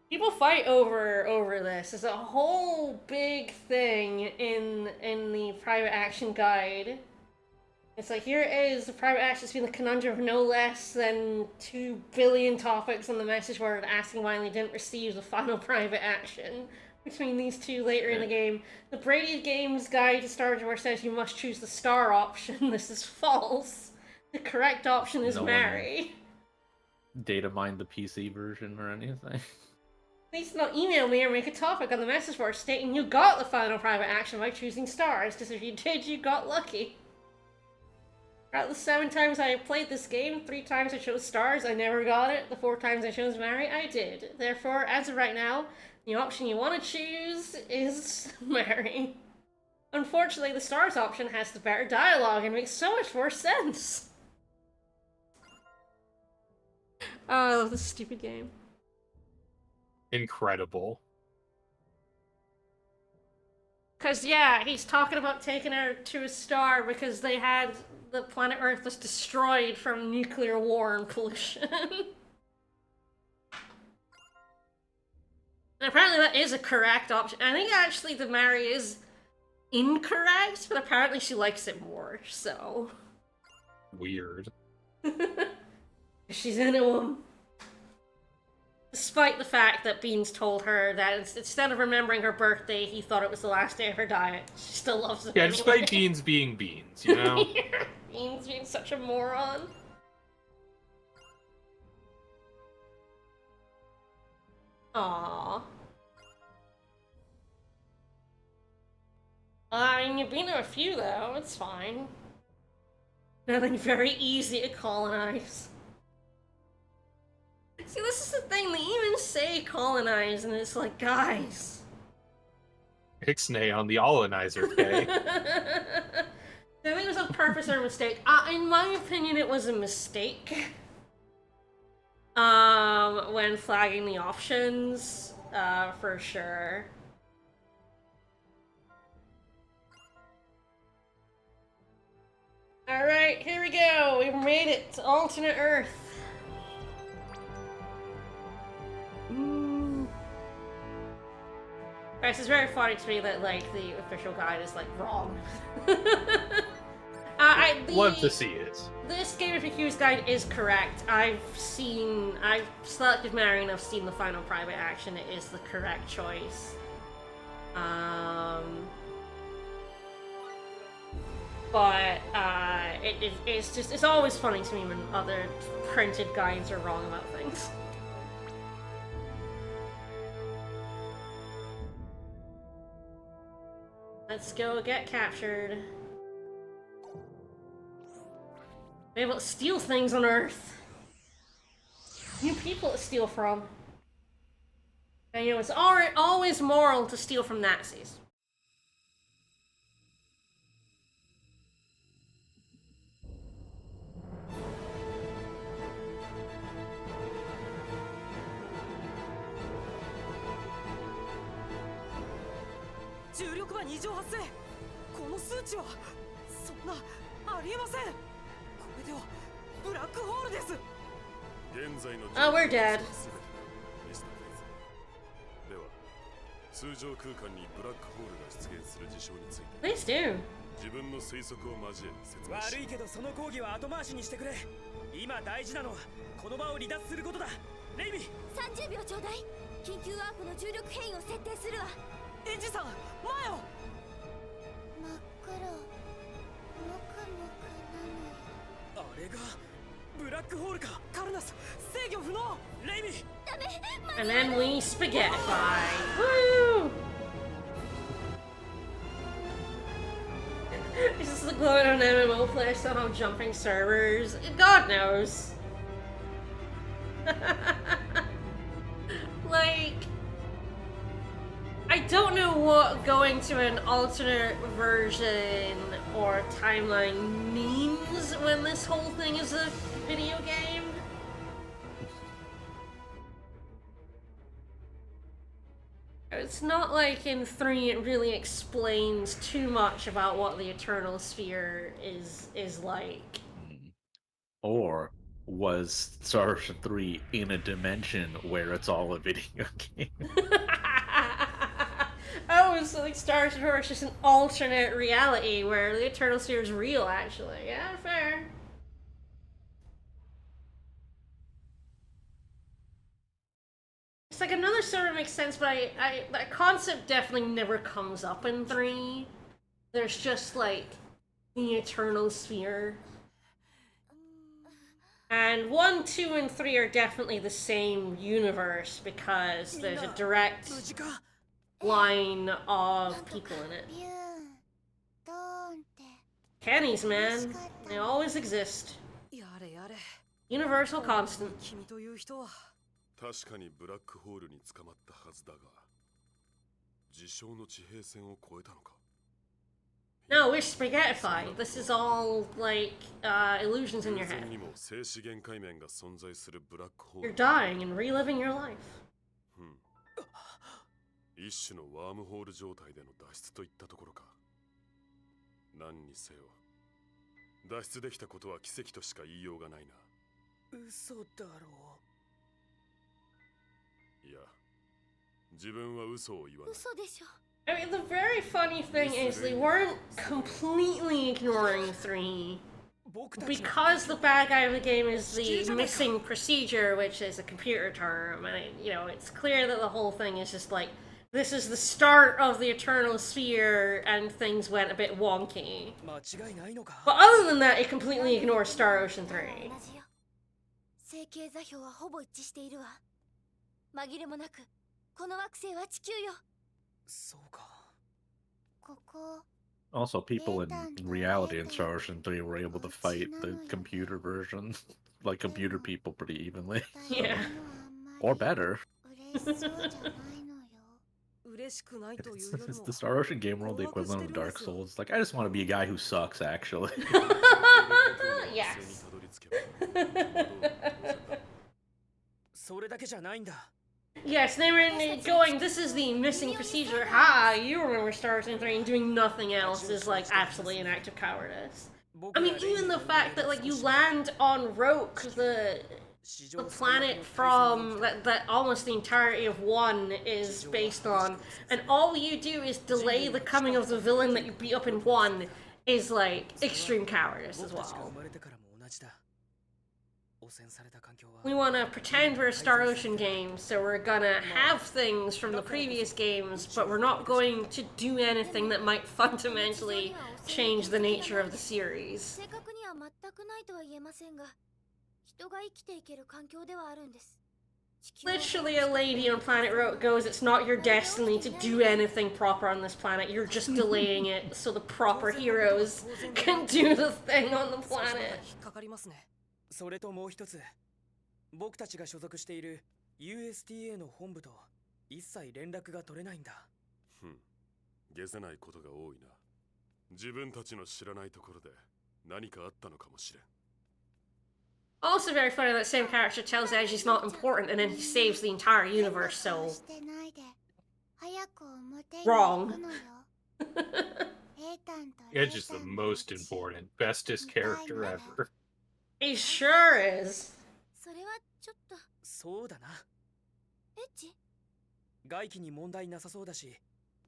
People fight over this. There's a whole big thing in the private action guide. It's like, here it is, the private action's been the conundrum of no less than 2 billion topics on the message board asking why they didn't receive the final private action between these two later in the game. The Brady Games Guide to Star Wars says you must choose the star option. This is false. The correct option is No one- marry. Data mine the PC version or anything. Please don't email me or make a topic on the message board stating you got the final private action by choosing stars, because if you did, you got lucky. Out of the 7 times I have played this game, 3 times I chose stars, I never got it. The 4 times I chose marry, I did. Therefore, as of right now, the option you want to choose is marry. Unfortunately, the stars option has the better dialogue and makes so much more sense. Oh, I love this stupid game. Incredible. Cause yeah, he's talking about taking her to a star because the planet Earth was destroyed from nuclear war and pollution. And apparently that is a correct option. I think actually the marry is incorrect, but apparently she likes it more, so. Weird. She's into him. Despite the fact that Beans told her that instead of remembering her birthday, he thought it was the last day of her diet. She still loves him Yeah, anyway. despite Beans being Beans, you know? Beans being such a moron. Aww. I mean, you've been to a few, though. It's fine. Nothing very easy to colonize. See, this is the thing. They even say colonize, and it's like, guys. Ixnay on the Allenizer, okay? I think it was a purpose or a mistake. In my opinion, it was a mistake. When flagging the options, for sure. Alright, here we go. We've made it to alternate Earth. Guys, it's very funny to me that, like, the official guide is, like, wrong. Love to see it. This Game of Accused guide is correct. I've selected marry and I've seen the final private action. It is the correct choice. But, it's always funny to me when other printed guides are wrong about things. Let's go get captured. Be able to steal things on Earth. New people to steal from. And you know, it's always moral to steal from Nazis. Oh, we're dead. Please do. 自分の推測を交え説明し悪いけどその講義は後回しにしてくれ。今大事なのはこの場を離脱することだ。レイビー。30秒ちょうだい。緊急ワープの重力変異を設定するわ。エンジさん、前を。真っ黒もくもくなのよ。あれがブラックホールか。カルナス、制御不能。レイミー。ダメ、 And then we spaghettify. Woo! Is this the going on MMO player somehow jumping servers? God knows. Like, I don't know what going to an alternate version or timeline means when this whole thing is a video game. It's not like in 3 it really explains too much about what the Eternal Sphere is like. Or was Star Ocean 3 in a dimension where it's all a video game? Oh, it's like Star Ocean 4 is just an alternate reality where the Eternal Sphere is real, actually. Yeah, fair. It's like another sort of makes sense, but that concept definitely never comes up in 3. There's just like the Eternal Sphere. And 1, 2, and 3 are definitely the same universe because there's a direct 無事か。 line of people in it. ビューンドーンって Kenny's, man. They always exist. やれやれ。 Universal constant. 君という人は。確かにブラックホールに捕まったはずだが、事象の地平線を越えたのか。 No, we're spaghettified. This is all, like, illusions in your 偶然 head. にも静止限界面が存在するブラックホー You're ル。 dying and reliving your life. 一種のワームホール状態での脱出といったところか。何にせよ、脱出できたことは奇跡としか言いようがないな。嘘だろいや、自分は嘘を言わない。嘘でしょ。 I mean, the very funny thing is they weren't completely ignoring 3. う。僕たちの Because the bad guy of the game is the missing procedure, which is a computer term, and it's clear that the whole thing is just like, this is the start of the Eternal Sphere, and things went a bit wonky. 間違いないのか。 But other than that, it completely ignores Star Ocean 3. 同じよ。成形座標はほぼ一致しているわ。紛れもなく、この惑星は地球よ。そうか。ここ。 Also, people in reality in Star Ocean 3 were able to fight the computer version, like computer people, pretty evenly. Yeah. Or better. 嬉しそうじゃないのよ。嬉しくないというより Is も。 the Star Ocean game world the equivalent of Dark Souls? Like, I just want to be a guy who sucks, actually. にた Yes. どり着けば。それだけじゃないんだ。 Yes, they were going, this is the missing procedure. Ha! You remember Star Ocean 3 and doing nothing else is like absolutely an act of cowardice. I mean, even the fact that like you land on Roke, the planet from that almost the entirety of 1 is based on, and all you do is delay the coming of the villain that you beat up in 1 is like extreme cowardice as 僕たちが well. 生まれてからも同じだ。汚染された環境は We want to pretend we're a Star Ocean game, so we're gonna have things from the previous games, but we're not going to do anything that might fundamentally change the nature of the series. 正確には全くないとは言えませんが、人が生きていける環境ではあるんです。地球は Literally, a lady on Planet Rote goes, it's not your destiny to do anything proper on this planet, you're just delaying it so the proper heroes can do the thing on the 少しまだ planet. 引っかかりますね。それともう一つ、僕たちが所属している USTA の本部と一切連絡が取れないんだ。解せないことが多いな。自分たちの知らないところで何かあったのかもしれん。 Also very funny, that same character tells Edge he's not important and then he saves the entire universe, so... してないで早く表に Wrong. 行くのよ。エータンと Edge is the most important, bestest character ever. He sure is. それはちょっと。そうだな。エッジ？外気に問題なさそうだし、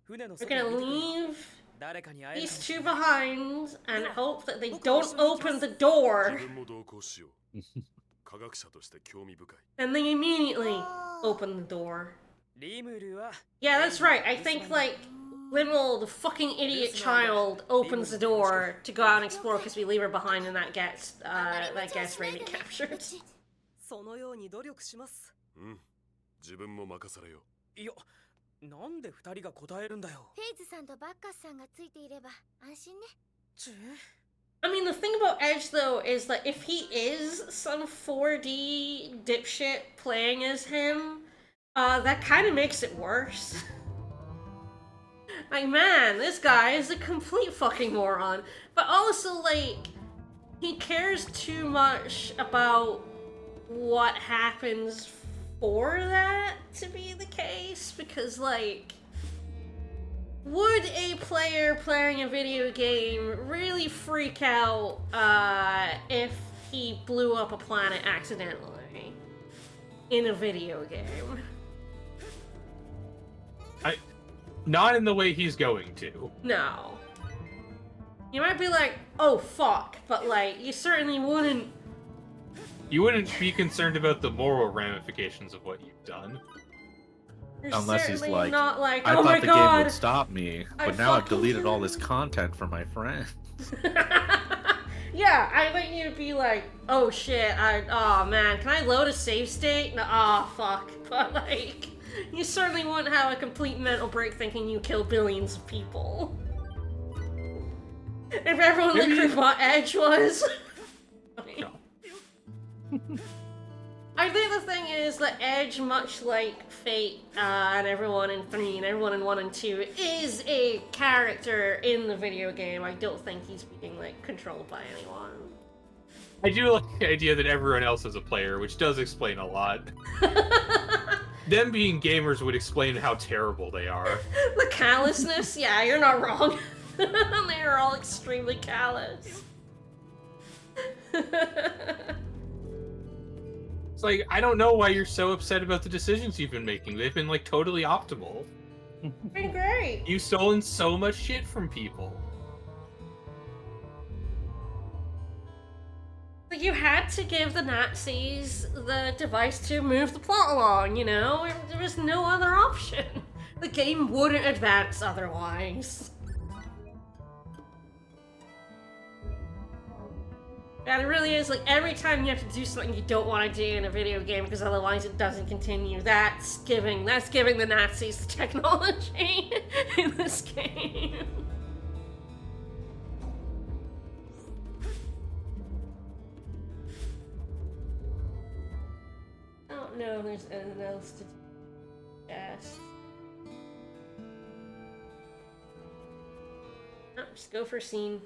船の We're 外 gonna に出てくる leave 誰かに会えるか these もしれ two ない。 behind and hope that they don't open the door. 自分も同行しよう。科学者として興味深い。 And they immediately open the door. リムルは Yeah, that's right. I think, like, Limmel, the fucking idiot child, opens the door to go out and explore because we leave her behind and that gets Raven captured. そのように努力します。うん自分も任されよいやなんで二人が答えるんだよフェイズさんとバッカスさんがついていれば安心ね。ち I mean, the thing about Edge, though, is that if he is some 4D dipshit playing as him, that kind of makes it worse. Like, man, this guy is a complete fucking moron. But also, like, he cares too much about what happens for that to be the case, because, like, would a player playing a video game really freak out if he blew up a planet accidentally in a video game? Not in the way he's going to. No. You might be like, oh fuck, but like, you certainly wouldn't. You wouldn't be concerned about the moral ramifications of what you've done. You're Unless he's certainly like, not like, I oh my thought the game god. would stop me, I but now I've fucking deleted all did this it." content for my friends. Yeah, I think you'd be like, oh shit, oh man, can I load a save state? No, oh fuck. But like, you certainly wouldn't have a complete mental break thinking you kill billions of people. If everyone Maybe- looked at what Edge was. No. I think the thing is that Edge, much like Fate and everyone in 3 and everyone in 1 and 2, is a character in the video game. I don't think he's being, like, controlled by anyone. I do like the idea that everyone else is a player, which does explain a lot. Them being gamers would explain how terrible they are. The callousness? Yeah, you're not wrong. They are all extremely callous. It's like, I don't know why you're so upset about the decisions you've been making. They've been, like, totally optimal. Pretty great. You've stolen so much shit from people. Like, you had to give the Nazis the device to move the plot along, you know? There was no other option. The game wouldn't advance otherwise. And it really is, like, every time you have to do something you don't want to do in a video game because otherwise it doesn't continue, that's giving the Nazis the technology in this game. I don't know if there's anything else to do. Yes. Oh, just go for a scene.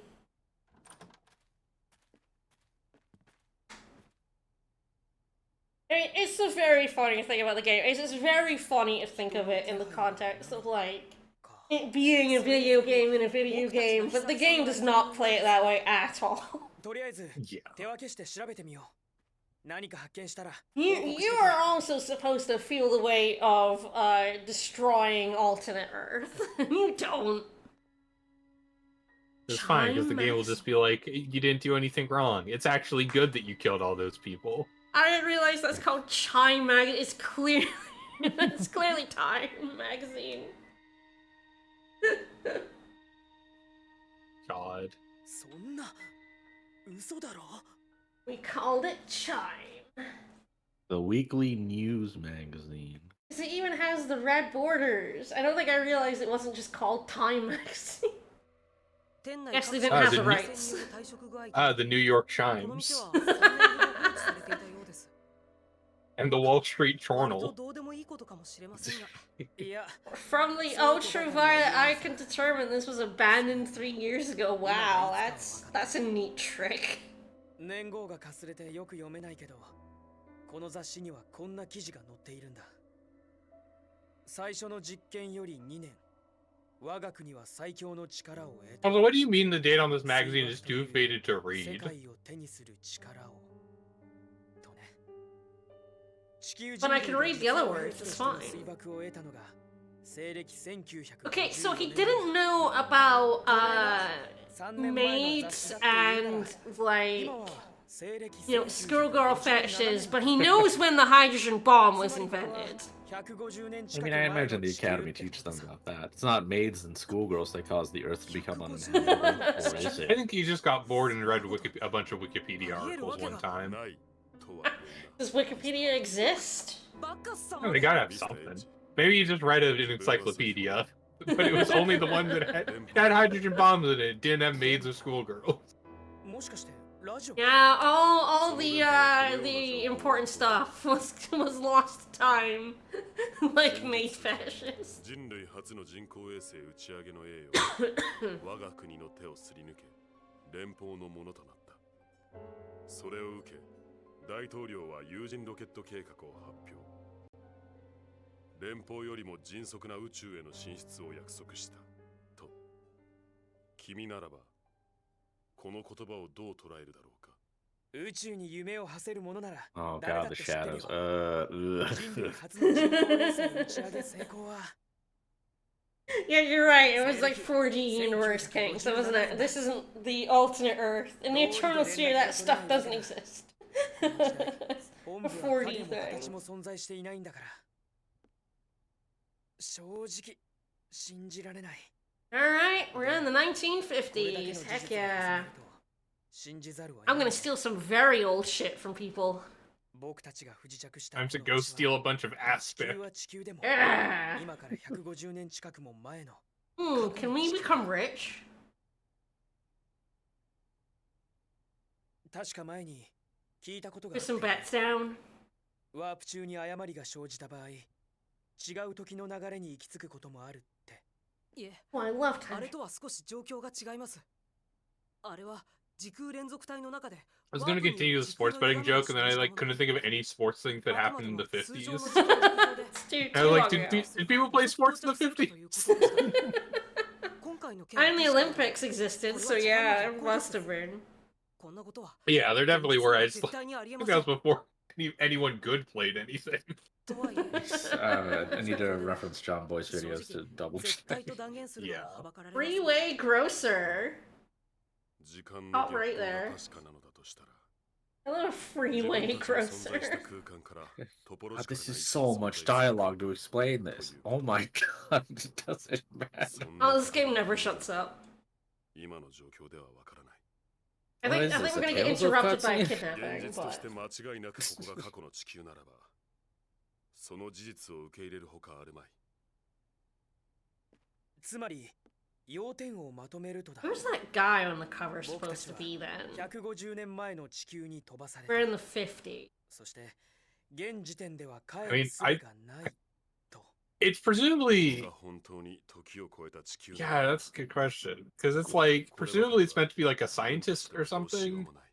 I mean, it's a very funny thing about the game. It's just very funny to think of it in the context of, like, it being a video game in a video game, but the game does not play it that way at all. とりあえず Yeah. 手分けして調べてみよう何か発見したら You are also supposed to feel the weight of destroying alternate Earth. You don't. It's fine, because the game will just be like, you didn't do anything wrong. It's actually good that you killed all those people. I didn't realize that's called Chime Magazine. It's clear. It's clearly Time Magazine. God. そんな嘘だろ We called it Chime. The weekly news magazine. It even has the red borders. I don't think I realized it wasn't just called Time Magazine. 店内 Yes, they 各 didn't have the the rights. The New York この店 Chimes. は3年ほど放置されていたようです And the Wall Street 割と Journal. どうでもいいことかもしれませんがいや From the ultraviolet, I can determine this was abandoned 3 years ago. Wow, that's a neat trick. 年号がかすれてよく読めないけどこの雑誌にはこんな記事が載っているんだ最初の実験より2年我が国は最強の力を得た Although, what do you mean the date on this magazine is too faded to 世 read? 界を手にする力をとね地球 But I can read the other words, it's fine. 水爆を得たのが西暦 Okay, so he didn't know about maids and like you know schoolgirl fetishes, but he knows when the hydrogen bomb was invented. 150年 I 近く mean, I 前 imagine の the 地球 Academy って teaches こと them さ。 about that. It's not maids and schoolgirls that cause the Earth to become uninhabitable, or is I it? think he just got bored and read a bunch of Wikipedia articles one time. ないとは言えんな Does Wikipedia exist? バカさ Oh, ま they で gotta have ミスター エ something. ッジ Maybe he just read an encyclopedia, but it was only the one that had hydrogen bombs in it. Didn't have maids or schoolgirls. もしかしてラジオ Yeah, all the important stuff was lost to time, like maid fascists. 人類初の人工衛星打ち上げの栄誉我が国の手をすり抜け連邦のものとなったそれを受け大統領は有人ロケット計画を発表連邦よりも迅速な宇宙への進出を約束したと君ならばこの言葉をどう捉えるだろうか宇宙に夢を馳せるものなら Oh 誰だ god, っ the て知ってる shadows. よ人類初の人工衛星打ち上げ成功は Yeah, you're right. It was like 4D Universe Kings, wasn't it? This isn't the alternate Earth. In the Eternal Sphere, that stuff doesn't exist. 本部は 4D 影も thing. 形も存在していないんだから正直信じられない Alright, we're in the これだけの 1950s. 事 Heck 実を yeah. 重ねると信じざるを I'm 得な gonna い steal some very old shit from people. 僕たちが不時着した Time to この go 星 steal は a bunch of 地球 aspect. は地球でも Yeah. 今から150年近くも前の Can we become rich? 確か前に聞いたことがあ Put って some bets down. ワープ中に誤りが生じた場合違う時の流れに行き着くこともあるっていえ Well, I love あ time. れとは少し状況が違いますあれは時空連続体の中で I was gonna continue the sports betting joke, and then I couldn't think of any sports things that happened in the 50s. It's too I was like, long ago. did people play sports in the 50s? And the Olympics existed, so yeah, it must have been. Yeah, there definitely were. I think that was before anyone good played anything. I need to reference John Boy's videos to double check. Yeah. Freeway Grocer. 時間 Oh, の逆 right 行が there. 確かなのだとしたら Hello, 自 Freeway 分たちが存在した Grocer. 空間からトポロ God, シカ this が is so much dialogue to explain this. Oh my god, it doesn't matter. そんな Oh, this game never shuts up. 今の状況ではわからない I What think, is I think this, we're a gonna get Tales of interrupted by a Cutscene? 現 kidnapping, 実とし but て間違いなくここが過去の地球ならばその事実を受け入れるほかあるまいつまり要点をまとめるとだ who's that guy on the cover supposed to be then? 150年前の地球に飛ばされ We're た in the 50s. そして現時点では帰 I る mean, 術がないと It's presumably. が本当に時を超えた地球 Yeah, that's a good question. Because it's like, presumably it's meant to be like a scientist or どうしよう something. もない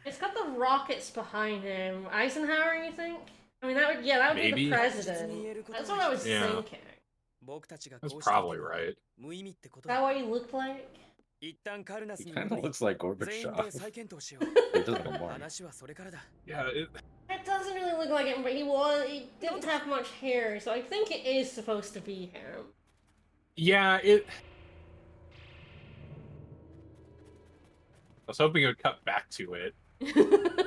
It's got the rockets behind him. Eisenhower, you think? I mean, that would be Maybe. the president. That's what I was Yeah. thinking. 僕たちが That's こうしていて probably も right. 無意味ってこと Is that だ what he looked like? 一旦カルナス He に kind 戻 of り looks like 全員 Gorbachev. で再検討しよ He doesn't う know more. 話はそれからだ Yeah, It doesn't really look like him, but he didn't have much hair, so I think it is supposed to be him. yeah, it. I was hoping it would cut back to it.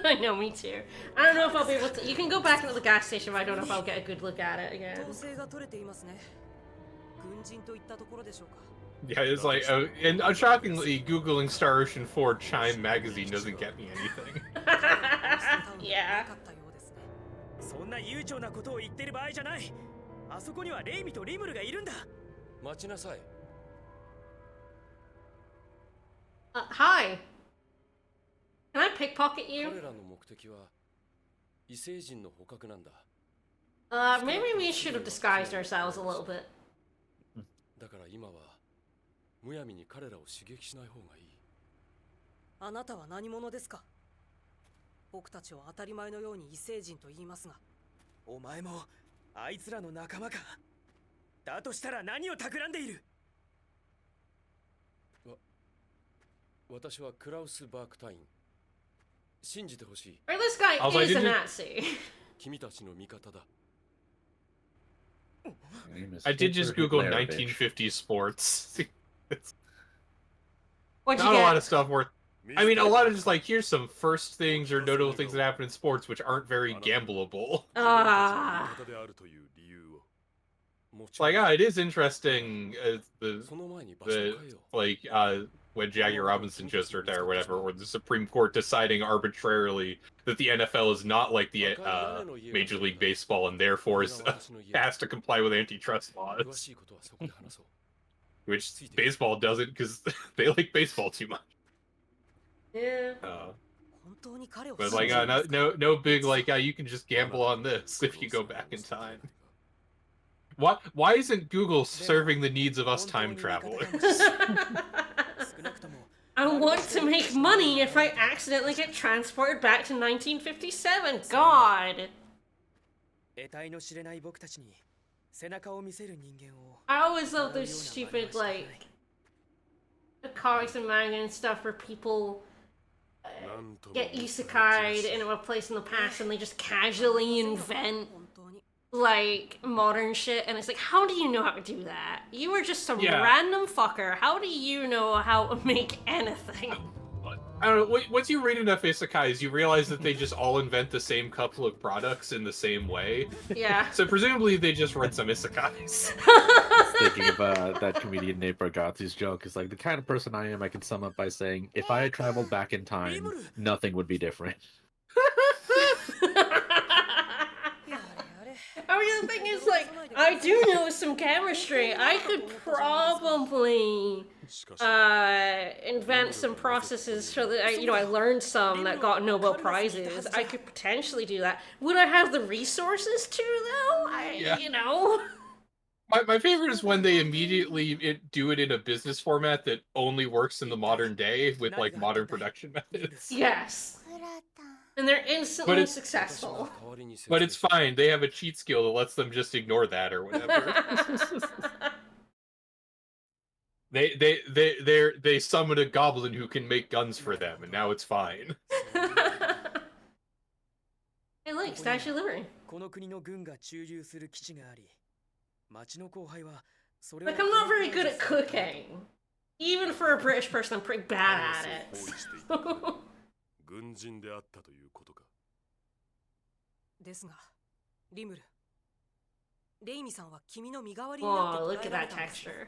I know, me too. I don't know if I'll be able to. You can go back into the gas station, but I don't know if I'll get a good look at it again. 統制が取れていますね軍人といったところでしょうか Yeah, it's like, and shockingly, Googling Star Ocean 4 Chime magazine doesn't get me anything. Yeah. かったようですねそんな悠長なことを言ってる場合じゃないあそこにはレイミとリムルがいるんだ待ちなさい Hi. Can I pickpocket 彼 you? らの目的は異星人の捕獲なんだ Maybe we should have disguised ourselves a little bit. だから今はむやみに彼らを刺激しない方がいいあなたは何者ですか僕たちを当たり前のように異星人と言いますがお前もあいつらの仲間かだとしたら何を企んでいる私はクラウス・バークタイン信じてほしい Or this guy Also, I is a didn't- Nazi. 君たちの味方だ Her name is I did just Hitler Google Hitler, bitch. 1950s sports. It's What'd not you a lot get? of stuff worth. I mean, a lot of just like, here's some first things or notable things that happen in sports which aren't very gambleable. Ah. 味方であるという理由を It's like, it is interesting, その前に場所を変えよう like, when Jackie Robinson chose to retire or whatever, or the Supreme Court deciding arbitrarily that the NFL is not like the Major League Baseball and therefore has to comply with antitrust 詳 laws, しいことはそこで話そう which baseball doesn't because they like baseball too much. Yeah. 本当に彼を But 信 like, じるんですか no big like, you can just gamble on this if you go back in time. Why isn't Google serving the needs of us time travelers? 少なくとも I want to make money if I accidentally get transported back to 1957. God. 得体の知れない僕たちに背中を見せる人間を I always love those stupid, like, comics and manga and stuff where people なんとも get isekai'd into a place in the past and they just casually invent, 本当に like, modern shit. And it's like, how do you know how to do that? You were just some Yeah. random fucker. How do you know how to make anything? I don't know. Once you read enough isekais, you realize that they just all invent the same couple of products in the same way. Yeah. So presumably they just read some isekais. Thinking of that comedian Nate Bargatze's joke is like, the kind of person I am, I can sum up by saying, if I had traveled back in time, nothing would be different. やれやれ I mean, the thing is, like, I do know some chemistry. I could probably しかし invent some processes so that I learned some that got Nobel Prizes. I could potentially do that. Would I have the resources to, though? Yeah. You know? My favorite is when they immediately do it in a business format that only works in the modern day with like modern production methods. Yes. フラタン And they're instantly it's- 私 successful. が代わりに説 But 明 it's する fine. They have a cheat skill that lets them just ignore that or whatever. they summon a goblin who can make guns for them, and now it's fine. Hey, look, Statue of Liberty. この国の軍が駐留する基地があり町の後輩はそれを Like, I'm not very good at cooking. Even for a British person, I'm pretty bad at 放 it. 置していた軍人であったということかですがリムルレイミさんは君の身代わりになって Oh, 捕 look ら at えられ that たんです texture.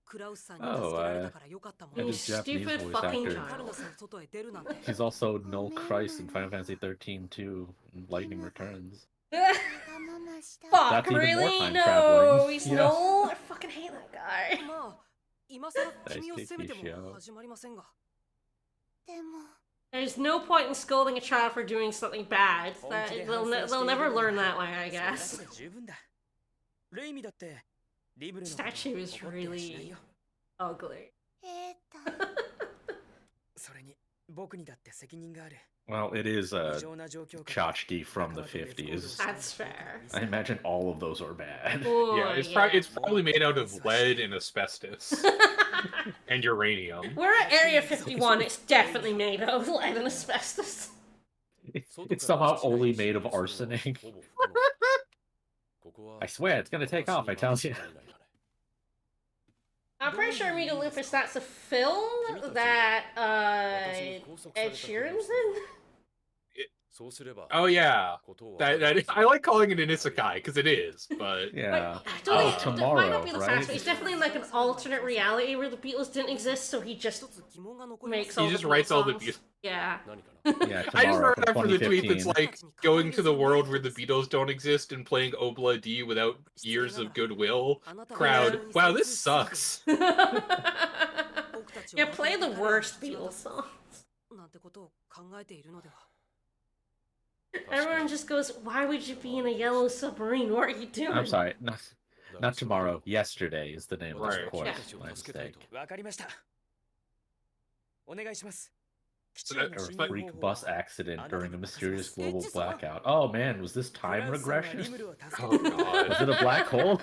クラウスさんに助けられたからよかったもん And You his Japanese stupid voice fucking actor. カルナ child. さん外へ出るなんて He's also Noel Christ in Final Fantasy 13 too, in Lightning Returns. わがまました Fuck, That's even more really? time No, traveling. he's Yeah. no. I fucking hate that guy. まあ今さら君を Nice 責めて TV も show. 始まりませんがでも There's no point in scolding a child for doing something bad. 本 That, 気で they'll, 反省 ne- してい they'll る never のな learn ら that way, I それだ guess. けで十分だレイミだってリムルの Statue is 怒ってはしないよ Ugly. それに僕にだって責任がある Well, it is 異常な状況下で tchotchke from the 仲間と別行動 50s. した That's fair. I imagine all of those are bad. Oh, Yeah, it's probably made out of lead and asbestos and uranium. We're at Area 51. It's definitely made of lead and asbestos. It's somehow only made of arsenic. ほぼ不可能ここは I swear, it's gonna take off, I tell you. I'm pretty sure Rita Lupus, that's a film that Ed Sheeran's in. そうすれば Oh yeah, ことを that I like calling it an isekai because it is, but Yeah. I don't Oh, think, it might not be tomorrow, the right? fast, but he's definitely in like an alternate reality where the Beatles didn't exist, so he just 一つ疑問が残ります makes he all just the writes all the songs. Beatles. Yeah. 何かな Yeah, I just tomorrow wrote from that for the tweet that's 2015. like going to the world where the Beatles don't exist and playing Obla D without years of goodwill. Crowd, wow, this sucks. 僕たちを Yeah, play the worst Beatles song. なんてことを考えているのでは Everyone just goes, why would you be in a yellow submarine? What are you doing? I'm sorry, not tomorrow. Yesterday is the name of this Right. course. Yeah. My mistake. わかりましたお願いします基地 So へ that- の A 侵入 freak 方法 bus は accident during a mysterious It's global just- blackout. Oh man, was this ク time ラウスさんが regression? リムルを助け Oh て god. Was it a black hole?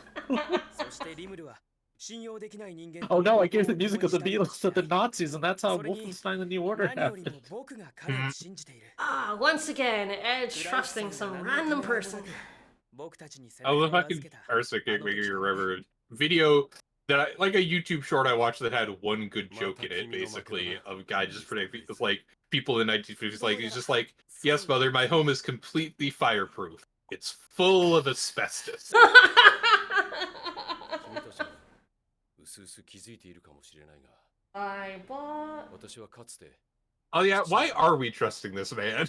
そしてリムルは信用できない人間 Oh と no, I gave the 共 music of the にしたい Beatles to the Nazis, and that's how それに Wolfenstein the New Order 何よりも happened. 僕が彼を信じている Ah, once again, Ed クラウスさん trusting が some 何の random 疑問もな person. く僕たちに背 I 中を love 預 fucking けた Arsa あの making 時 you の remember video like a YouTube short I watched that had one good joke in it, basically, of a guy just predicting, it's like people in the 1950s, like he's just like, yes, mother, my home is completely fireproof. It's full of asbestos. 君たちもうすうす気づいているかもしれないが I bought 私はかつて Oh yeah, why are we trusting this man?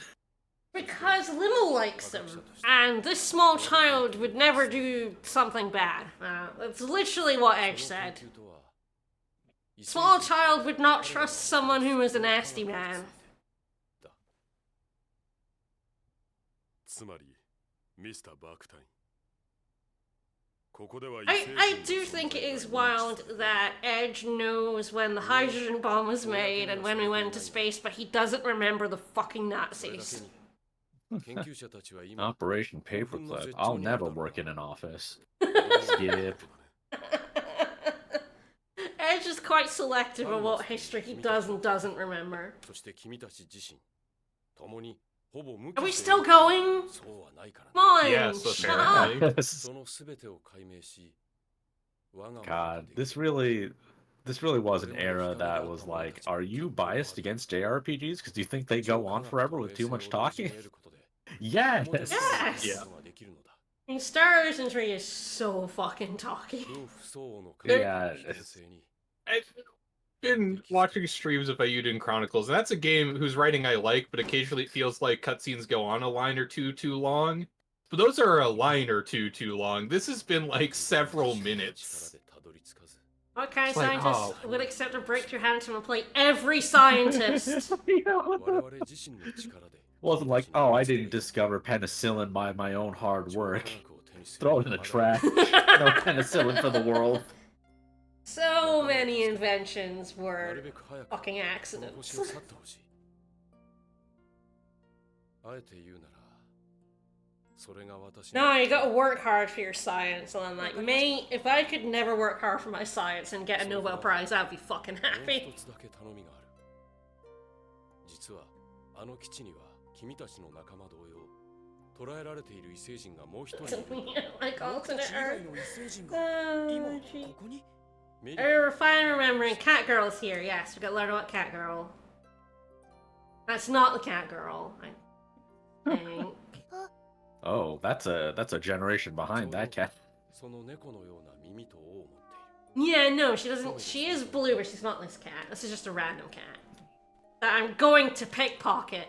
because Limo likes him, and this small child would never do something bad. That's literally what Edge その said. 研究とは異星 Small 人 child would not trust someone who was a nasty man. だつまりミスター・バークタインここでは異 I 星人の I do think it is wild that Edge knows when the hydrogen bomb was made and when we went into space, but he doesn't remember the fucking それだけ Nazis. に研究者たちは今 Operation Paperclip. I'll never work in an office. どうも Skip. Edge is quite selective on what history he does and doesn't remember. そして君たち自身共にほぼ無 Are we 傷 still going? そうはないから Come on, Yes, shut up. apparently. その全てを解明し我が God, this really was an era that was like, are you biased against JRPGs because you think they go on forever with too much talking? Yes. Yes. Yeah. I mean, Star Ocean 3 is so fucking talky. Yeah. I've been watching streams of Ayuden Chronicles, and that's a game whose writing I like, but occasionally it feels like cutscenes go on a line or two too long. But those are a line or two too long. This has been like several minutes. What kind of It's like, scientist oh. would accept a breakthrough hand to play every scientist? Wasn't like, oh, I didn't discover penicillin by my own hard work. Throw it in the trash. No penicillin for the world. So many inventions were fucking accidents. あえて言うならそれが私 No, you gotta work hard for your science. And I'm like, mate, if I could never work hard for my science and get a Nobel Prize, I'd be fucking もう happy. 一つだけ頼みがある実はあの基地には君たちの仲間同様捕らえられている異星人がもう一人いる Like 僕た alternate ち以外 Earth. の異星人が Oh, 今 gee. ここに メリ We're fine remembering Catgirl's here. Yes, we gotta learn about Catgirl. That's not the Catgirl. I think. Oh, that's a generation behind that cat. その猫のような耳と尾を持っている Yeah, no, she doesn't. She is blue, but she's not this cat. This is just a random cat that I'm going to pickpocket.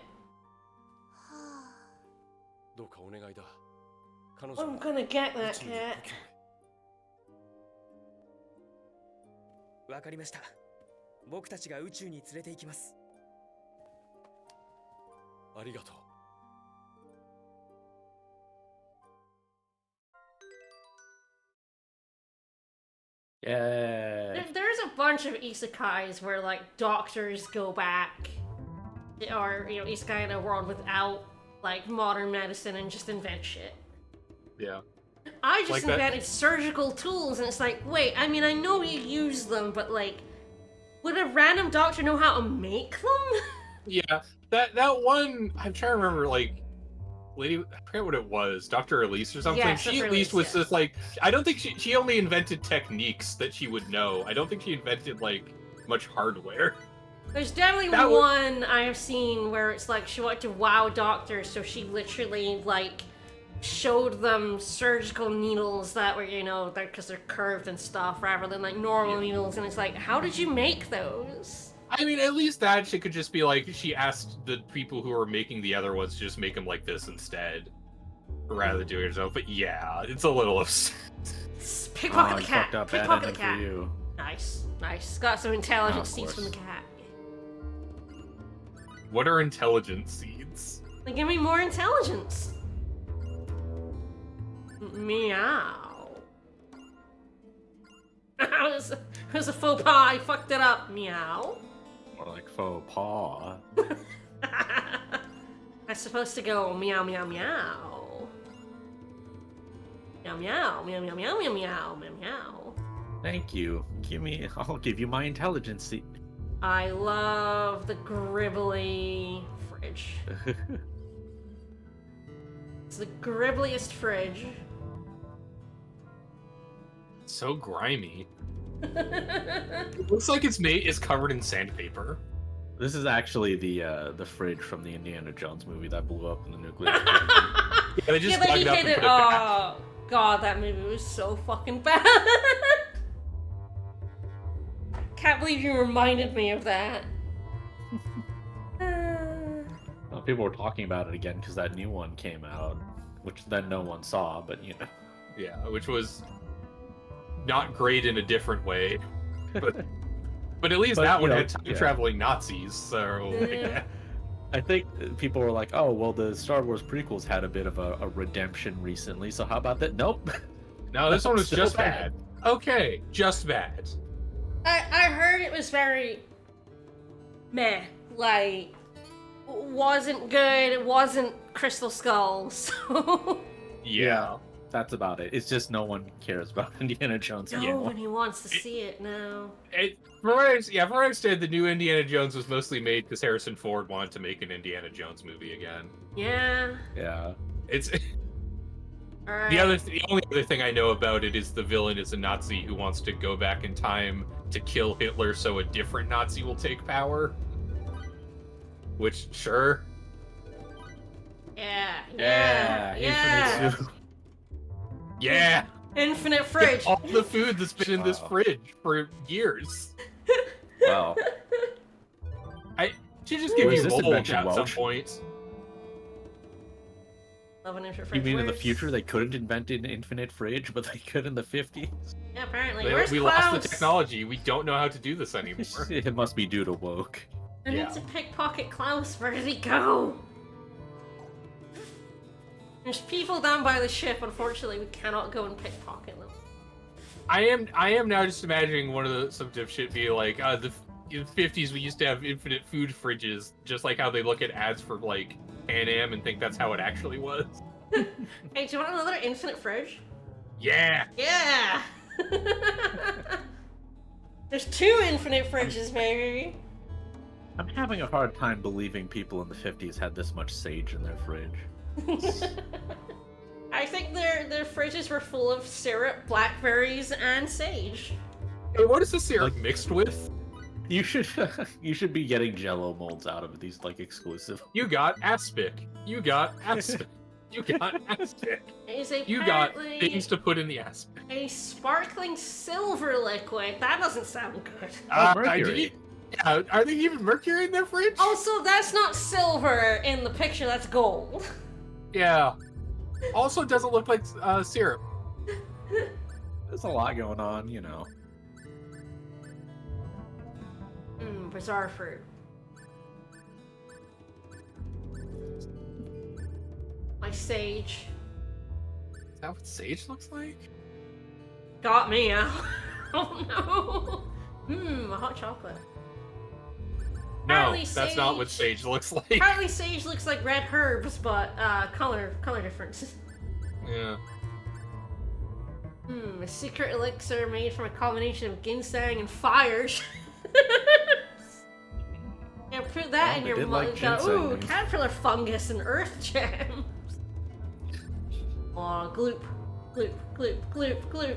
どうかお願いだ彼女 I'm は gonna get 宇 that 宙に cat. 故郷へわかりました僕たちが宇宙に連れて行きます ありがとう Yeah. There's a bunch of isekais where like doctors go back, or you know, isekai in a world without like modern medicine and just invent shit. Yeah. I just Like that- invented surgical tools, and it's like, wait, I mean, I know you use them, but like, would a random doctor know how to make them? Yeah. That one, I'm trying to remember, like, lady, I forget what it was, Dr. Elise or something. Yes, she Dr. at least Elise, was yeah. just like, I don't think she only invented techniques that she would know. I don't think she invented like much hardware. There's definitely That wa- one I have seen where it's like she wanted to wow doctors, so she literally like showed them surgical needles that were, you know, because they're curved and stuff, rather than like normal needles. And it's like, how did you make those? I mean, at least that she could just be like, she asked the people who were making the other ones to just make them like this instead, rather than doing it herself. But yeah, it's a little absurd. Pickpocket Oh, the you cat. fucked up. Bad Pickpocket the ending cat. for you. Nice, nice. Got some intelligent Oh, of seeds from the course. cat. What are intelligence seeds? They give me more intelligence. Meow. it was a faux pas. I fucked it up. Meow. Or like faux pas. I'm supposed to go meow meow meow. Meow meow meow meow meow meow meow meow meow. Thank you. I'll give you my intelligence seat. I love the gribbly fridge. It's the gribbliest fridge. So grimy. It looks like it's covered in sandpaper. This is actually the fridge from the Indiana Jones movie that blew up in the nuclear. Yeah, they just yeah, but dug he it up hit and it. put it back. Oh god, that movie was so fucking bad. Can't believe you reminded me of that. Well, people were talking about it again because that new one came out, which then no one saw. But you know, Yeah, which was not great in a different way, but at least But, that you one know, had time traveling Nazis. So Yeah. I think people were like, "Oh, well, the Star Wars prequels had a bit of a redemption recently, so how about that?" Nope. no, this one was Still just bad. Okay, just bad. I heard it was very meh. Like, wasn't good. It wasn't Crystal Skull. So Yeah. That's about it. It's just no one cares about Indiana Jones anymore. nobody wants to see it now. From what I understand, the new Indiana Jones was mostly made because Harrison Ford wanted to make an Indiana Jones movie again. Yeah. Yeah. It's All right. the only other thing I know about it is the villain is a Nazi who wants to go back in time to kill Hitler so a different Nazi will take power. Which, sure. Yeah. Yeah. Yeah. Infinite Soup. Yeah. Infinite fridge. All the food that's been in this Wow. fridge for years. Wow. Should just give Was you this mold invention at some Welsh? point. Love an infinite You fridge. mean in the Where's- future they couldn't invent an infinite fridge, but they could in the 50s? Yeah, apparently. We Where's lost Klaus? the technology. We don't know how to do this anymore. It must be due to woke. I Yeah. need to pickpocket Klaus. Where did he go? There's people down by the ship. Unfortunately, we cannot go and pickpocket them. I am now just imagining one of the some dipshit be like, in the 50s we used to have infinite food fridges, just like how they look at ads for like Pan Am and think that's how it actually was. Hey, do you want another infinite fridge? Yeah. Yeah! There's 2 infinite fridges, baby! I'm having a hard time believing people in the 50s had this much sage in their fridge. I think their fridges were full of syrup, blackberries, and sage. Hey, what is this syrup mixed with? You should be getting Jello molds out of these like exclusive. You got aspic. You got aspic. You got aspic. Is You got apparently things to put in the aspic. a sparkling silver liquid. That doesn't sound good. Mercury. Are they even mercury in their fridge? Also, that's not silver in the picture, that's gold. Yeah. Also, it doesn't look like syrup. There's a lot going on, you know. Bizarre fruit. My sage. Is that what sage looks like? Got me out. Oh no. A hot chocolate. No, Apparently that's not what sage- sage looks like. Apparently sage looks like red herbs, but color difference. Yeah. A secret elixir made from a combination of ginseng and fire. Yeah, put that Well, in they your did like mug. ginseng, Ooh, dude. caterpillar fungus and earth gems. Oh, gloop, gloop, gloop, gloop, gloop.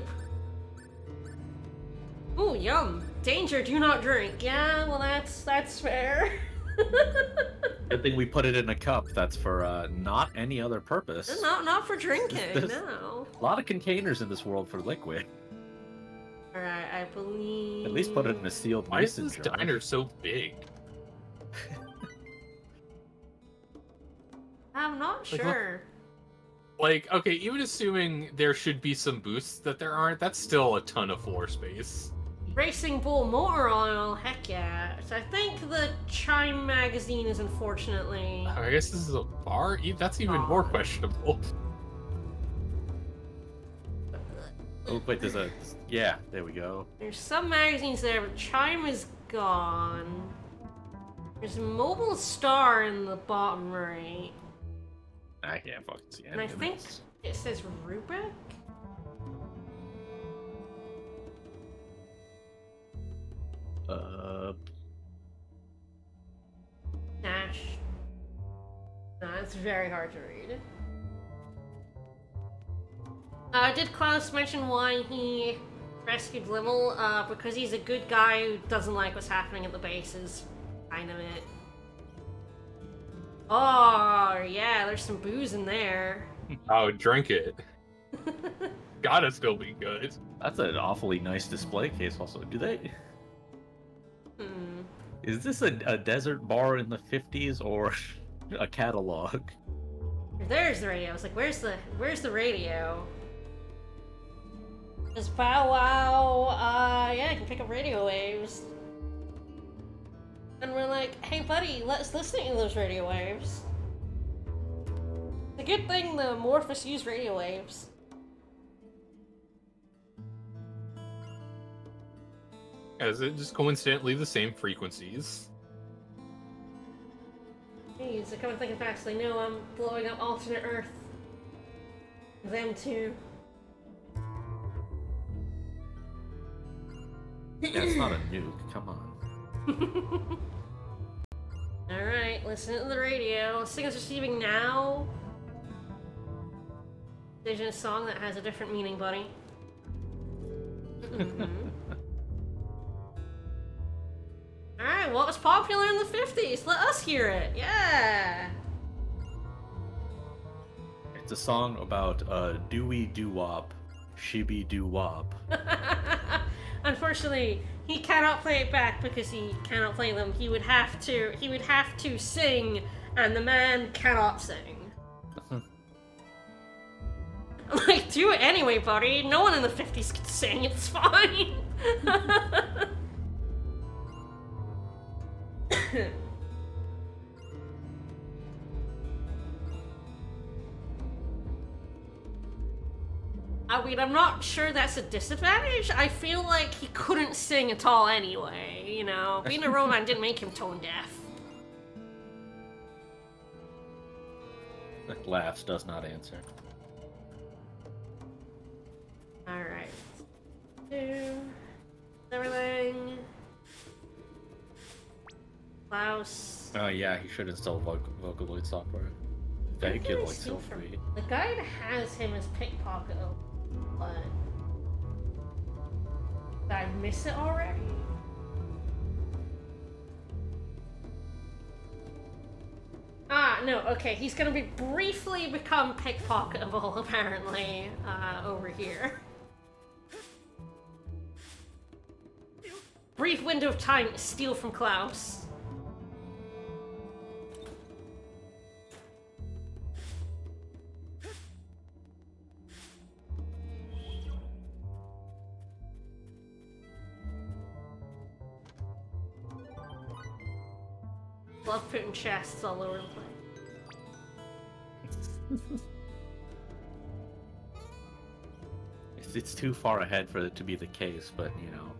Ooh, yum. Danger, do not drink. Yeah, well that's fair. Good thing we put it in a cup that's for not any other purpose. Not for drinking, This- no. A lot of containers in this world for liquid. Alright, I believe... At least put it in a sealed Why is mason this jar. diner so big? I'm not Like, look- sure. Like, okay, even assuming there should be some boosts that there aren't, that's still a ton of floor space. Racing Bull Motor Oil, heck yeah. So I think the Chime magazine is unfortunately... I guess this is a bar? That's even more Aw. questionable. Oh wait, there's a yeah. There we go. There's some magazines there, but Chime is gone. There's Mobile Star in the bottom right. I can't fucking see any And I of think this. it says Rubik? Nash. No, it's very hard to read. Did Klaus mention why he rescued Limmel because he's a good guy who doesn't like what's happening at the base is kind of it. Oh, yeah, there's some booze in there. Oh, drink it. Gotta still be good. That's an awfully nice display case. Also, do they? Hmm. Is this a desert bar in the 50s or a catalog? There's the radio. I was like, where's the radio? Just Bow Wow, yeah, I can pick up radio waves. And we're like, hey buddy, let's listen to those radio waves. It's a good thing the Morphous use radio waves. As it just coincidentally the same frequencies. Jeez, I come and thinking fast, they know I'm blowing up alternate Earth. Them too. That's not a nuke. Come on. Alright, listen to the radio. Signals receiving now. There's a song that has a different meaning, buddy. Alright, what was popular in the 50s? Let us hear it. Yeah. It's a song about Dewey Doo-Wop, Shibby Doo-Wop. Unfortunately, he cannot play it back because he cannot play them. He would have to sing, and the man cannot sing. I'm like, do it anyway, buddy. No one in the 50s could sing, it's fine. I mean, I'm not sure that's a disadvantage. I feel like he couldn't sing at all anyway, you know? Being a Roman didn't make him tone deaf. Laughs, does not answer. Alright. Do everything. Klaus. Oh yeah, he should install Vocaloid software. Thank you, like so free. The guide has him as pickpocket, but did I miss it already? Ah, no, okay, he's gonna be briefly become pickpocketable, apparently, over here. Brief window of time to steal from Klaus. Love putting chests all over the place. It's too far ahead for it to be the case, but you know,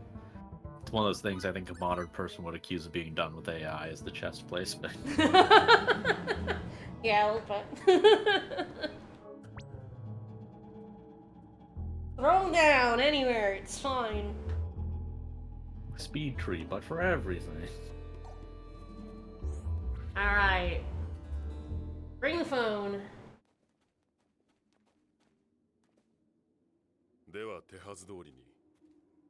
it's one of those things I think a modern person would accuse of being done with AI is the chest placement. Yeah, a little bit. Throw them down anywhere, it's fine. Speed tree, but for everything. Alright. Bring the phone. では手はず通りに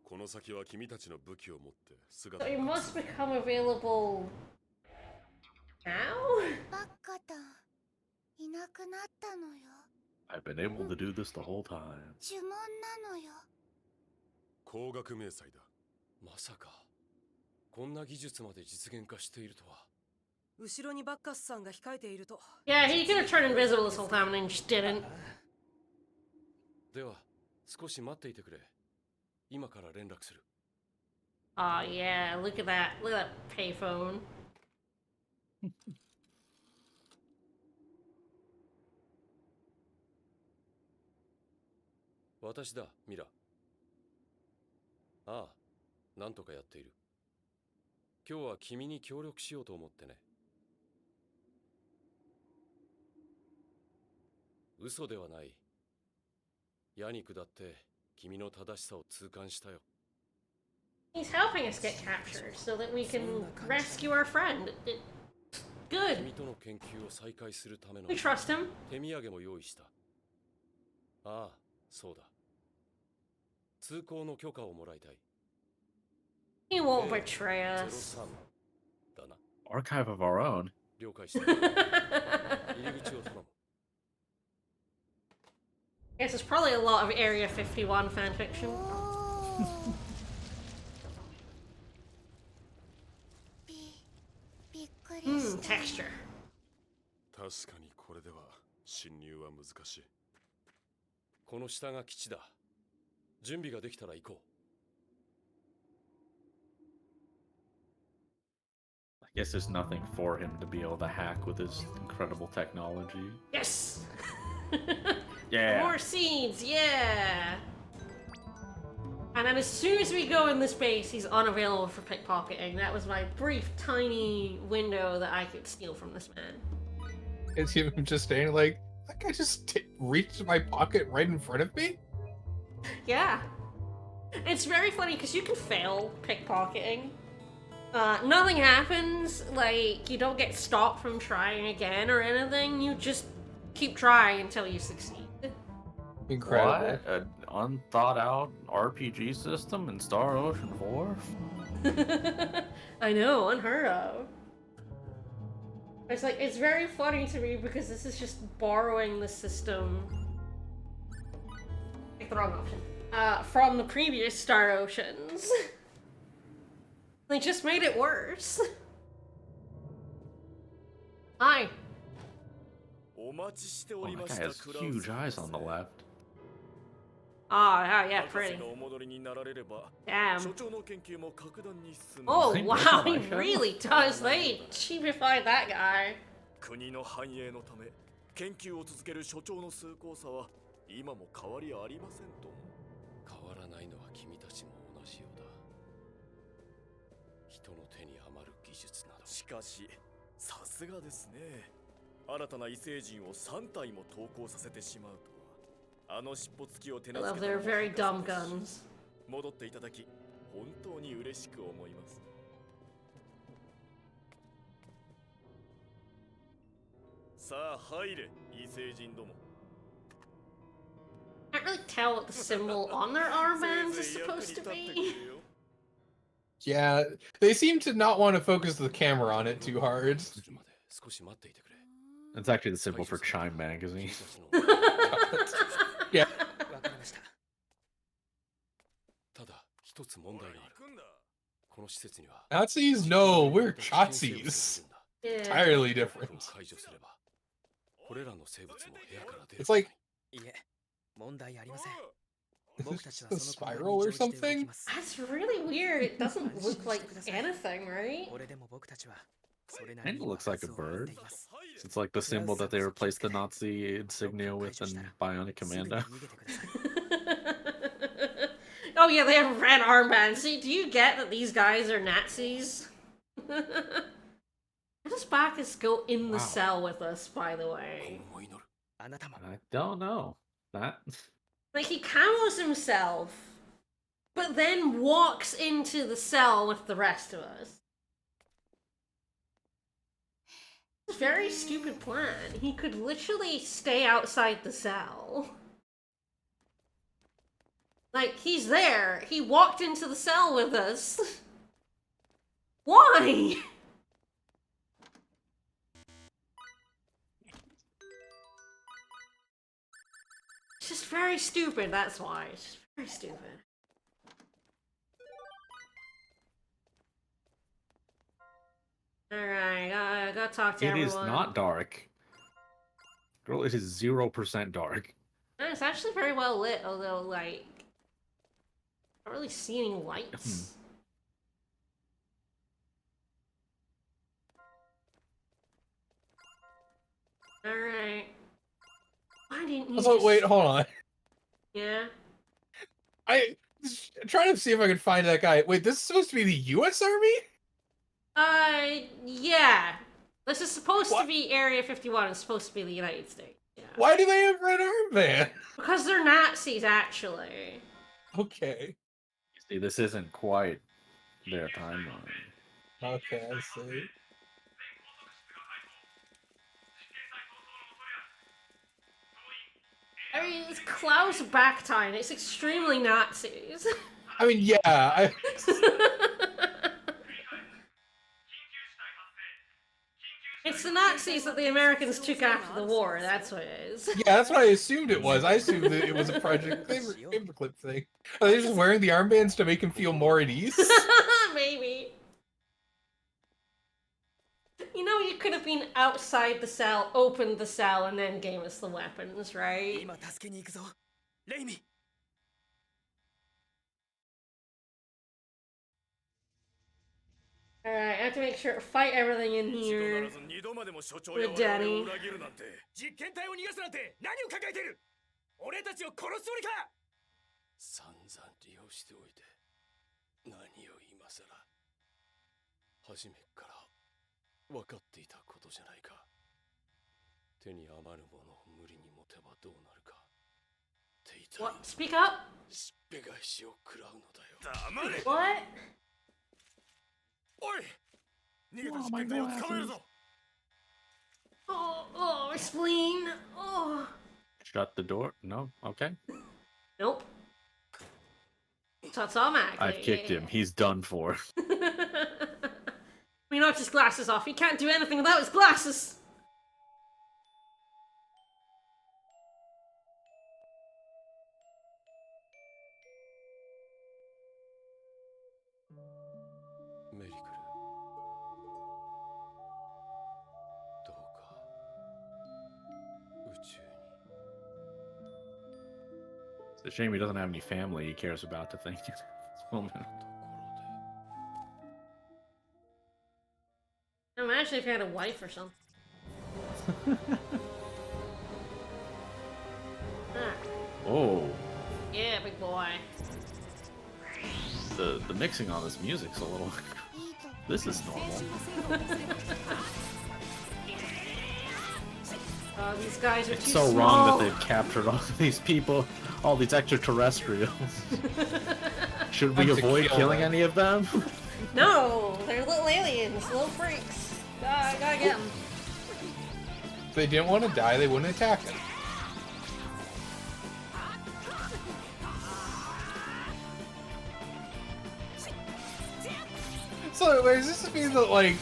この先は君たちの武器を持って姿 So を it 隠 must す become available now? バッカタいなくなったのよ。 I've been able to do this the whole time. 呪文なのよ。光学迷彩だ。まさかこんな技術まで実現化しているとは。後ろにバッカスさんが控えていると。 Yeah, he could have turned invisible this whole time and then just didn't. では少し待っていてくれ。今から連絡する。 Oh yeah, look at that. Look at that payphone. 私だ、ミラ。ああ、なんとかやっている。今日は君に協力しようと思ってね。嘘ではない。ヤニクだって君の正しさを痛感したよ。He's helping us get captured so that we can rescue our friend. Good. 君との研究を再開するための We trust him. 手土産も用意した。ああ、そうだ。通行の許可をもらいたい。 He won't betray us. 03だな。 Archive of our own. 了解した。入り口を頼む。 Yes, there's probably a lot of Area 51 fanfiction. びっくりした Texture. 確かにこれでは侵入は難しい。この下が基地だ。準備ができたら行こ I guess there's nothing for him to be able to hack with his incredible technology. Yes! Yeah. More scenes, yeah! And then as soon as we go in this base, he's unavailable for pickpocketing. That was my brief, tiny window that I could steal from this man. It's him just standing like, that guy just reached my pocket right in front of me? Yeah. It's very funny because you can fail pickpocketing. Nothing happens, like, you don't get stopped from trying again or anything, you just keep trying until you succeed. Incredible. What? An unthought out RPG system in Star Ocean 4? I know, unheard of. It's like, it's very funny to me because this is just borrowing the system. Pick the wrong option. From the previous Star Oceans. They just made it worse. Hi. お待ちしてお Oh, り that ま guy した has クラウゼ huge eyes on the left. Oh, yeah, 博 pretty. 士がお戻りになられれば Damn. 所長の研究も格段に進む Oh, Think wow, that's he what I said. really does. They cheapified that guy. 国の繁栄のため研究を続ける所長の崇高さは今も変わりありませんと。う。変わらないのは君たちも同じようだ。人の手に余る技術など。しかしさすがですね。新たな異星人を3体も投稿させてしまうとは。あの尻尾つきを手 I なず love けた their のも very 博 dumb 士ですし guns. 戻っていただき本当に嬉しく思います。さあ入れ異星人ども。 Can't really tell what the symbol on their armbands is せいぜい役に supposed 立 to ってく be. れよ。 Yeah, they seem to not want to focus the camera on it too hard. するまで少し待っていてくれ。 It's actually the symbol for Chime Magazine. 君たちの Yeah. わかりました。ただ一つ問題がある。行くんだ。この施設には Nazis? No, we're Chotzies. Yeah. Entirely ロックを different. 解除すればこれらの生物も部屋から出る It's like, いえ、問題ありません。 is 僕 this たち just は a その spiral or 行動に乗じて動き something? ます。 That's really weird. It doesn't look like anything, right? これでも僕たちはそれなり Kind に of looks like a 数を持って bird. います It's like the symbol that they replaced the Nazi insignia with in Bionic すぐに Commando. 逃げてください。 Oh yeah, they have red armbands. See, do you get that these guys are Nazis? How does Bacchus go in the Wow. cell with us, by the way? 今後を祈る。あなたも I don't know. That Like, he camos himself, but then walks into the cell with the rest of us. It's a very stupid plan. He could literally stay outside the cell. Like, he's there. He walked into the cell with us. Why? It's just very stupid, that's why. It's just very stupid. Alright, gotta talk to it everyone. is not dark. Girl, it is 0% dark. No, it's actually very well lit, although, like, I don't really see any lights. Alright. Why didn't you So just... wait, hold on. Yeah? Trying to see if I can find that guy. Wait, this is supposed to be the U.S. Army? Yeah. This is supposed What? to be Area 51. It's supposed to be the United States. Yeah. Why do they have red armband? Because they're Nazis, actually. Okay. See, this isn't quite their timeline. Okay, I see. I mean, it's Klaus Backtine. It's extremely Nazis. I mean, yeah. It's the Nazis that the Americans took after the war. That's what it is. Yeah, that's what I assumed it was. I assumed that it was a Project Paperclip thing. Are they just wearing the armbands to make him feel more at ease? Maybe. You know, you could have been outside the cell, opened the cell, and then gave us the weapons, right? 今助けに行くぞレイミ Alright, I have to make sure to fight everything in 一度な here. らず二度までも所長や With 我々 Daddy. を裏切るなんて実験体を逃がすなんて何を考えてる俺たちを殺すつもりか散々利用しておいて何を今さら初めっから分かっていたことじゃないか手に余るものを無理に持てばどうなるか手痛い What? Speak up? しっぺ返しを食らうのだよ黙れ What? おい逃げた実験体を捕まえるぞ Oh, my spleen. Oh. Shut the door. No. Okay. Nope. So it's automatic. I've kicked him. He's done for. We knocked his glasses off. He can't do anything without his glasses. It's a shame he doesn't have any family he cares about to think at this moment. Imagine if he had a wife or something. Ah, Oh, yeah, big boy. the mixing on this music's a little. This is normal. These guys are It's too so small. wrong that they've captured all these people, all these extraterrestrials. Should we Time to avoid kill killing them. any of them? No, they're little aliens, little freaks. Gotta get them. If they didn't want to die, they wouldn't attack him. So, does this mean that, like,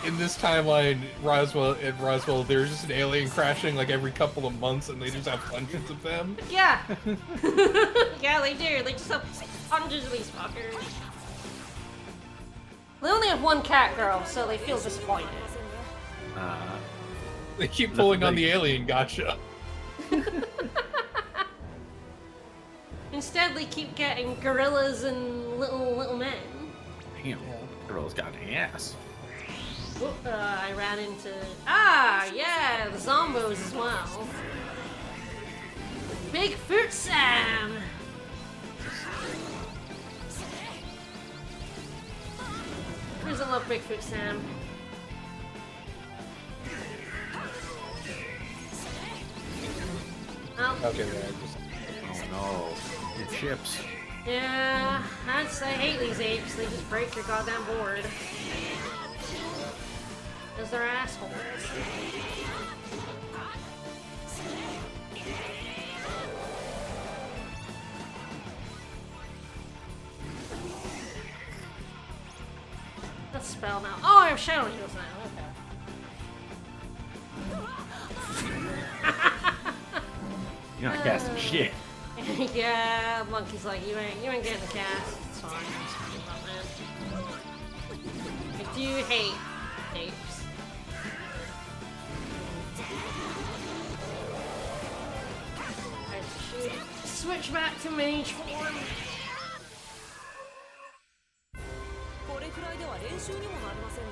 in this timeline, Roswell, there's just an alien crashing, like, every couple of months, and they just have hundreds of them? Yeah. Yeah, they do. They just have hundreds of these fuckers. They only have one cat girl, so they feel disappointed. They keep pulling on the alien gotcha. Instead, they keep getting gorillas and little men. Damn, girl's got an ass. Whoop, I ran into... Ah, yeah, the zombos as well. Bigfoot Sam! Who doesn't love Bigfoot Sam? Oh, Okay, yeah, just... Oh no, your chips. yeah, I hate these apes. They just break your goddamn board. Because they're assholes. Let's spell now. Oh, I have Shadow Needles now. You're not casting shit. Okay. Yeah, Monkey's like, you ain't getting the cast. It's fine. It's fine about that. I do hate apes. I should switch back to mage form. これくらいでは練習にもなりませんね。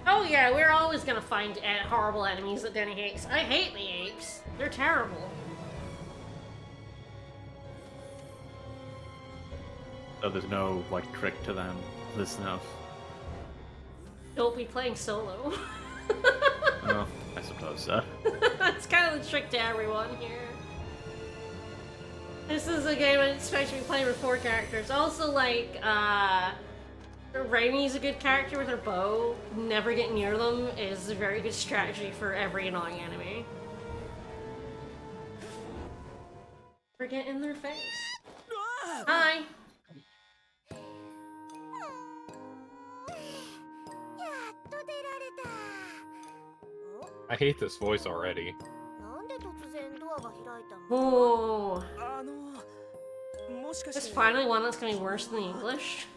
Oh yeah, we're always gonna find horrible enemies that Denny hates. I hate the apes. They're terrible. So there's no like trick to them. This no. Don't be playing solo. Well, I suppose so. That's kind of the trick to everyone here. This is a game I expect to be playing with 4 characters. Also, like, Raimi's a good character with her bow. Never get near them is a very good strategy for every annoying enemy. Never get in their face. Hi! やっと出られた。 I hate this voice already. なんで突然ドアが開いたの？ Oh, もしか this して finally one that's gonna be worse than the English.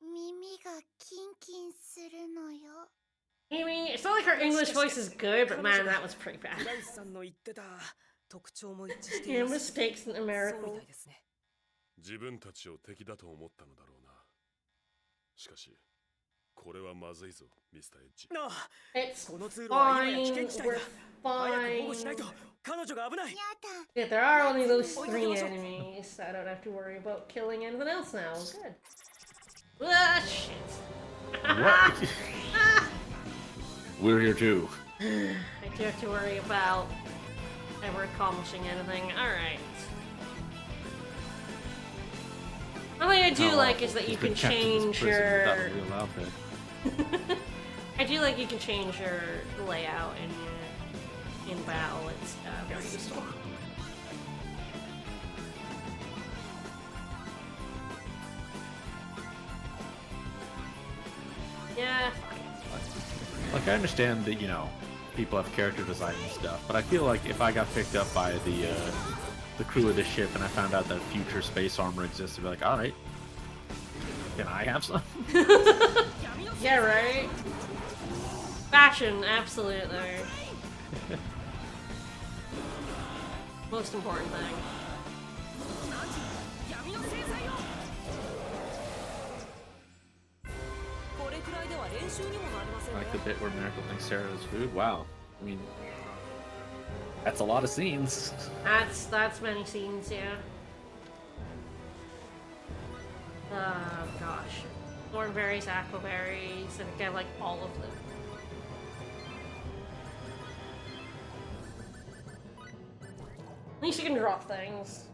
耳がキンキンするのよ。 I mean, it's not like her English voice is good, but man, that was pretty bad. ライスさんの言ってた特徴も一致してい Your ます。 mistakes in そうみ America. たいですね。自分たちを敵だと思ったのだろうな。しかし、これはまずいぞ、ミスターエッジ。なあ It's この通路は今や危 fine, 険地帯 we're だ早く保護しない fine. と彼女が危ない やだ。 Yeah, there are only those 3 enemies. I don't have to worry about killing anything else now. Good. Ah, shit. What? We're here too. I do have to worry about ever accomplishing anything. Alright. One thing I do Oh, like is that you he's been can kept in this change prison without your... a real outfit. I do like you can change your layout in battle. It's very useful. Yeah, fine. Like, I understand that, you know, people have character design and stuff, but I feel like if I got picked up by the crew of the ship and I found out that future space armor exists, I'd be like, alright, can I have some? Yeah, right? Fashion, absolutely. Most important thing. これくらいでは練習にもなりませんね。 Like the bit where Miracle thinks Sarah is food? Wow. I mean, that's a lot of scenes. That's many scenes, yeah. Oh gosh. Thornberries, aquaberries, and again, like all of them. At least you can drop things.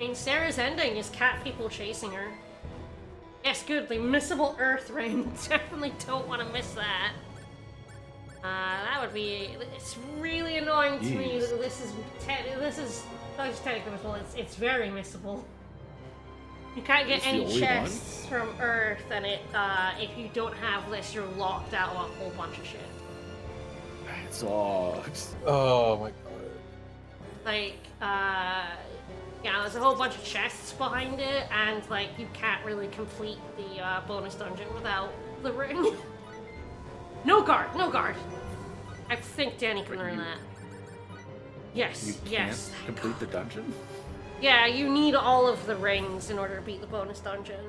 I mean, Sarah's ending is cat people chasing her. Yes, good. The missable Earth ring. Definitely don't want to miss that. That would be. It's really annoying to me Jeez. that this is not just technical missable. It's very missable. You can't get It's the any only chests from Earth, and if you don't have this, you're locked out of a whole bunch of shit. That sucks. Oh my god. Like, yeah, there's a whole bunch of chests behind it, and like you can't really complete the bonus dungeon without the ring. No guard, no guard. I think Danny can learn that. Yes, You can't yes. complete the dungeon? Yeah, you need all of the rings in order to beat the bonus dungeon.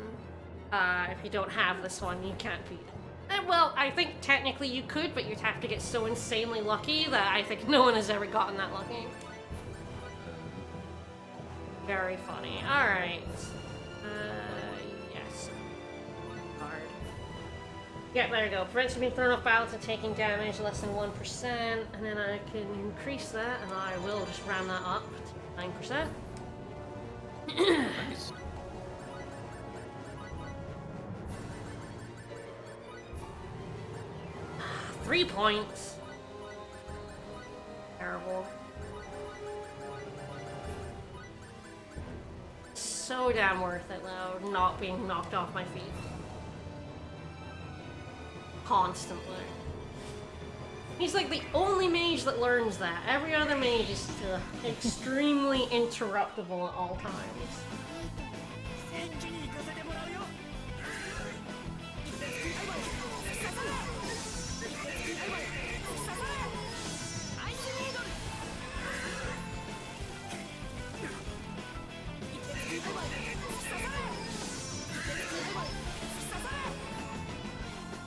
If you don't have this one, you can't beat it. Well, I think technically you could, but you'd have to get so insanely lucky that I think no one has ever gotten that lucky. Very funny. Alright. Yes. Hard. Yeah, there you go. Prevents you being thrown off balance and taking damage less than 1%, and then I can increase that, and I will just round that up to 9%. Nice. Three points. Terrible. So damn worth it though, not being knocked off my feet. Constantly. He's like the only mage that learns that. Every other mage is extremely interruptible at all times. 一気に行かせてもらうよ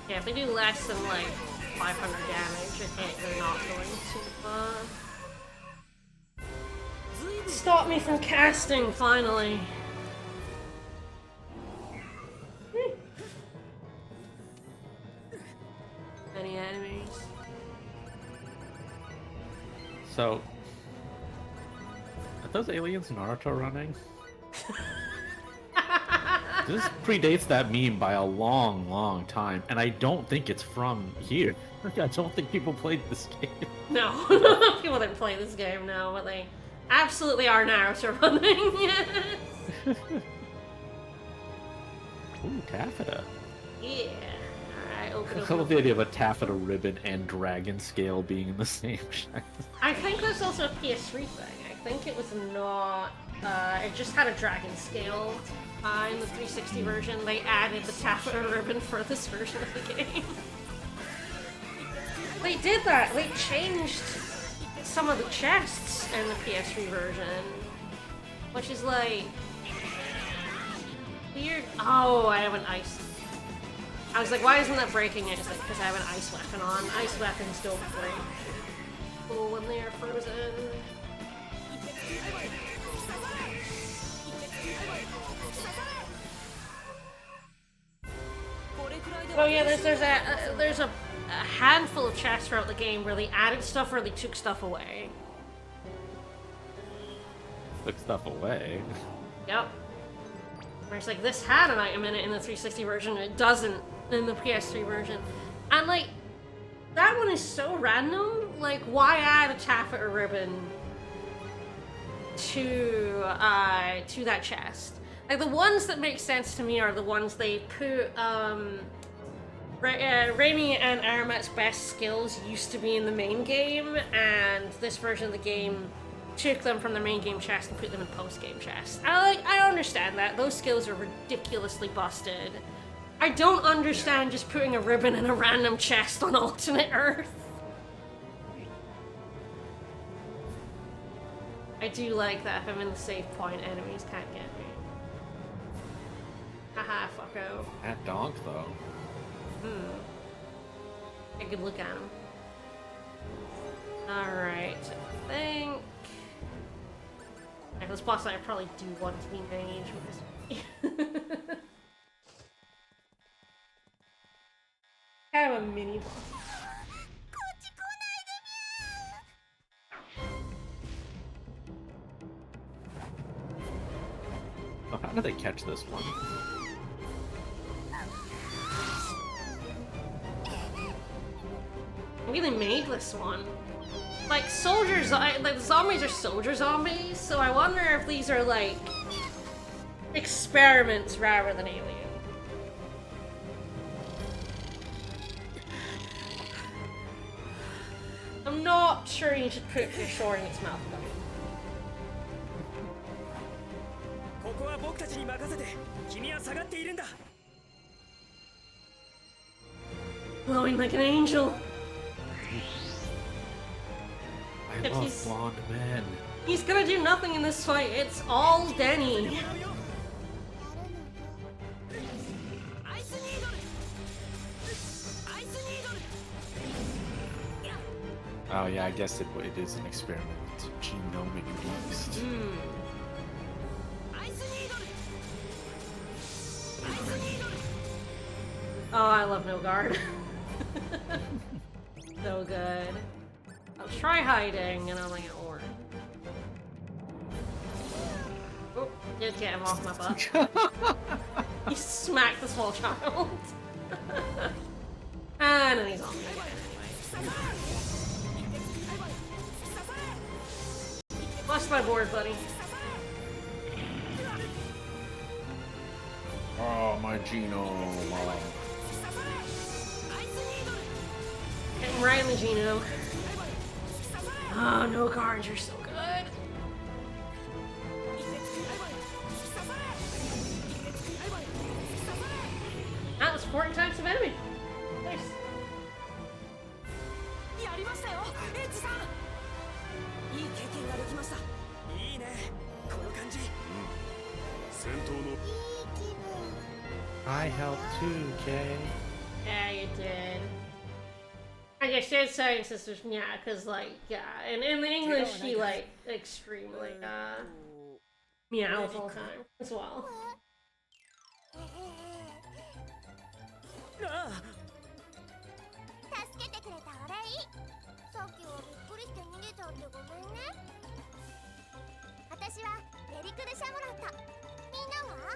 Yeah, if they do less than like 500 damage, they're not going to stop me from casting, finally. many enemies. So, are those aliens Naruto running? This predates that meme by a long, long time, and I don't think it's from here. I don't think people played this game. No, people didn't play this game, no, but they absolutely are Naruto running. Yes. Ooh, taffeta. Yeah. Alright, open, I open, love the open. idea of a taffeta ribbon and dragon scale being in the same shape. I think that's also a PS3 thing. I think it was not. It just had a dragon scale in the 360 version. They added the taffeta ribbon for this version of the game. They did that. They changed some of the chests in the PS3 version, which is like weird. Oh, I have an ice. I was like, why isn't that breaking it? It's like, because I have an ice weapon on. Ice weapons don't break. Oh, when they are frozen. Oh yeah, there's a handful of chests throughout the game where they added stuff or they took stuff away. Took stuff away. Yep. Where it's like, this had an item in it in the 360 version, it doesn't in the PS3 version. And like, that one is so random. Like, why add a taffeta ribbon to that chest? Like, the ones that make sense to me are the ones they put, Raimi and Aramat's best skills used to be in the main game, and this version of the game took them from the main game chest and put them in post-game chest. I understand that. Those skills are ridiculously busted. I don't understand just putting a ribbon in a random chest on alternate Earth. I do like that if I'm in the save point, enemies can't get me. Haha, fucko. That donk, though. I could look at him. Alright, I think... This boss I probably do want to be mage. Kind of a mini boss. Oh, how did they catch this one? Maybe they made this one. Like, soldiers, like, the zombies are soldier zombies, so I wonder if these are, like, experiments rather than alien. I'm not sure you should put your sword in its mouth, though. ここは僕たちに任せて君は下がっているんだ Glowing like an angel. I If love he's- blonde men. He's gonna do nothing in this fight. It's all Denny. Oh yeah, I guess it is an experiment. Genomic beast. Oh, I love No Guard. So good. I'll try hiding, and I'm like, it won't work. Oh, did get him off my butt. He smacked the small child. And then he's on me again anyway. Bust my board, buddy. Oh, my genome. Hit him right in the genome. Oh, No Guards, you're so good. That was 40 types of enemy. Nice. やりましたよエッジさんいい経験ができましたいいねこの感じ戦闘の I helped too, Kay. Yeah, you did. I guess shared sighting sisters, yeah, because, like, yeah, and in the English, she, like, extremely, meows all the time, as well. ああ助さっきはびっくりして逃げちゃってごめんね。私はエリクル・シャムロット。みんなは？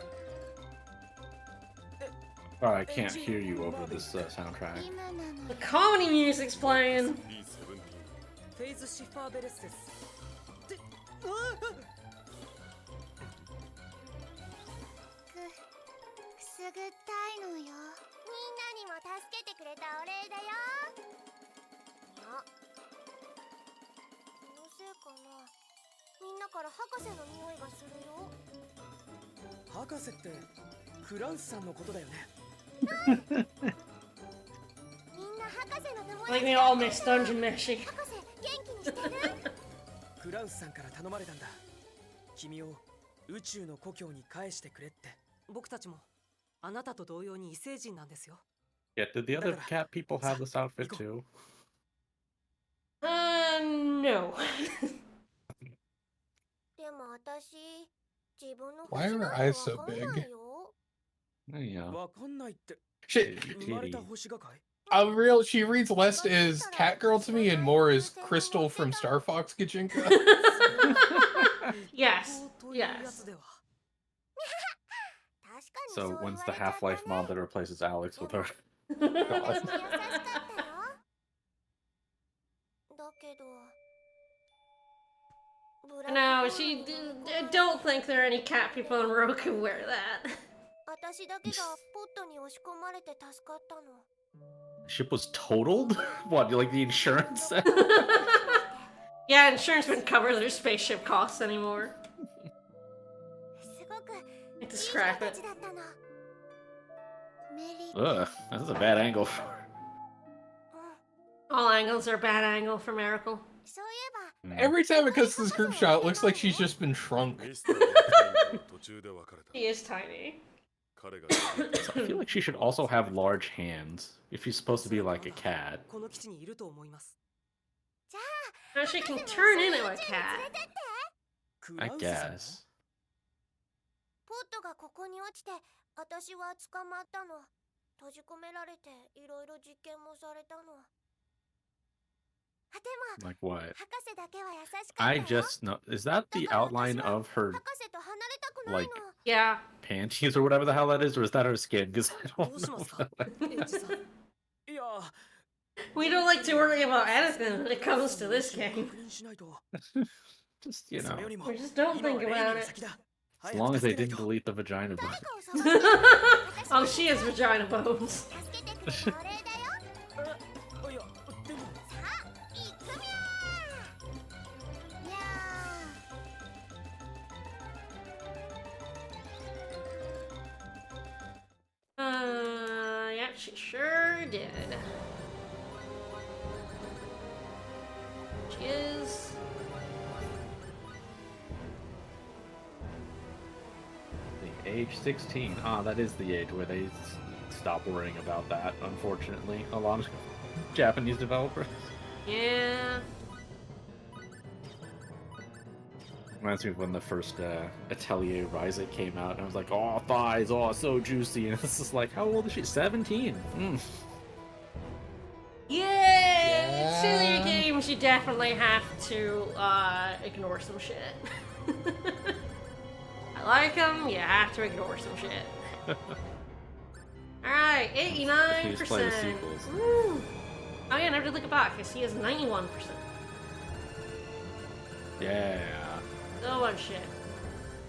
Oh, I can't hear you over this soundtrack. 今なの。 The comedy music's playing. B17 フェイズ・シファーベレスです。ってくすぐったいのよ。みんなにも助けてくれたお礼だよ。あ、気のせいかな。みんなから博士の匂いがするよ。博士ってフランスさんのことだよね。みんな博士の友 Like 達 we all miss Dungeon Meshi. 博士元気にしてる？フランスさんから頼まれたんだ。君を宇宙の故郷に返してくれって。僕たちもあなたと同様に異星人なんですよ。 Yeah, did the other cat people have this outfit too? No. でも私自分の Why 星 are なん her て eyes so わかんない big? よ。 Yeah. わかんないって Shit. 生まれた星がかい？ I'm real. She reads less as Catgirl to me and more as Crystal from Star Fox Gijinka. Yes. というやつ Yes. では。確かに So そう言われ when's ち the ゃったね。 Half-Life mod that replaces Alex with her? でも優しかったよ。だけど。ブラック No, ホール she の I don't think there are any cat people in Roku who wear that. 私だけがポットに押し込まれて助かったの。 Ship was totaled? What, like the insurance? Yeah, insurance wouldn't cover their spaceship costs anymore. すごく I いい人 describe た it. ちだったの。メリー Ugh, that's a bad angle for her. All angles are a bad angle for Miracle. そういえば Every time it cuts to this group shot, it looks like she's just been shrunk. ミスター・ビータインと途中で別れた She is tiny. 彼が I feel like she should also have large hands if she's supposed to be like a cat. この基地にいると思います。 Now she can turn into a 宇宙に cat. 連れてって。ク I ラウスさんの guess. ポットがここに落ちて私は捕まったの。閉じ込められていろいろ実験もされたの。あ、でも Like what? 博士だけは優しかったよ。 I just know. Is that the outline of her 博士と離れたくないの。 like Yeah. panties or whatever the hell that is, or is that her skin? Because I どう don't しま know. すかエッジさん。いや We don't like to worry about anything when it comes to this game. 確認しないと。 Just you そ know, れよりも We just don't 今 think はレイニー about が it. 先だ。 as long as they 早く助 didn't けないと delete the vagina button. 誰かを探して私 Oh, she has vagina bones. 助けてくれたお礼だよ。いやでもさあ、行くみゃー。いやー。 Yeah, she sure did. She is. The age 16. Ah, that is the age where they stop worrying about that, unfortunately. A lot of Japanese developers. Yeah. Reminds me of when the first Atelier Rise came out, and I was like, oh, thighs, oh, so juicy. And it's just like, how old is she? 17. Mm. Yeah. Silly games, you definitely have to ignore some shit. I like them, you have to ignore some shit. Alright, 89%. He's playing the sequels. Woo. Oh yeah, never did look it back. I see it's 91%. Yeah. So much shit.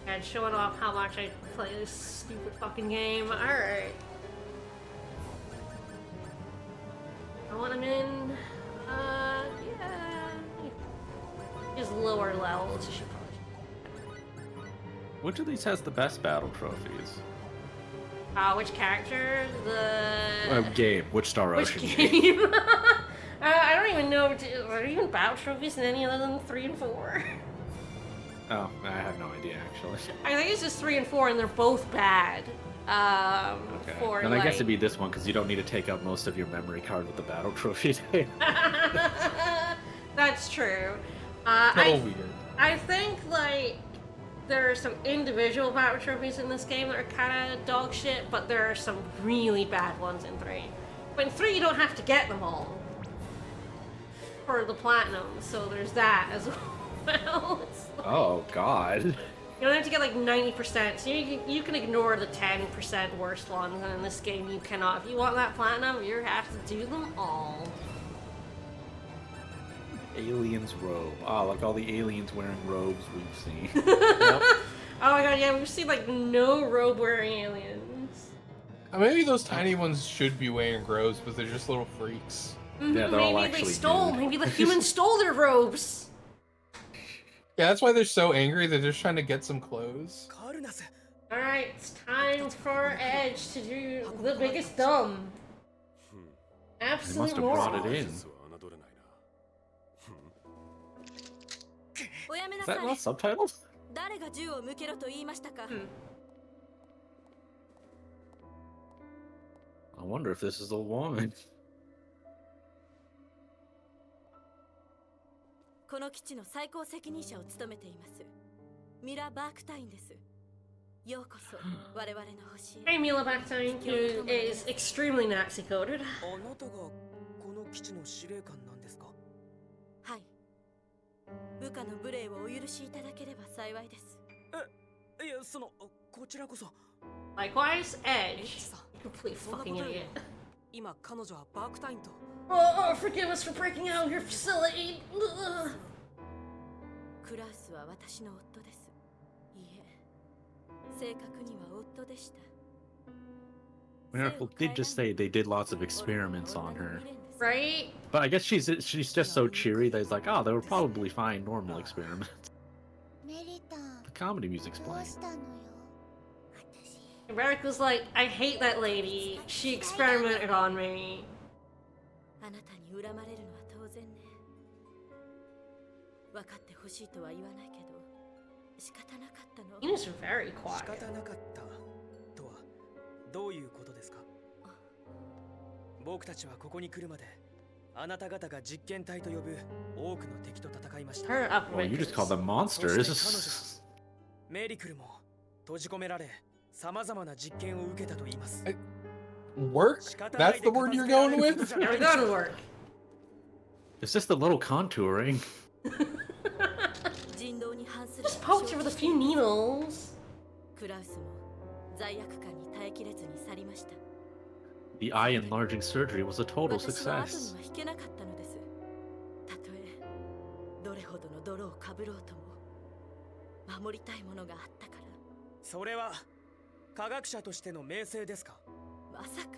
And showing off how much I play this stupid fucking game. Alright. I want him in. Yeah. Just lower levels. You should probably. Which of these has the best battle trophies? Which character? The. Game. Which Star Which Ocean game? I don't even know. Are there even battle trophies in any other than 3 and 4? Oh, I have no idea, actually. I think it's just 3 and 4, and they're both bad. Okay. For Then I guess it'd like- be this one, because you don't need to take up most of your memory card with the battle trophy. That's true. So I weird. I think like there are some individual battle trophies in this game that are kind of dog shit, but there are some really bad ones in 3. But in 3, you don't have to get them all. for the platinum, so there's that as well. It's like, Oh God. you don't have to get like 90%, so you can ignore the 10% worst ones, and in this game you cannot. If you want that platinum, you have to do them all. Aliens robe. Ah, like all the aliens wearing robes we've seen. Oh my god, yeah, we've seen like no robe-wearing aliens. Maybe those tiny ones should be wearing robes, but they're just little freaks. Yeah, they're all Maybe they actually stole, nude. maybe the humans stole their robes. Yeah, that's why they're so angry. They're just trying to get some clothes. カルナス Alright, it's time for Edge to do the biggest dumb. They Absolute must have brought moron. it in. 実は侮れないな。おやめな Is さ that い not subtitles? 誰が銃を向けろと言いましたか、 I wonder if this is a woman. この基地の最高責任者を務めていますミラ・バークタインですようこそ我々の星へ Hey, Mila Backtine, who is extremely Nazi coded. あなたがこの基地の司令官なんですかはい部下の無礼をお許しいただければ幸いですいやそのこちらこそ Likewise, Edge. Complete そんな fucking ことより idiot. 今彼女はバークタインと Oh, forgive us for breaking out of your facility. Ugh. クラウスは私の夫ですいいえ正確には夫でした Miracle did just say they did lots of experiments on her. Right? But I guess she's just so cheery that he's like, oh, they were probably fine normal experiments. メリタン The comedy music's どう playing. したのよ Merrick was like, I hate that lady. She experimented on me. あなたに恨まれるのは当然ね分かってほしいとは言わないけど仕方なかったの Ina's very 仕 quiet. 方なかったとはどういうことですか僕たちはここに来るまであなた方が実験体と呼ぶ多くの敵と戦いました Her up Well, you just call them そして彼女 monsters. メリクルも閉じ込められ様々な実験を受けたと言います Work? That's the word you're going with? Yeah, we're going to work. It's just a little contouring. 人道に反する Just poked her with a few needles. クラウスも罪悪感に耐えきれずに去りました The eye enlarging surgery was a total 私は後 success. には引けなかったのですたとえどれほどの泥をかぶろうとも守りたいものがあったからそれは科学者としての名声ですかまさか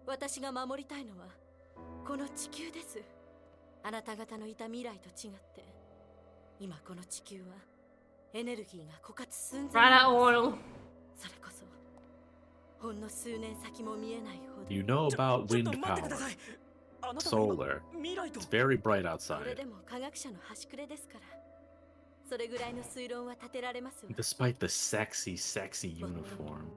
私が守りたいのはこの地球ですあなた方のいた未来と違って今この地球はエネルギーが枯渇寸前 Right out oil. それこそほんの数年先も見えないほど You know about ちょっ wind と待ってく power, ださいあなたは今 solar. 未来と It's very bright それ outside. でも科学者の端くれですからそれぐらいの推論は立てられますわ Despite the sexy, sexy uniform.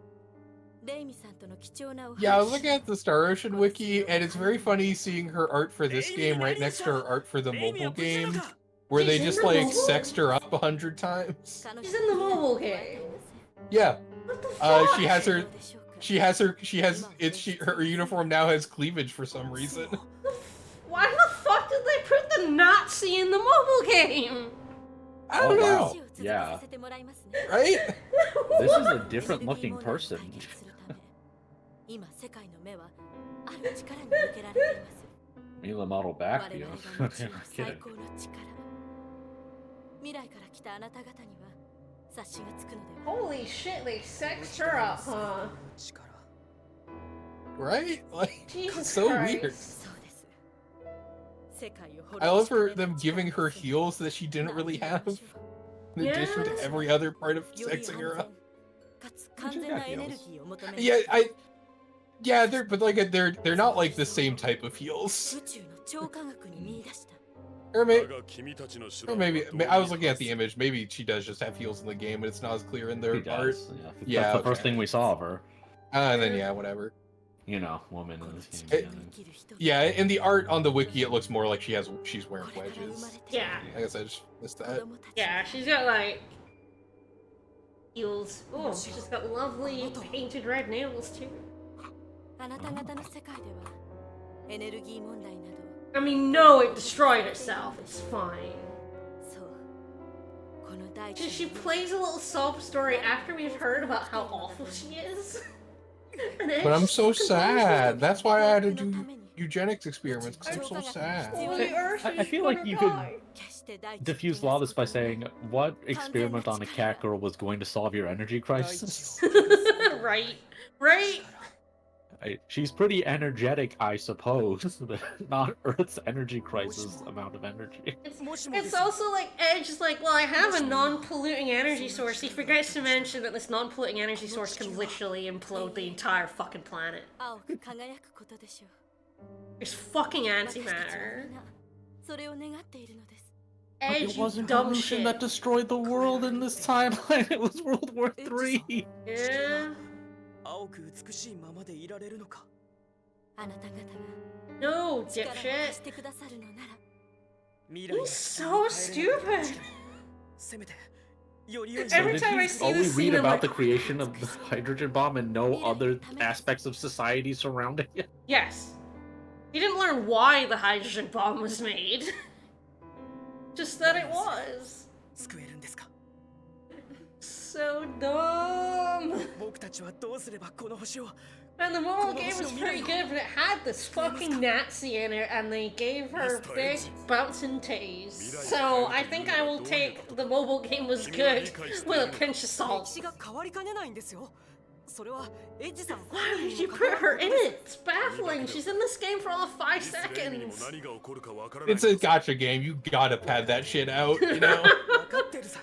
レイミさんとの貴重なお話 Yeah, I was looking at the Star Ocean wiki, and it's very funny seeing her art for this game right next to her art for the mobile game, where they just like sexed her up 100 times. 彼女 She's in the mobile game. Yeah, What the fuck? she has her uniform now has cleavage for some reason. Why the fuck did they put the Nazi in the mobile game? I don't Oh, know, wow. 話を続けさせてもらいますね right? This is a different looking person. 今世界の目はある力に向けられています Mila model 我 back 々 you. が持ち I'm 得る最 kidding. 高の力未来から来たあなた方には察しがつくのでは Holy shit, they sexed her up, huh? 力 Right? Like, Jesus so Christ. weird. そうです世界を滅 I love ぼしか her ねない them giving her 力を持つ heels that she didn't really have, in Yeah. addition to every other part of より sexing her 安 up. 全かつ完全なエネルギーを求める Yeah, they're but like they're not like the same type of heels. 宇宙の超科学に見出した Or 我 maybe, が君たちの手 or 段は maybe どうに I was looking at the か image. Maybe she does just have heels in the game, but it's not as clear in their She art. does. Yeah. Yeah, That's the first okay. thing we saw of her. And then yeah, whatever. You know, woman in this 地 game. 球に生きる人々 Yeah, in the art on the wiki, it looks more like she's wearing これから生ま wedges. れて Yeah. I guess I just missed 子 that. 供たち Yeah, she's got like heels. Oh, she's got lovely painted red nails too. あなた方の世界ではエネルギー問題など I mean, no, it destroyed itself. It's fine. そう。この大地 She plays a little sob story after we've heard about how awful she is. And then But I'm so she's sad. That's why I had to do eugenics experiments, because I'm so sad. Oh, the Earth I is feel like gonna you could die. 決して大地 diffuse a lot of this by saying, what experiment on a cat girl was going to solve your energy crisis? Right, right. She's pretty energetic, I suppose, but not Earth's energy crisis amount of energy. It's also like Edge is like, well, I have a non-polluting energy source. He forgets to mention that this non-polluting energy source can literally implode the entire fucking planet. 青く輝くことでしょう。 It's fucking 私たちは antimatter. 皆それを願っているのです。 Edge, It you wasn't dumb pollution shit. that destroyed the world in this timeline. It was World War III. Yeah. 青く美しいままでいられるのか。あなた方が No, 力を貸 dipshit. してくださるのなら、未来 He's が so stupid. せめてより良い So Every did time he I see only this read scene, I'm about like, the creation of the hydrogen bomb and no other aspects of society surrounding it? yes. He didn't learn why the hydrogen bomb was made. Just that it was. 救えるんですか。 So dumb. 僕たちはどうすればこの星を。 And the mobile game was pretty good, but it had this fucking Nazi in it, and they gave her big bouncing titties. So I think I will take the mobile game was good with a pinch of 歴 salt. 史が変わりかねないんですよ。それはエッジさん Why did you put her in it? It's baffling. She's in this game for all of 5 いつレイミにも seconds. 何が起こるかわからない It's a gotcha game. You gotta pad that shit out, you know? 分かってるさ。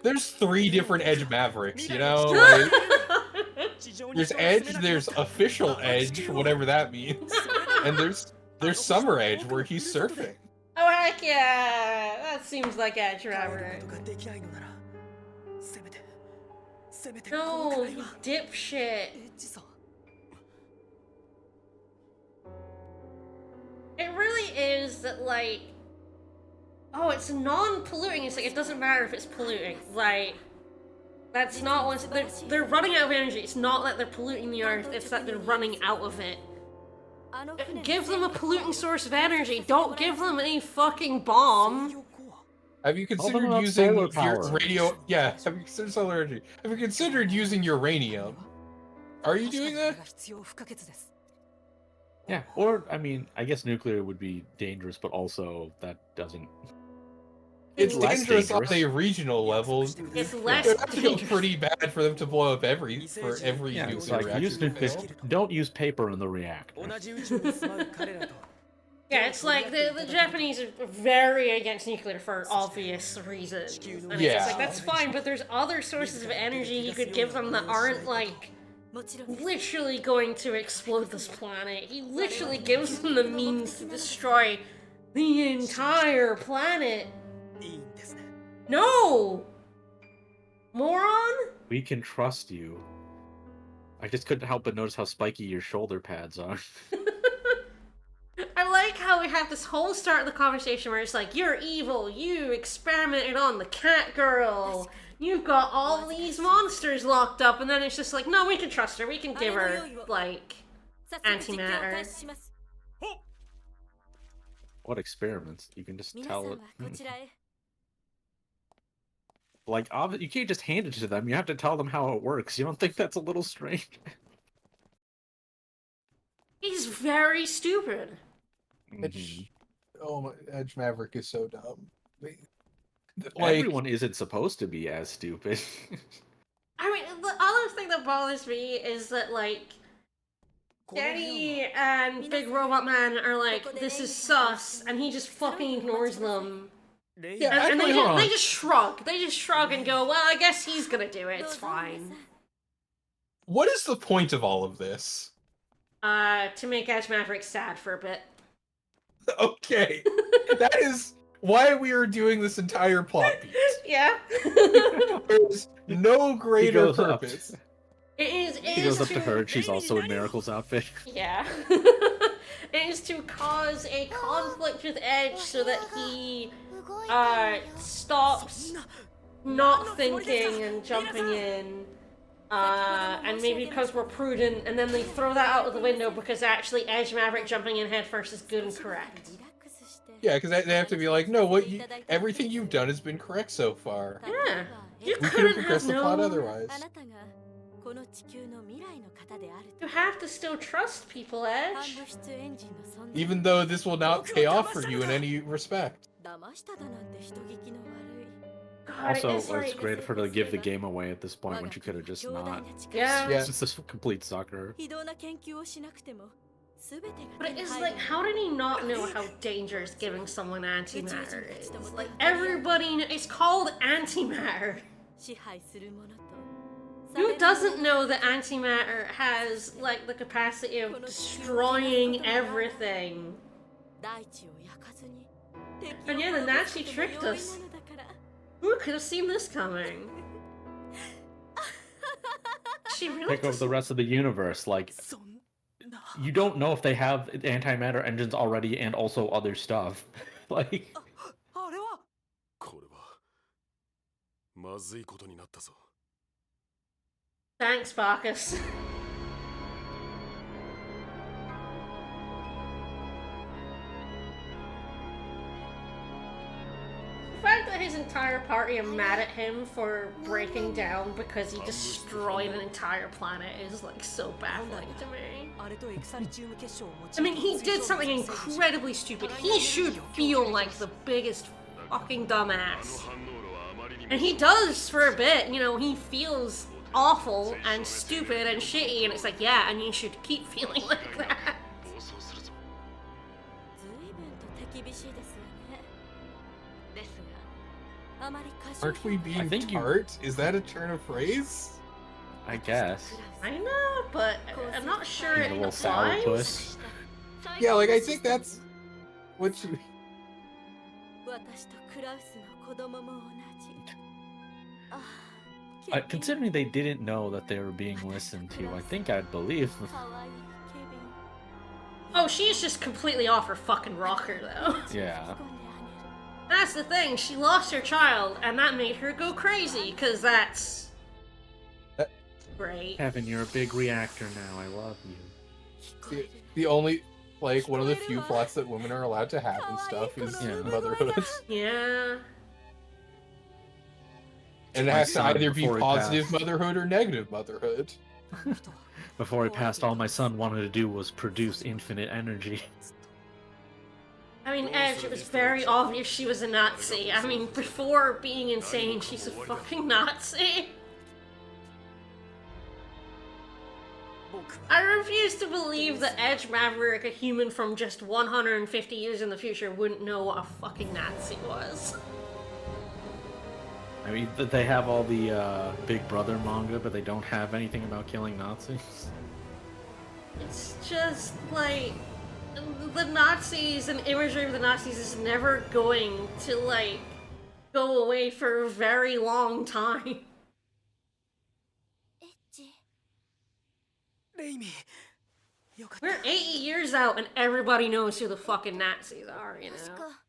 There's 3 different Edge Mavericks, you know? Like, 地上に there's 人を Edge, 住めなく there's なった official Edge, whatever that means. And there's Summer Edge, where he's surfing. Oh heck yeah! That seems like Edge 帰る Robert. ことができないのなら、せめてこの No, くらい you は。 dipshit. エッジさん It really is that, like, oh, it's non-polluting. It's like it doesn't matter if it's polluting. Like, that's not what they're running out of energy. It's not that they're polluting the earth. It's that they're running out of it. あの船 Give them a polluting source of energy. Don't give them any fucking bomb. 太陽光は Have you them considered about using solar your power. radio? Yeah, have you considered solar energy? Have you considered using uranium? Are you doing 確かにこれ that? が必要不可欠です。 Yeah, or, I mean, I guess nuclear would be dangerous, but also that doesn't... It's less dangerous on dangerous. a regional level. It's It less would have to go dangerous. pretty bad for them to blow up every Yeah, it's nuclear like, reactor. use to nuclear... fail. Don't use paper in the reactor. 同じ宇宙に住まう彼らと。 Yeah, it's like the Japanese are very against nuclear for obvious reasons. And Yeah. it's like, that's fine, but there's other sources of energy you could give them that aren't, like, もちろんです。 literally going to explode this planet. He literally gives them the means to destroy the entire planet. いいんですね。 No! Moron? We can trust you. I just couldn't help but notice how spiky your shoulder pads are. I like how we have this whole start of the conversation where it's like, you're evil, you experimented on the cat girl, you've got all these monsters locked up, and then it's just like, no, we can trust her, we can give her, like, 早速実験を antimatter. 開始します。 What experiments? You can just 皆さん tell は it. こちらへ。 Like, you can't just hand it to them. You have to tell them how it works. You don't think that's a little strange? He's very stupid. Edge, oh my, Edge Maverick is so dumb. Like, Everyone isn't supposed to be as stupid. I mean, the other thing that bothers me is that, like, この部屋は Danny and Big Robot Man are like, this is sus, and he just fucking ignores them. レイ Yeah, And actually, they, hold on. they just shrug. They just shrug and go, well, I guess he's gonna do it, it's fine. What is the point of all of this? To make Edge Maverick sad for a bit. Okay, that is why we are doing this entire plot beat. Yeah. There's no greater goes up. purpose. It He is goes up to to her, and she's also in Miracle's outfit. Yeah. It is to cause a conflict with Edge so that he stops not thinking and jumping in. And maybe because we're prudent, and then they throw that out of the window because actually Edge Maverick jumping in head first is good and correct. Yeah, because they have to be like, no, everything you've done has been correct so far. Yeah. You We couldn't couldn't have progress the plot no. otherwise. あなたがこの地球の未来の方である You と have to still trust people, 反 Edge. 物質エンジンの存在 Even though this will not pay off for you in any respect. 騙しただなんて人聞きの悪い God, Also, it's it's like, great for her to give the game away at this point when she could have just not. Yeah. Yeah. She's just a complete sucker. 非道な研究をしなくても全てが but 手 it に is 入 like, る how did he not know how dangerous giving someone antimatter is? Like, everybody, it's called antimatter. 支配するものと Who doesn't know that antimatter has, like, the capacity of destroying everything? 大地を焼かずに And yeah, the Nazi tricked us. Who could have seen this coming? She really Take over the rest of the universe. Like, そんな you don't know if they have antimatter engines already and also other stuff. Like, あれはこれはまずいことになったぞ。 Thanks, Bacchus. The fact that his entire party are mad at him for breaking down because he destroyed an entire planet is like so baffling to me. あれとエクサリチウム結晶を用い I mean, he did something incredibly stupid. He should feel like the biggest fucking dumbass. 反応路はあまりにも And he does for a bit, you know, he feels awful and stupid and shitty, and it's like, yeah, and you should keep feeling like that. 暴走するぞ。随分と手厳しいですよねですがあまり過 Aren't we being think you- tart? Is that a turn of phrase? I guess. I know, but I'm not sure Being it a little applies. sourpuss. Yeah, like I think that's what you. 私とクラウスの子供も同じあ Considering they didn't know that they were being listened to, I think I'd believe. かわいいケビン Oh, she's just completely off her fucking rocker, though. Yeah. That's the thing, she lost her child, and that made her go crazy, because that's... great. Kevin, you're a big reactor now. I love you. The only, like, one of the few plots that women are allowed to have and stuff is Yeah. motherhood. Yeah. And it My has to son, either be before he positive passed. motherhood or negative motherhood. Before he passed, all my son wanted to do was produce infinite energy. I mean, Edge, it was very obvious she was a Nazi. I mean, before being insane, she's a fucking Nazi. 僕は I refuse to believe that Edge Maverick, a human from just 150 years in the future, wouldn't know what a fucking Nazi was. I mean, they have all the Big Brother manga, but they don't have anything about killing Nazis. It's just like the Nazis and imagery of the Nazis is never going to like go away for a very long time. エッジレイミーよかった We're 80 years out and everybody knows who the fucking Nazis are, you 確 know. か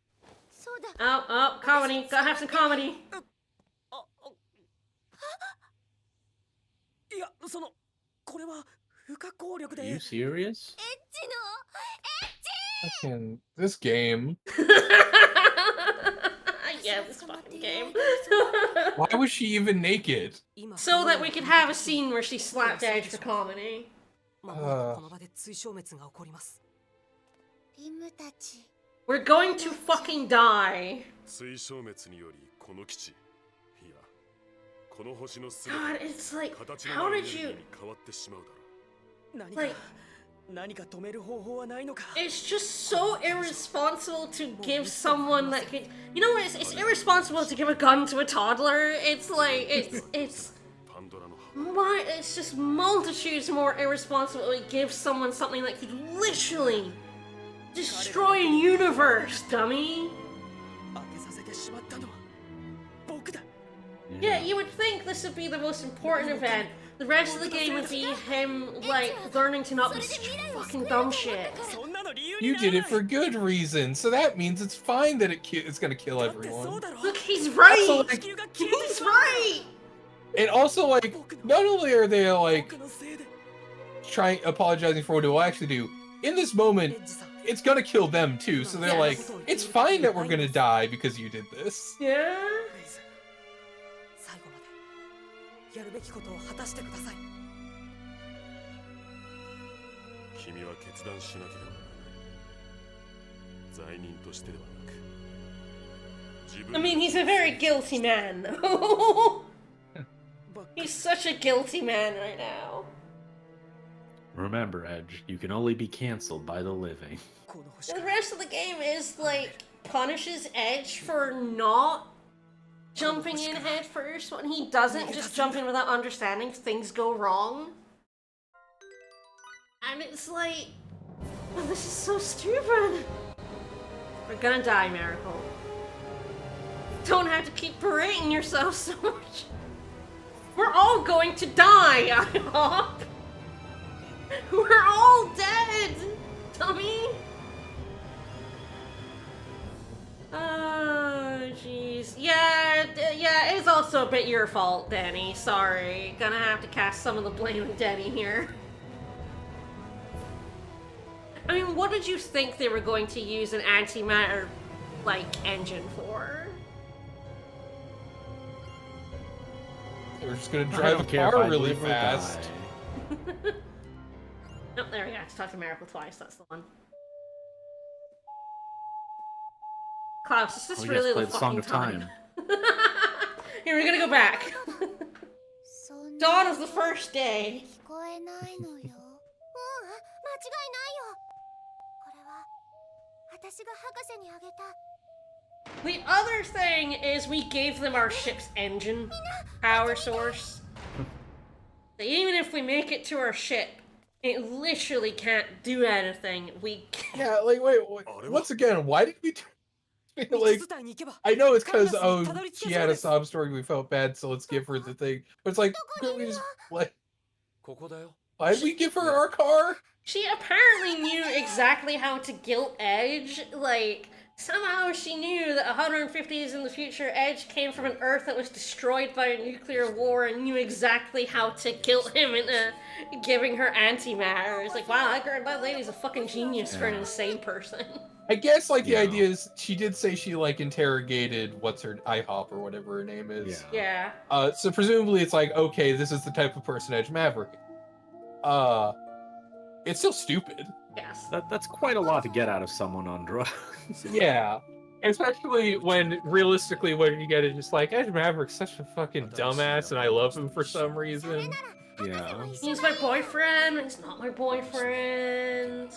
そうだ Oh, oh, comedy. Gotta have some comedy. いやそのこれは不可抗力 Are you で serious? エッジの Fucking this game. Yeah, this fucking game. Why was she even naked? So that we could have a scene where she slapped Edge for comedy. まもなくこの場で追消滅が起こりますリムたち We're going to fucking die. 追消滅によりこの基地いやこの星の全 God, て it's like, 形の how ないエ did ネルギー you... に変わってしまうだろう何か Like, 何か止める方法はないのか it's just so irresponsible to give someone that could... You know what? It's irresponsible to give a gun to a toddler. It's like, it's... パンドラの箱 Why? It's just multitudes more irresponsible to give someone something that could literally destroy a universe, dummy. 開けさせてしまったのは僕だ Yeah, you would think this would be the most important event. The rest of the game would be him, like, learning to not be such fucking dumb shit. そんなの理由に You なら did ない it for good reason, so that means it's fine that it's gonna kill だってそう everyone. だろ Look, he's right! Also, 地 like, 球が消えて He's しまう right! and also, like, not only are they like 僕のせいで trying apologizing for what it will actually do, in this moment, it's gonna kill them too. So they're like, Yes. it's fine that we're gonna die because you did this. Yeah. 最後までやるべきことを果たしてください。君は決断しなければならない。罪人としてではなく、自分 I mean, he's a very guilty man, though. He's such a guilty man right now. Remember, Edge, you can only be canceled by the living. この星か The ら rest of the game is like punishes Edge for not jumping in head first when he doesn't just jump in without understanding things go wrong. And it's like, oh, this is so stupid. We're gonna die, Miracle. Don't have to keep berating yourself so much. We're all going to die, I hope. We're all dead, dummy. Oh, jeez. Yeah, it's also a bit your fault, Danny. Sorry. Gonna have to cast some of the blame on Danny here. I mean, what did you think they were going to use an antimatter, like, engine for? They were just gonna I drive a don't care if car I really live or fast. die. Oh, there we go. To talk to Miracle twice. That's the one. Klaus, is this Oh, yes, really play the the Song fucking of time? Time. Here, we're gonna go back. そんな Dawn of the first day. 聞こえないのよ。間違いないよ。これは私が博士にあげた。 The other thing is we gave them our ship's engine power source. So even if we make it to our ship, it literally can't do anything. We can't. Yeah, like wait, once again, why did we? Like, 伝えに行けば I know it's because カンナスにたどり着け she そう had で a す。 sob story. We felt bad, so let's give her the thing. But it's like, couldn't we just like, ここだよ。 why did we give her our car? She apparently knew exactly how to guilt Edge. Like, somehow she knew that 150 years in the future, Edge came from an Earth that was destroyed by a nuclear war and knew exactly how to guilt him into giving her antimatter. It's like, wow, that lady's a fucking genius for an insane person. I guess like the Yeah. idea is she did say she like interrogated what's her IHOP or whatever her name is. Yeah. Yeah. So presumably it's like, okay, this is the type of person Edge Maverick. It's still stupid. Yes. That's quite a lot to get out of someone on drugs. Yeah. Especially when realistically when you get it just like Edge Maverick's such a fucking dumbass and I love him for some reason. Yeah. He's my boyfriend. He's not my boyfriend.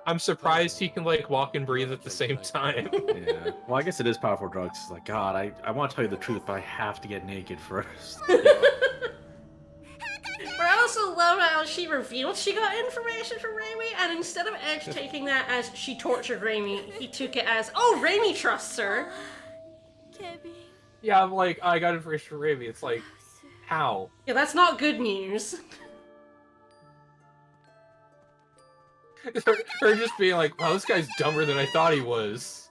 I'm surprised he can like walk and breathe at the same time. Yeah. Well, I guess it is powerful drugs. It's like, God, I want to tell you the truth, but I have to get naked first. But I also love how she revealed she got information from Raimi, and instead of Edge taking that as she tortured Raimi, he took it as, oh, Raimi trusts her. ケビン Yeah, I'm like, I got information from Raimi. It's like, how? Yeah, that's not good news. her just being like, wow, this guy's dumber than I thought he was.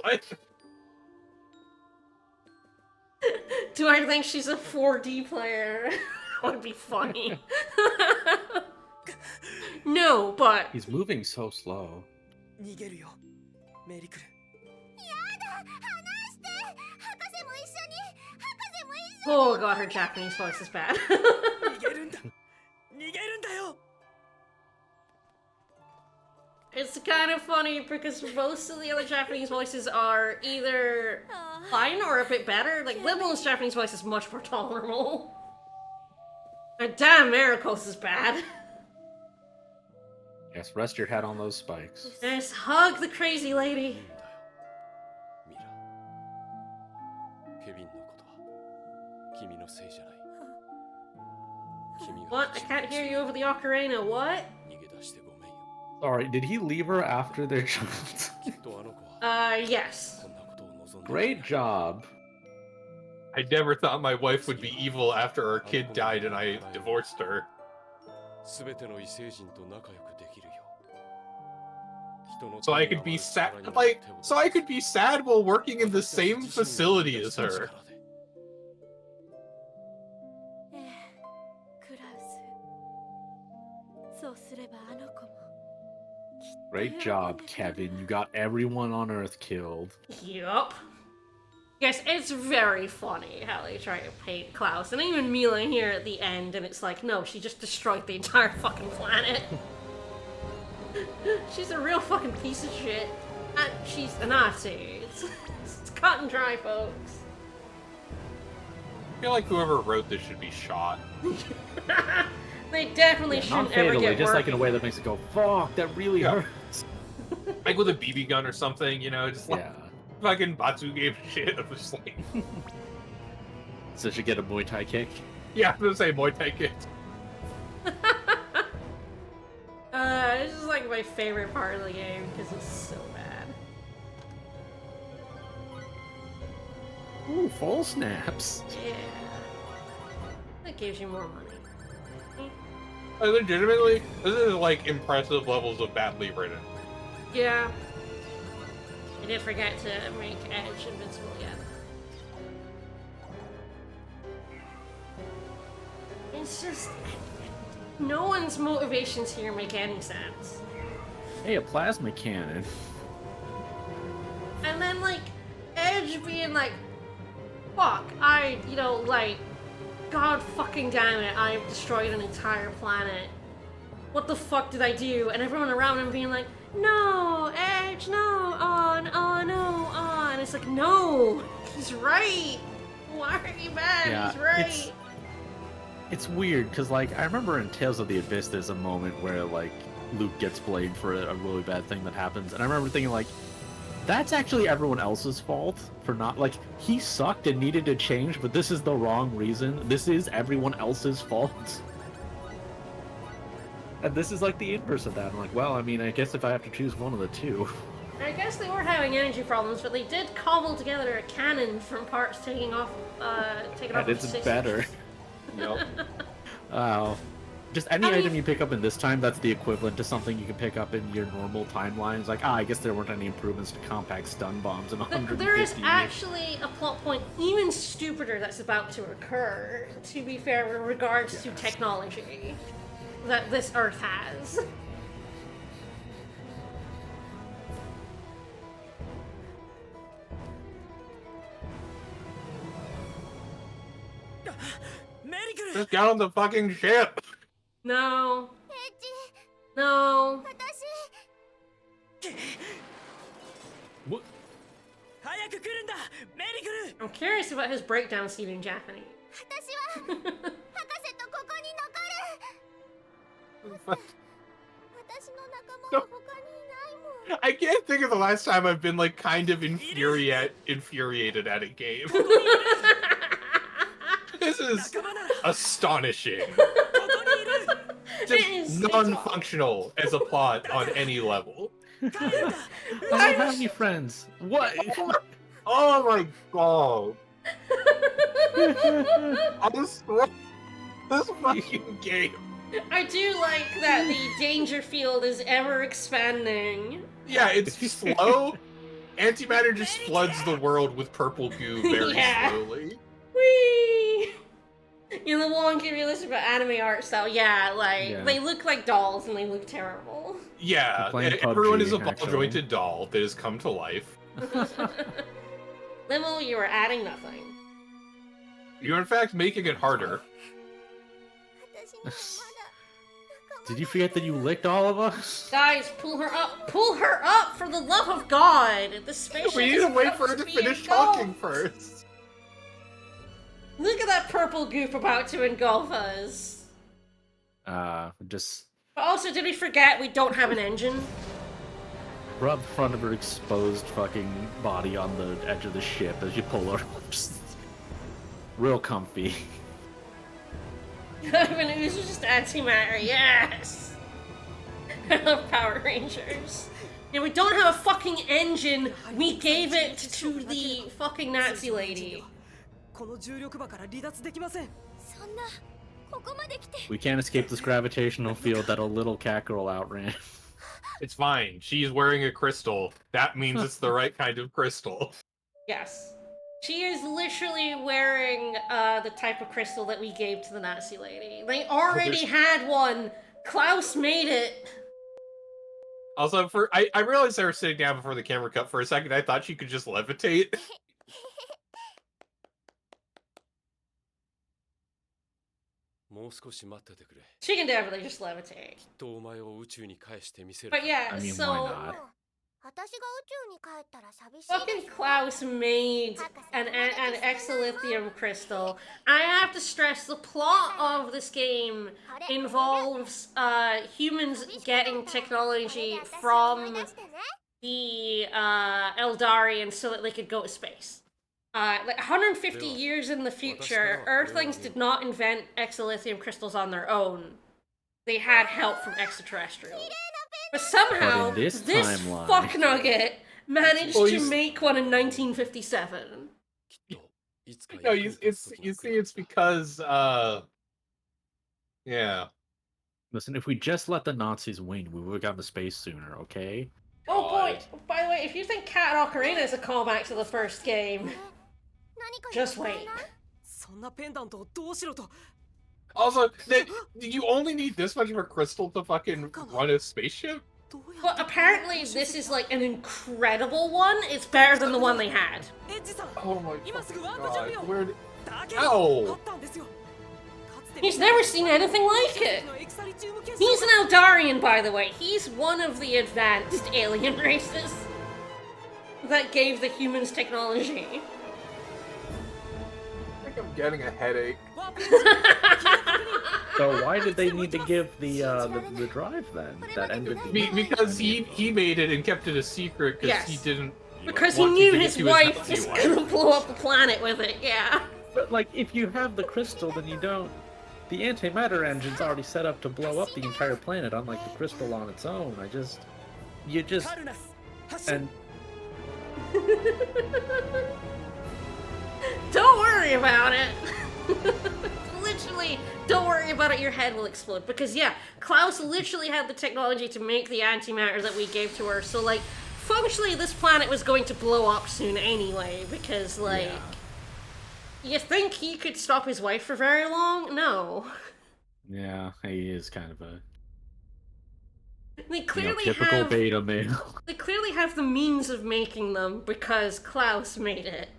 What? Do I think she's a 4D player? That would be funny. No, but He's moving so slow. 逃げるよ。メリクル。博士も一緒に博士も一緒 oh god, her Japanese voice is bad. 逃げるんだ。逃げるんだよ。 It's kind of funny because most of the other Japanese voices are either fine or a bit better. Like, Liberal's Japanese voice is much more tolerable. And damn, Miracles is bad. Yes, rest your head on those spikes. Just hug the crazy lady. いいんだよ。ミラ。ケビンのことは君のせいじゃない。君が What? I can't hear you over the ocarina. What? 逃げ出してごめんよ。 Sorry, did he leave her after their child? きっとあの子は Yes. こんなことを望んで Great job. I never thought my wife would be evil after our kid died and I divorced her. すべての異星人と仲良くできるよ。人の So I could be sad, like, so I could be sad while working in the same facility as her. ええクラウスそうすればあの子も Great job, Kevin. You got everyone on Earth killed. Yup. Yes, it's very funny how they try to paint Klaus, and even Mila here at the end, and it's like, no, she just destroyed the entire fucking planet. She's a real fucking piece of shit. And she's a Nazi. It's cut and dry, folks. I feel like whoever wrote this should be shot. They definitely shouldn't ever Non-fatally, get just like in a working. way that makes it go, fuck, that really hurts. Like with a BB gun or something, you know, just like Yeah. fucking Batsu game shit. I'm just like, So she get a Muay Thai kick. yeah, I'm gonna say Muay Thai kick. This is like my favorite part of the game because it's so bad. Ooh, full snaps. Yeah. That gives you more money. Legitimately, this is like impressive levels of badly written. Yeah. I did forget to make Edge invincible yet. It's just... no one's motivations here make any sense. Hey, a plasma cannon. And then, like, Edge being like, fuck, God fucking damn it, I've destroyed an entire planet. What the fuck did I do? And everyone around him being like, no, Edge, no, on, oh no, on. It's like, no, he's right. Why are you mad? Yeah, He's right. It's weird, because, like, I remember in Tales of the Abyss there's a moment where, like, Luke gets blamed for a really bad thing that happens, and I remember thinking, like, that's actually everyone else's fault for not, like, he sucked and needed to change, but this is the wrong reason. This is everyone else's fault. And this is, like, the inverse of that. I'm like, well, I mean, I guess if I have to choose one of the two. I guess they were having energy problems, but they did cobble together a cannon from parts taken off And of it's systems. better. Yep. Wow. Just any I mean- item you pick up in this time, that's the equivalent to something you can pick up in your normal timelines. Like, I guess there weren't any improvements to compact stun bombs in 150 There is years. actually a plot point even stupider that's about to occur, to be fair, in regards to technology that this Earth has. Just get on the fucking ship. No. エッジ No. 私 What? 早く来るんだメリクル I'm curious about his breakdown scene in Japanese. 私は博士とここに残る私の仲間は他にいないもん I can't think of the last time I've been like kind of infuriated at a game. This is 仲間なら astonishing. ここにいる Just non-functional as a plot on any level.帰るんだ I don't have any friends. What? Oh my god. This fucking game. I do like that the danger field is ever expanding. Yeah, it's slow. Antimatter just floods the world with purple goo very Yeah. slowly. Whee! You know, the wonky realistic about anime art style, yeah, like, Yeah. they look like dolls and they look terrible. Yeah, You're playing everyone PUBG, is a actually. ball-jointed doll that has come to life. Limo, you are adding nothing. You're in fact making it harder. 私にはまだ仲間 Did you forget that you licked all of us? Guys, pull her up! Pull her up, for the love of God! The spaceship We need to is wait for her supposed to be finish engulfed. talking first. Look at that purple goop about to engulf us. Just But also, did we forget we don't have an engine? rub the front of her exposed fucking body on the edge of the ship as you pull her up. Just real comfy. Even it was just antimatter, yes! I love Power Rangers. Yeah, we don't have a fucking engine. We gave it to the fucking Nazi lady. この重力場から離脱できませんそんなここまで来て We can't escape this gravitational field that a little cat girl outran. It's fine. She's wearing a crystal. That means it's the right kind of crystal. Yes. She is literally wearing the type of crystal that we gave to the Nazi lady. They already had one. Klaus made it. Also, I realized they were sitting down before the camera cut for a second. I thought she could just levitate. もう少し待っててくれ。 She can definitely just levitate. きっとお前を宇宙に返してみせる。 But yeah, I mean, so why not? 私が宇宙に帰ったら寂しい fucking でしょ Klaus made an exolithium crystal. I have to stress the plot of this game involves humans getting technology from the Eldarians so that they could go to space. Like 150 years in the future, Earthlings did not invent exolithium crystals on their own. They had help from extraterrestrials. But somehow, But in this timeline- fuck nugget managed Well, to you s- make one in 1957. きっといつか No, 役 you に立つ it's 時 you が来 see, る it's because yeah. Listen, if we just let the Nazis win, we would have gotten to space sooner, okay? Oh boy, God. by the way, if you think Cat Ocarina is a callback to the first game, 何か just 言って wait. ない？そんなペンダントをどうしろと。 Also, that you only need this much of a crystal to fucking run a spaceship? どうや Well, って apparently this is like an incredible one. It's better than the one they had. エッジさん、 Oh my 今すぐワープ god! 準備を。 Where? Did... だけ Ow! あったんですよ。かつて He's never seen anything like it. のエクサリチウム結 He's 晶 an Eldarian, by the way. He's one of the advanced alien races that gave the humans technology. I think I'm getting a headache. ワープエッジ So why did they need to give the drive then? That ended the Because he made it and kept it a secret because Yes. he didn't. Because he want to knew give it his to wife Nazi was wife. gonna blow up the planet with it, yeah. But like, if you have the crystal, then you don't. The antimatter engine's already set up to blow up the entire planet, unlike the crystal on its own. You just カルナス発進 and Don't worry about it. Literally, don't worry about it, your head will explode. Because yeah, Klaus literally had the technology to make the antimatter that we gave to her, so like, functionally this planet was going to blow up soon anyway, because like... You think he could stop his wife for very long? No. yeah, he is kind of a They clearly typical have... beta male. They clearly have the means of making them because Klaus made it.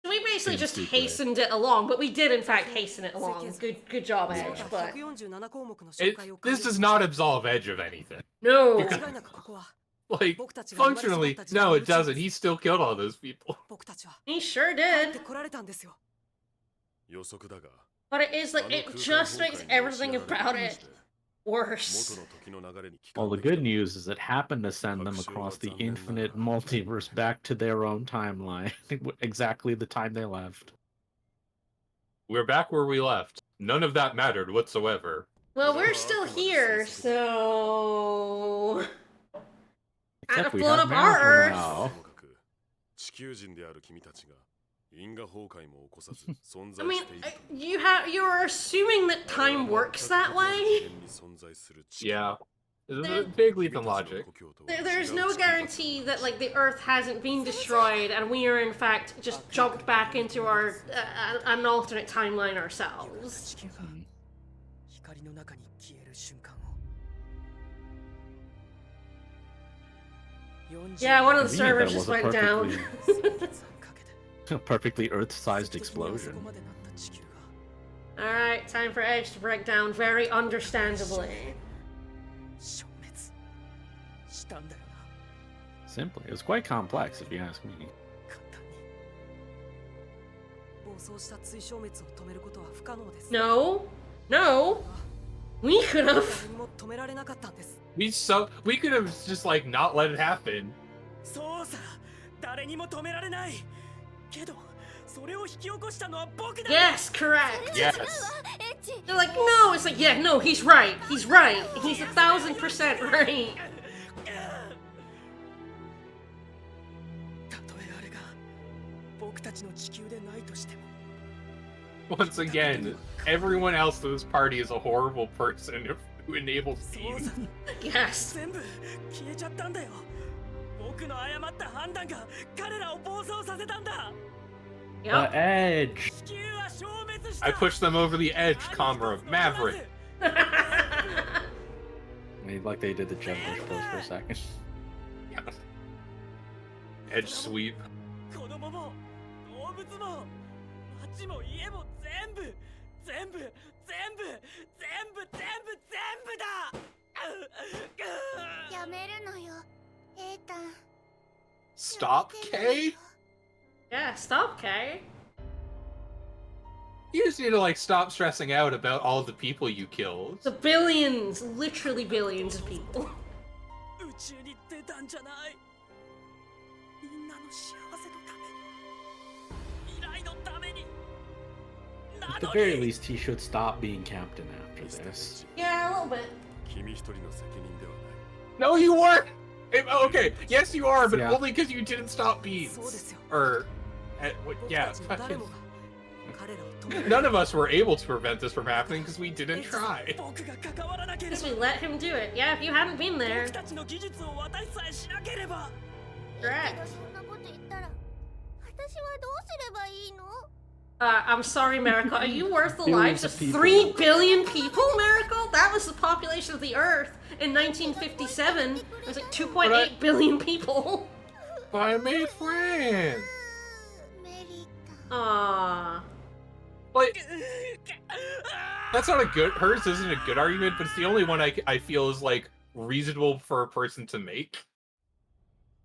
So we basically Seems just stupid. hastened it along, but we did in fact hasten it along. Good job, Edge, but 147項目の紹 It, 介を this does not absolve Edge of anything. no. 間違いなくここは Like, functionally, no, it doesn't. He still killed all those people. 僕たちは He sure 帰っ did. てこられたんですよ。予測だが But it is like, it just makes everything about it worse. 元の時の流れに帰 Well, 還 the できた good news is it happened to send them across the infinite multiverse back to their own timeline, exactly the time they left. We're back where we left. None of that mattered whatsoever. Well, we're still here, so... Except I've we blown have up our America Earth. と now. もかく地球人である君たちが因果崩壊も起こさず存 I 在 mean, していると you're assuming that time works that way? に存在する地球 Yeah. There- Big leap in logic. There's no guarantee that like the Earth hasn't been destroyed and we are in fact just jumped back into our an alternate timeline ourselves. 地球が光の中に消える瞬間を Yeah, one of the Convenient that servers it just was a went down. A perfectly Earth-sized explosion. Alright, time for Edge to break down very understandably. 消滅したんだよな Simply, it was quite complex, if you ask me. 簡単に暴走した追消滅を止めることは不可能です。 No, no, we could have. 誰にも止められなかったんです。 We could have just like not let it happen. そうさ誰にも止められないけどそれを引き起こしたのは僕だ Yes, correct. Yes. エッジ They're like, no, it's like, yeah, no, he's right. He's right. He's 1000% right. たとえあれが僕たちの地球でないとしても Once again, everyone else to this party is a horrible person who enables そうさ these. Yes. 全部消えちゃったんだよ僕の誤った判断が彼らを暴走させたんだ The Yep. edge! 地球は消滅した I pushed them over the edge, comma, Maverick. I mean, like they did the Jumbush pose for a second. Edge sweep. 子供も動物も街も家も全部だやめるのよエータン Stop, Kay? Yeah, stop, Kay. You just need to like stop stressing out about all the people you killed. The billions, literally billions of people. 宇宙に出たんじゃないみんなの幸せのために未来のために At the very least, he should stop being captain after this. Yeah, a little bit. 君一人の責任ではない No, you weren't. Okay, yes, you are, but Yeah. only because you didn't stop Beans. そうですよ Or, yeah, 僕たちの誰 fucking. もが彼らを止める None of us were able to prevent this from happening because we didn't try. 僕が関わらなけれ Because ば we let him do it. Yeah, if you hadn't been there. 僕たちの技術を渡しさえしなければ Correct. けどそんなこと言ったら私はどうすればいいの I'm sorry, Miracle. Are you worth the Billions lives of of people. 3 billion people, Miracle? That was the population of the Earth in 1957. It was like 2.8 billion people. But I made friends. メリタン Aww. Like, that's not a good. Hers isn't a good argument, but it's the only one I feel is like reasonable for a person to make.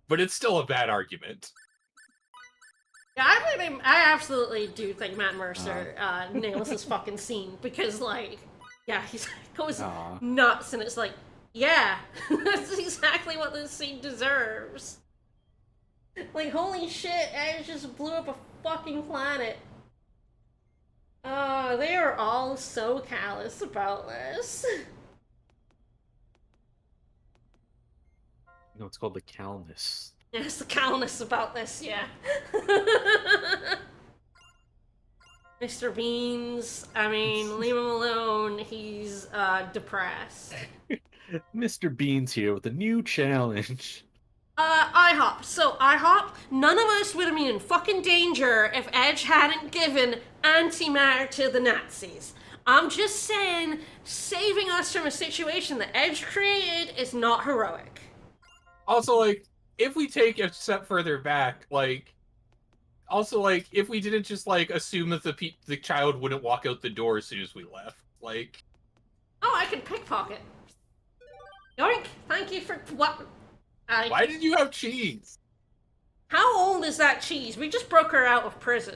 But it's still a bad argument. Yeah, I absolutely do think Matt Mercer nails this fucking scene because, like, yeah, he goes Aw. nuts, and it's like, yeah, that's exactly what this scene deserves. Like, holy shit, Edge just blew up a fucking planet. They are all so callous about this. No, it's called the Calnus. Yes, the callous about this, yeah. Mr. Beans, I mean, leave him alone. He's depressed. Mr. Beans here with a new challenge. IHOP. So, IHOP, none of us would have been in fucking danger if Edge hadn't given antimatter to the Nazis. I'm just saying, saving us from a situation that Edge created is not heroic. Also, like, if we take a step further back, like, also, like, if we didn't just, like, assume that the child wouldn't walk out the door as soon as we left, like... Oh, I can pickpocket. Yoink, thank you for what? Why did you have cheese? How old is that cheese? We just broke her out of prison.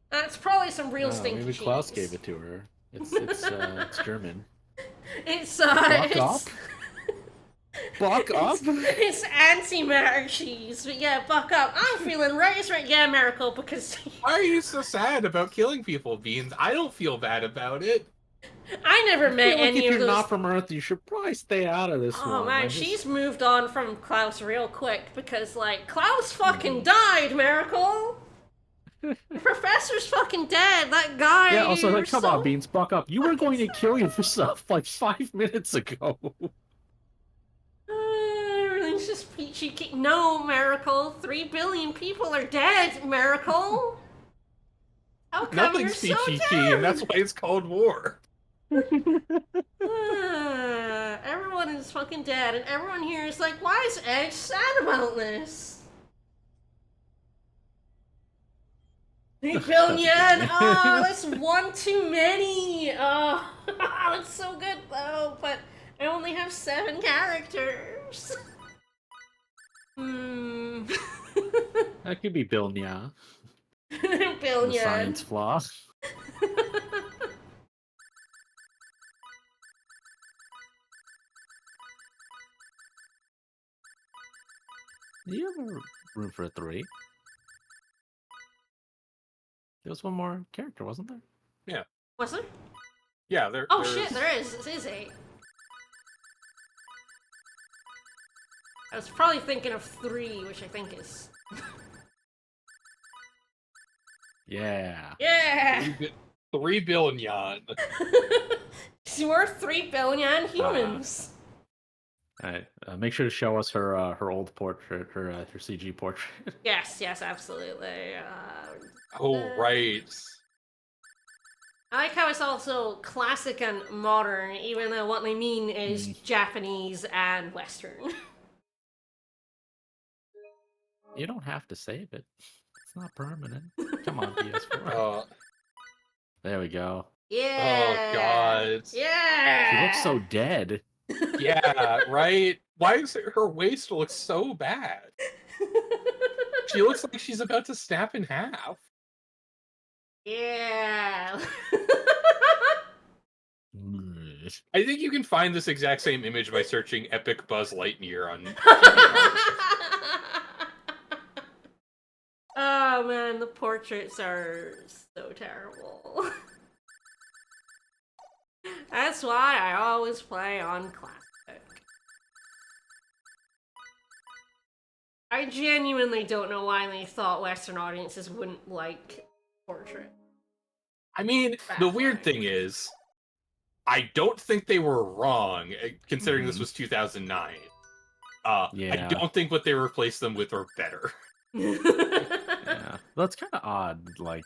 That's probably some real stinky Maybe cheese. Klaus gave it to her. It's German. It's Buck up? Buck up? It's antimatter cheese, but yeah, buck up. I'm feeling right. Yeah, Miracle, because Why are you so sad about killing people, Beans? I don't feel bad about it. I never I met feel like any if of you're those. not from Earth, you should probably stay out of this Oh one. man, I just- she's moved on from Klaus real quick because, like, Klaus fucking died, Miracle. The professor's fucking dead. That guy. Yeah, also, like, you're come on, Beans, buck up. You were going to kill yourself like 5 minutes ago. Everything's just peachy. No, Miracle. 3 billion people are dead, Miracle. How come Nothing's you're so peachy, dead? and that's why it's called war. Everyone is fucking dead, and everyone here is like, why is Edge sad about this? 3 billion! Oh, that's one too many! Oh, that's so good though, but I only have 7 characters. That could be Bilnya. The Billion. science flaw. Do you have a room for a 3? There was one more character, wasn't there? Was there? Yeah, there. Oh there's- shit, there is. This is 8. I was probably thinking of 3, which I think is. Yeah. Yeah! 3 billion. She's worth 3 billion humans. Alright, make sure to show us her old portrait, her CG portrait. Yes, yes, absolutely. Oh, right. I like how it's also classic and modern, even though what they mean is Japanese and Western. You don't have to save it. It's not permanent. Come on, PS4. Oh, There we go. Yeah. God. Yeah. She looks so dead. Yeah, right? Why does her waist look so bad? She looks like she's about to snap in half. Yeah. I think you can find this exact same image by searching Epic Buzz Lightyear on. Oh man, the portraits are so terrible. That's why I always play on Classic. I genuinely don't know why they thought Western audiences wouldn't like portrait. I mean, the weird thing is, I don't think they were wrong, considering this was 2009. I Yeah. don't think what they replaced them with were better. Yeah, that's kind of odd. Like,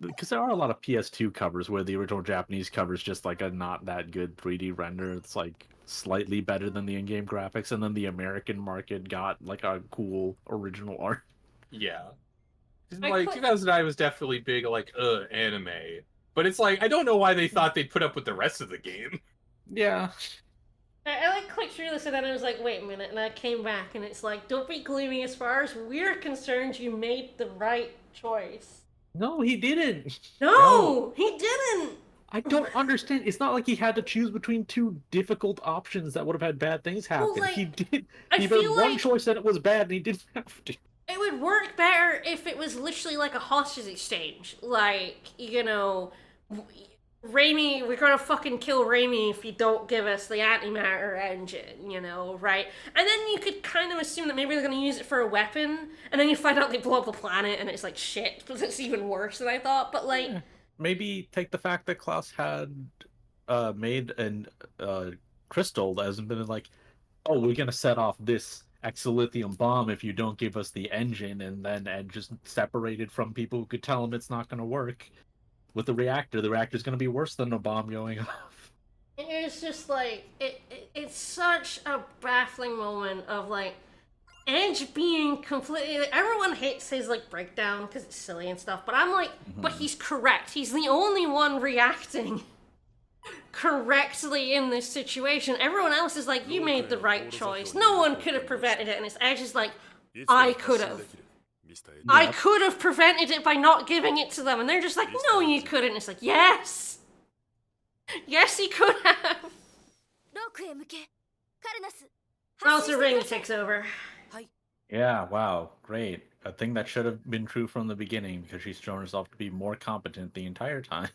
because there are a lot of PS2 covers where the original Japanese cover is just like a not that good 3D render. It's like slightly better than the in-game graphics, and then the American market got like a cool original art. Yeah. I Like, put- 2009 was definitely big, like, anime. But it's like, I don't know why they thought they'd put up with the rest of the game. Yeah. I like clicked through this and then I was like, wait a minute, and I came back and it's like, don't be gloomy. As far as we're concerned, you made the right choice. No, he didn't. No, he didn't. I don't understand. It's not like he had to choose between two difficult options that would have had bad things happen. like, he did. I He feel made one like- choice and it was bad, and he didn't have to. It would work better if it was literally like a hostage exchange. Like, you know, Raimi, we're gonna fucking kill Raimi if you don't give us the antimatter engine, you know, right? And then you could kind of assume that maybe they're gonna use it for a weapon, and then you find out they blow up the planet and it's like shit, because it's even worse than I thought, but like... Maybe take the fact that Klaus had made an crystal that hasn't been like, oh, we're gonna set off this exolithium bomb if you don't give us the engine, and just separated from people who could tell him it's not gonna work. With the reactor's gonna be worse than a bomb going off. It's just like, it's such a baffling moment of like, Edge being completely, like, everyone hates his like breakdown because it's silly and stuff, but I'm like, but he's correct. He's the only one reacting correctly in this situation. Everyone else is like, you made the right choice. No one could have prevented it, and it's Edge is like, I could have. I could have prevented it by not giving it to them, and they're just like, no, you couldn't. It's like, yes! Yes, he could have! ロークへ向けカルナス Also, Ring takes over. Yeah, wow, great. A thing that should have been true from the beginning, because she's shown herself to be more competent the entire time.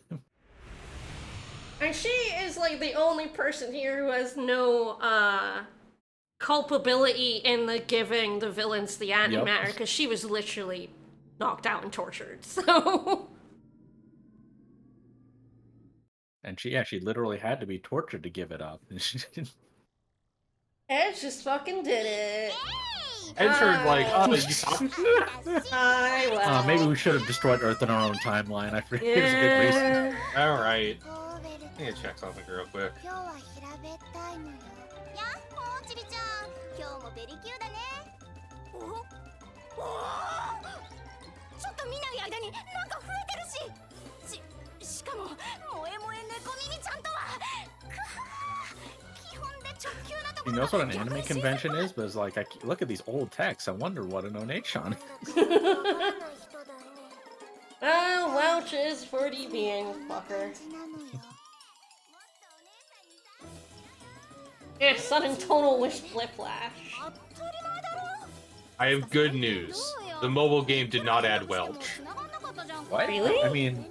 And she is, like, the only person here who has no, culpability in the giving the villains the antimatter, because she was literally knocked out and tortured, so... And she literally had to be tortured to give it up. Edge just fucking did it. Entered, like, Maybe we should have destroyed Earth in our own timeline. I forget. There's a good reason. Alright. I need to check something real quick. 今日は平べったいのよやっほーちびちゃん今日もベリキューだねおおちょっと見ない間になんか増えてるししかも萌え萌え猫耳ちゃんとはくはー基本で直球なとこ He ろ knows what an anime convention is, but it's like, look at these old texts. I wonder what an Onechon is. Oh, Welch is 40 being fucker. Yeah, sudden tonal whiplash. I have good news. The mobile game did not add Welch. What? Really? I mean,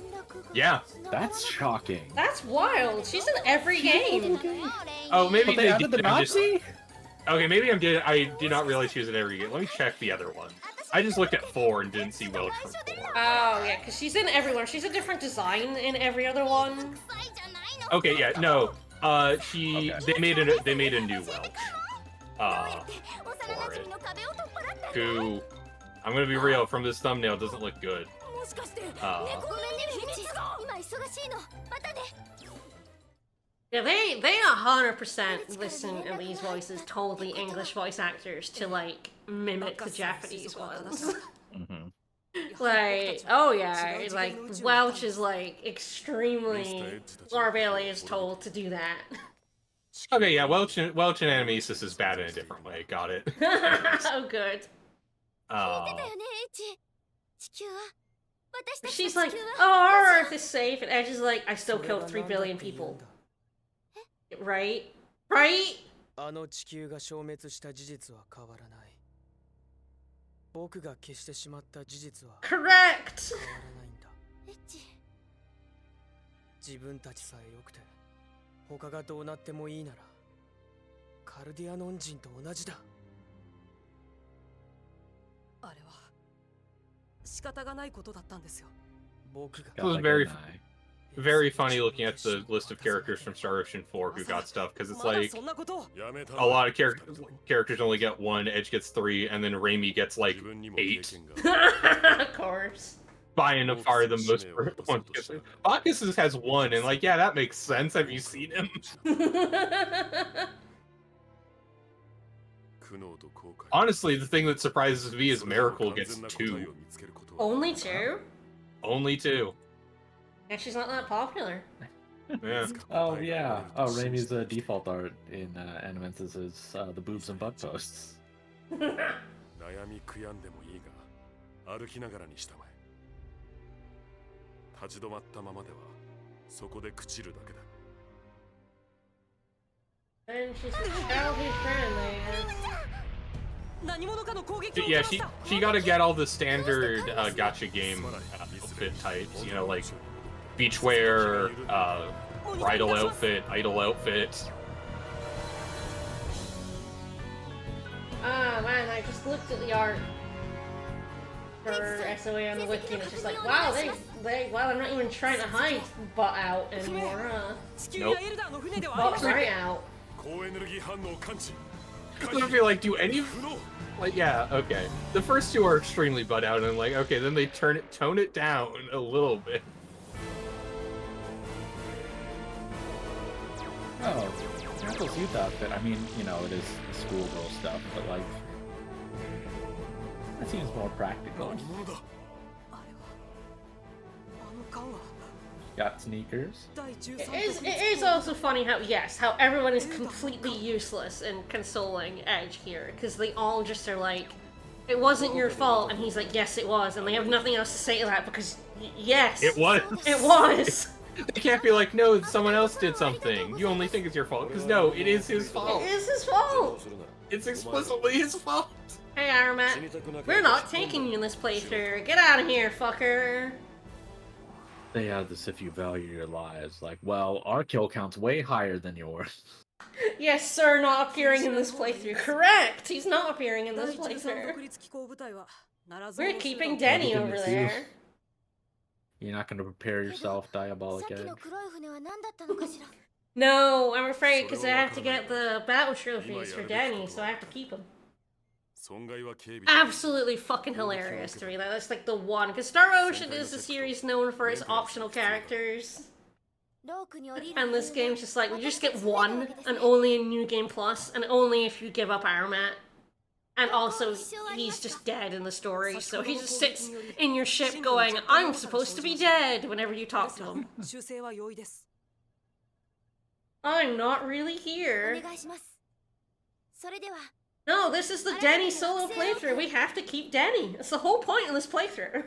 Yeah. that's shocking. That's wild. She's in every game. Oh, maybe But they added the I'm just- Nazi? Okay, maybe I did not realize she was in every game. Let me check the other one. I just looked at 4 and didn't see Welch from 4. Oh, yeah, because she's in everywhere. She's a different design in every other one. Okay, yeah, no. Okay. They made a new Welch. For it. Who, I'm gonna be real, from this thumbnail, doesn't look good. Yeah, they 100% listen to these voices, told the English voice actors to like mimic the Japanese ones. Like, oh yeah, like Welch is like extremely. Laura Bailey is told to do that. Okay, yeah, Welch and Animasis is bad in a different way. Got it. Oh, good. She's like, oh, our Earth is safe, and Edge is like, I still killed 3 billion people. Right? Right? あの地球が消滅した事実は変わらない。僕が消してしまった事実は Correct! 変わらないんだ。自分たちさえ良くて、他がどうなってもいいなら、カルディアノン人と同じだ。あれは仕方がないことだったんですよ。僕が It was very funny looking at the list of characters from Star Ocean 4 who got stuff, because it's like a lot of characters only get 1, Edge gets 3, and then Raimi gets like 8. Of course. By and far the most one. Bacchus has 1, and like, yeah, that makes sense. Have you seen him? Honestly, the thing that surprises me is Miracle gets 2. Only 2? Only 2. Yeah, she's not that popular. Yeah. Oh yeah. Oh, Raimi's default art in Animensis is the boobs and butt posts. 悩み悔やんでもいいが、歩きながらにしたまえ。立ち止まったままでは、そこで朽ちるだけだ。And she's childhood friendly. Yeah, she got to get all the standard gacha game outfit types, you know, like beachwear, bridal outfit, idol outfit. Ah, man, I just looked at the art for SOA on the wiki and it's just like, wow, wow, I'm not even trying to hide butt out anymore, Nope. Butt's right out. I feel like, do any like, yeah, okay. The first 2 are extremely butt out, and I'm like, okay, then they tone it down a little bit. Oh, Miracle's youth outfit. I mean, you know, it is schoolgirl stuff, but like, that seems more practical. Got sneakers. It is also funny how everyone is completely useless in consoling Edge here, because they all just are like, it wasn't your fault, and he's like, yes it was, and they have nothing else to say to that because, yes. It was. It was. They can't be like, no, someone else did something. You only think it's your fault, because no, it is his fault. It is his fault. It's explicitly his fault. Hey, Aramat, we're not taking you in this playthrough. Get out of here, fucker. They have this if you value your lives. Like, well, our kill count's way higher than yours. Yes, sir, not appearing in this playthrough. Correct! He's not appearing in this playthrough. We're keeping Denny over there. You're not going to prepare yourself, Diabolic Edge. No, I'm afraid, because I have to get the battle trophies for Denny, so I have to keep them. Absolutely fucking hilarious to me. That's like the one, because Star Ocean is a series known for its optional characters. And this game's just like, we just get 1, and only in New Game Plus, and only if you give up Aramat. And also, he's just dead in the story, so he just sits in your ship going, I'm supposed to be dead, whenever you talk to him. I'm not really here. No, this is the Denny solo playthrough. We have to keep Denny. That's the whole point of this playthrough.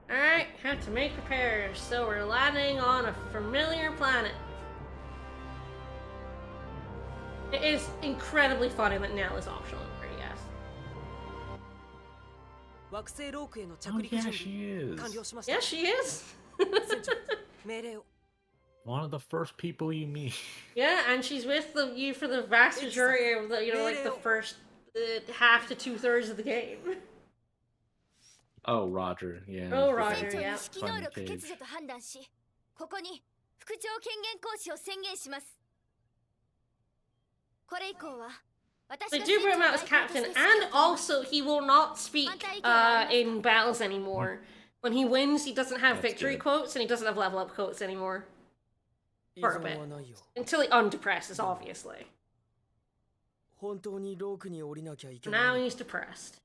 Alright, have to make repairs. So we're landing on a familiar planet. It is incredibly funny that Nell is optional in 3DS. Oh yeah, she is. Yeah, she is. One of the first people you meet. Yeah, and she's with you for the vast majority of the, like the first half to 2/3 of the game. Oh, Roger, yeah. Oh, Roger, yeah. Funny page. They do put him out as captain, and also he will not speak in battles anymore. When he wins, he doesn't have That's victory good. quotes, and he doesn't have level up quotes anymore. 依 For a 存 bit. はないよ Until he undepresses, obviously. 本当にロークに降りなきゃいけない Now の he's depressed.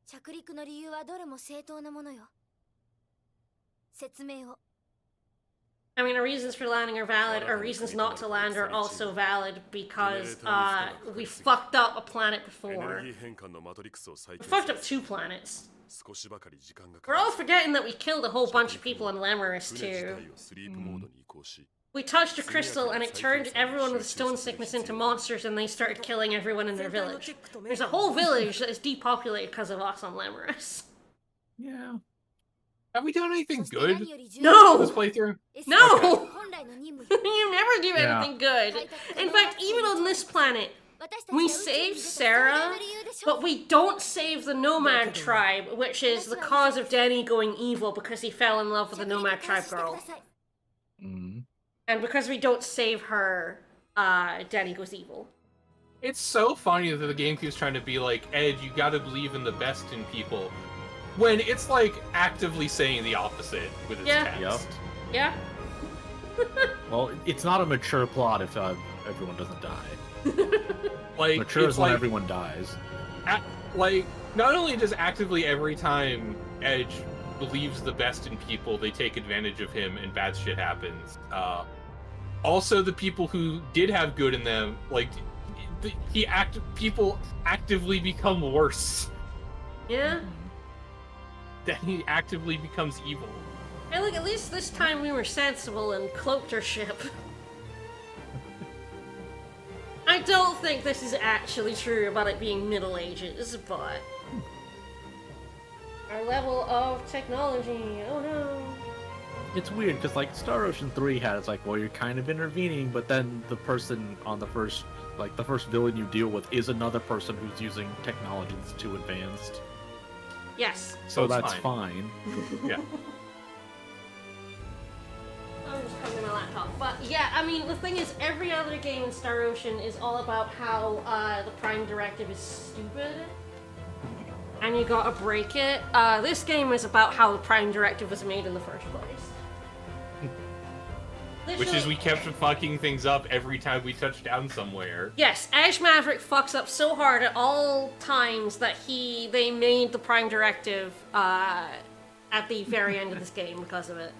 着陸の理由はどれも正当なものよ。説明を。 I mean, our reasons for landing are valid, our reasons not to land are also valid because we fucked up a planet エネ before. ルギー変換のマトリックスを再 We 建 fucked す up る two planets. 少しばかり時間が We're か all かる forgetting that we killed a whole bunch of people in Lemurus 船自 too. 体をスリープモードに移行し We touched a crystal and it turned everyone with stone sickness into monsters and they started killing everyone in their village. There's a whole village that is depopulated because of us on Lemurus. Yeah. Have we done anything そして何 good より重 No! this playthrough? No! 本来の任務よ You never do Yeah. anything good. In fact, even on this planet, 私たちが we 宇宙に save 出た最大 Sarah, の理由でしょ but we don't save the Nomad tribe, which is the cause of Denny going evil because he fell in love with the 着陸 Nomad 開 tribe 始してく girl. ださい Mm. And because we don't save her, Denny goes evil. It's so funny that the game keeps trying to be like, Ed, you gotta believe in the best in people. When it's like actively saying the opposite with its Yeah. text. Yeah? Well, it's not a mature plot if everyone doesn't die. Like, Mature it's is when like, everyone dies. like, not only does actively every time Edge believes the best in people, they take advantage of him and bad shit happens. Also, the people who did have good in them, like, people actively become worse. Yeah? Then he actively becomes evil. Hey, look, at least this time we were sensible and cloaked our ship. I don't think this is actually true about it being Middle Ages, but... Our level of technology, oh no. It's weird because like Star Ocean 3 has like, well, you're kind of intervening, but then the person on the first villain you deal with is another person who's using technology that's too advanced. Yes. So it's that's fine. Yeah. I'm just covering my laptop. But yeah, I mean, the thing is, every other game in Star Ocean is all about how the Prime Directive is stupid. And you gotta break it. This game is about how the Prime Directive was made in the first place. Which is we kept fucking things up every time we touched down somewhere. Yes, Ash Maverick fucks up so hard at all times that they made the Prime Directive at the very end of this game because of it.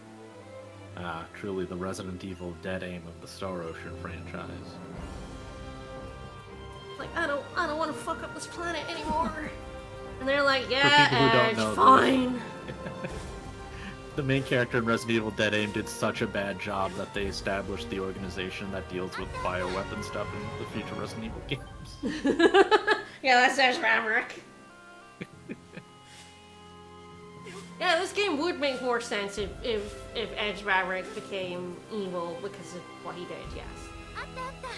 Ah, truly the Resident Evil dead aim of the Star Ocean franchise. Like, I don't want to fuck up this planet anymore. And they're like, people yeah, who don't Edge, know, fine. The main character in Resident Evil Dead Aim did such a bad job that they established the organization that deals with bioweapon stuff in the future Resident Evil games. Yeah, that's Ash Maverick. Yeah, this game would make more sense if Edge Maverick became evil because of what he did, yes. あったあった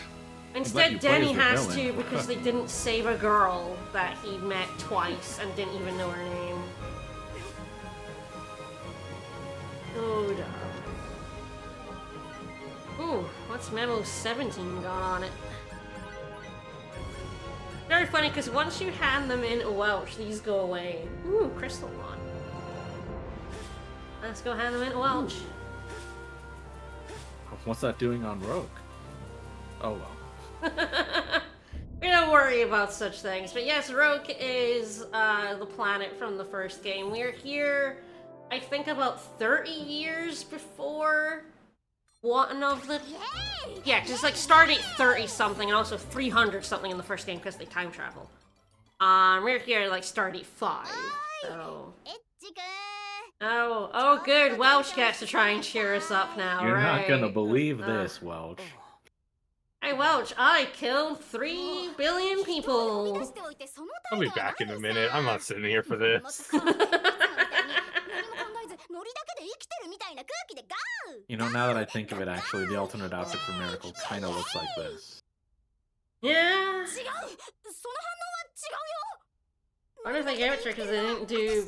Instead, you play Denny as the has to villain. because they didn't save a girl that he met twice and didn't even know her name. Oh, no. Ooh, what's Memo 17 got on it? Very funny, because once you hand them in Welch, these go away. Ooh, crystal one. Let's go hand them in Welch. What's that doing on Rogue? Oh well. We don't worry about such things. But yes, Roke is the planet from the first game. We're here, I think, about 30 years before one of the... Yeah, just like Stardate 30-something and also 300-something in the first game because they time travel. We're here like Stardate 5, so... エッジくん Oh, good. Welch gets to try and cheer us up now, You're right? not gonna believe this, Welch. Hey, Welch, I killed 3 billion 出 people. しておいてその I'll 態 be 度は back in a 何 minute. さ I'm not sitting here for もっと this. そのエッジさんみたいに何も考えずノリだけで生きてるみたいな空気でガウ You know, now that I think of it, actually, the alternate outfit for Miracle kind of looks like this. Yeah. 違うその反応は違うよ I wonder if they gave it to her because they didn't do 私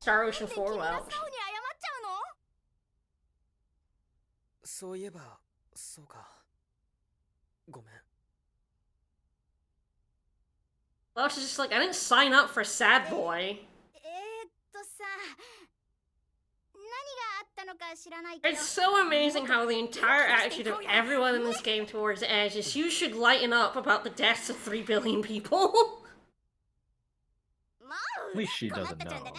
Star Ocean 4 君が Welch. 素直に謝っちゃうのそういえばそうかごめん Well, she's just like, I didn't sign up for Sad Boy. さ、何があったのか知らないけど。 It's so amazing how the entire attitude of everyone in this game towards Edge is you should lighten up about the deaths of 3 billion people. At least she doesn't know.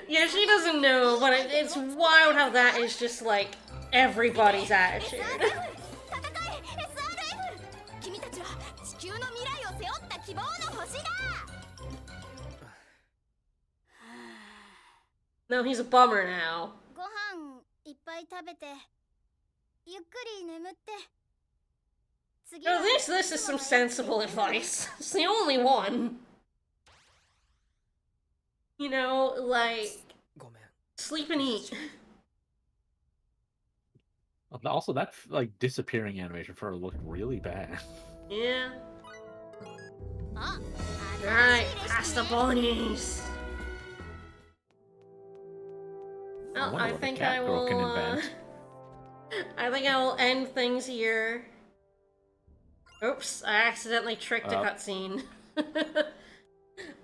Yeah, she doesn't know, but it's wild how that is just like everybody's attitude. 君たちは地球の未来を背負った希望の星だ。 No, he's a bummer now. ご飯いっぱい食べて、ゆっくり眠って。 At least this is some sensible advice. It's the only one. You know, like, sleep and eat. Also, that like disappearing animation for her looked really bad. Yeah. Alright, past the bunnies. Well, I think I will. I think I will end things here. Oops, I accidentally tricked a cutscene.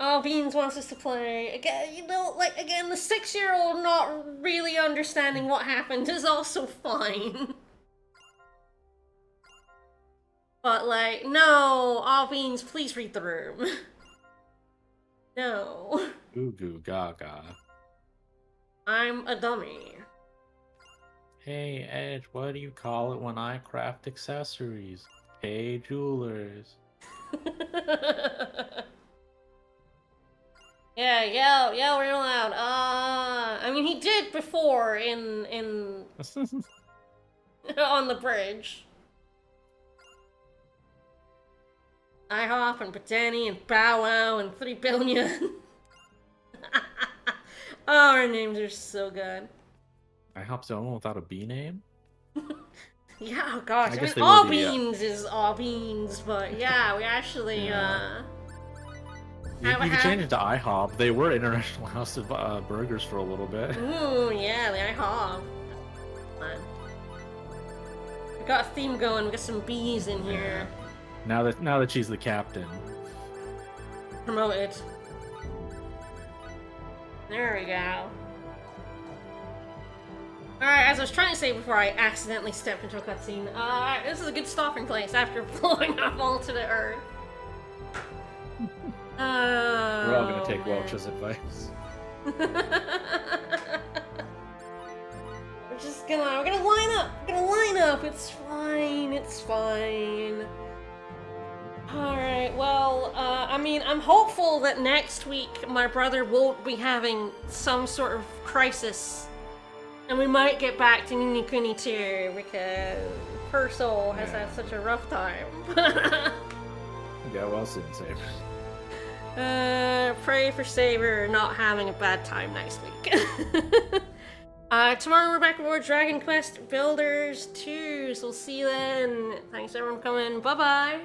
Oh, Beans wants us to play. Again, you know, like, again, the 6-year-old not really understanding what happened is also fine. But, like, no, all Beans, please read the room. No. Goo goo gaga. I'm a dummy. Hey, Edge, what do you call it when I craft accessories? Hey, jewelers. Yeah, yell real loud. I mean, he did before in on the bridge. IHOP and Patani and Bow Wow and 3 billion. Oh, our names are so good. IHOP's the only one without a B name? Yeah, oh gosh. I mean, guess all they would be, beans is all beans, but yeah, we actually, You can change it to IHOP. They were International House of Burgers for a little bit. Ooh, yeah, the IHOP. Fun. We got a theme going. We got some bees in here. Now that she's the captain. Promoted. There we go. Alright, as I was trying to say before I accidentally stepped into a cutscene, this is a good stopping place after blowing up all to the earth. We're all gonna take Welch's advice. We're gonna line up. We're gonna line up. It's fine. It's fine. Alright, well, I mean, I'm hopeful that next week my brother won't be having some sort of crisis. And we might get back to Ni ni Kuni 2 because her soul has had such a rough time. Yeah, well soon, Saber. Pray for Saber not having a bad time next week. Tomorrow we're back with more Dragon Quest Builders 2, so we'll see you then. Thanks everyone for coming. Bye-bye.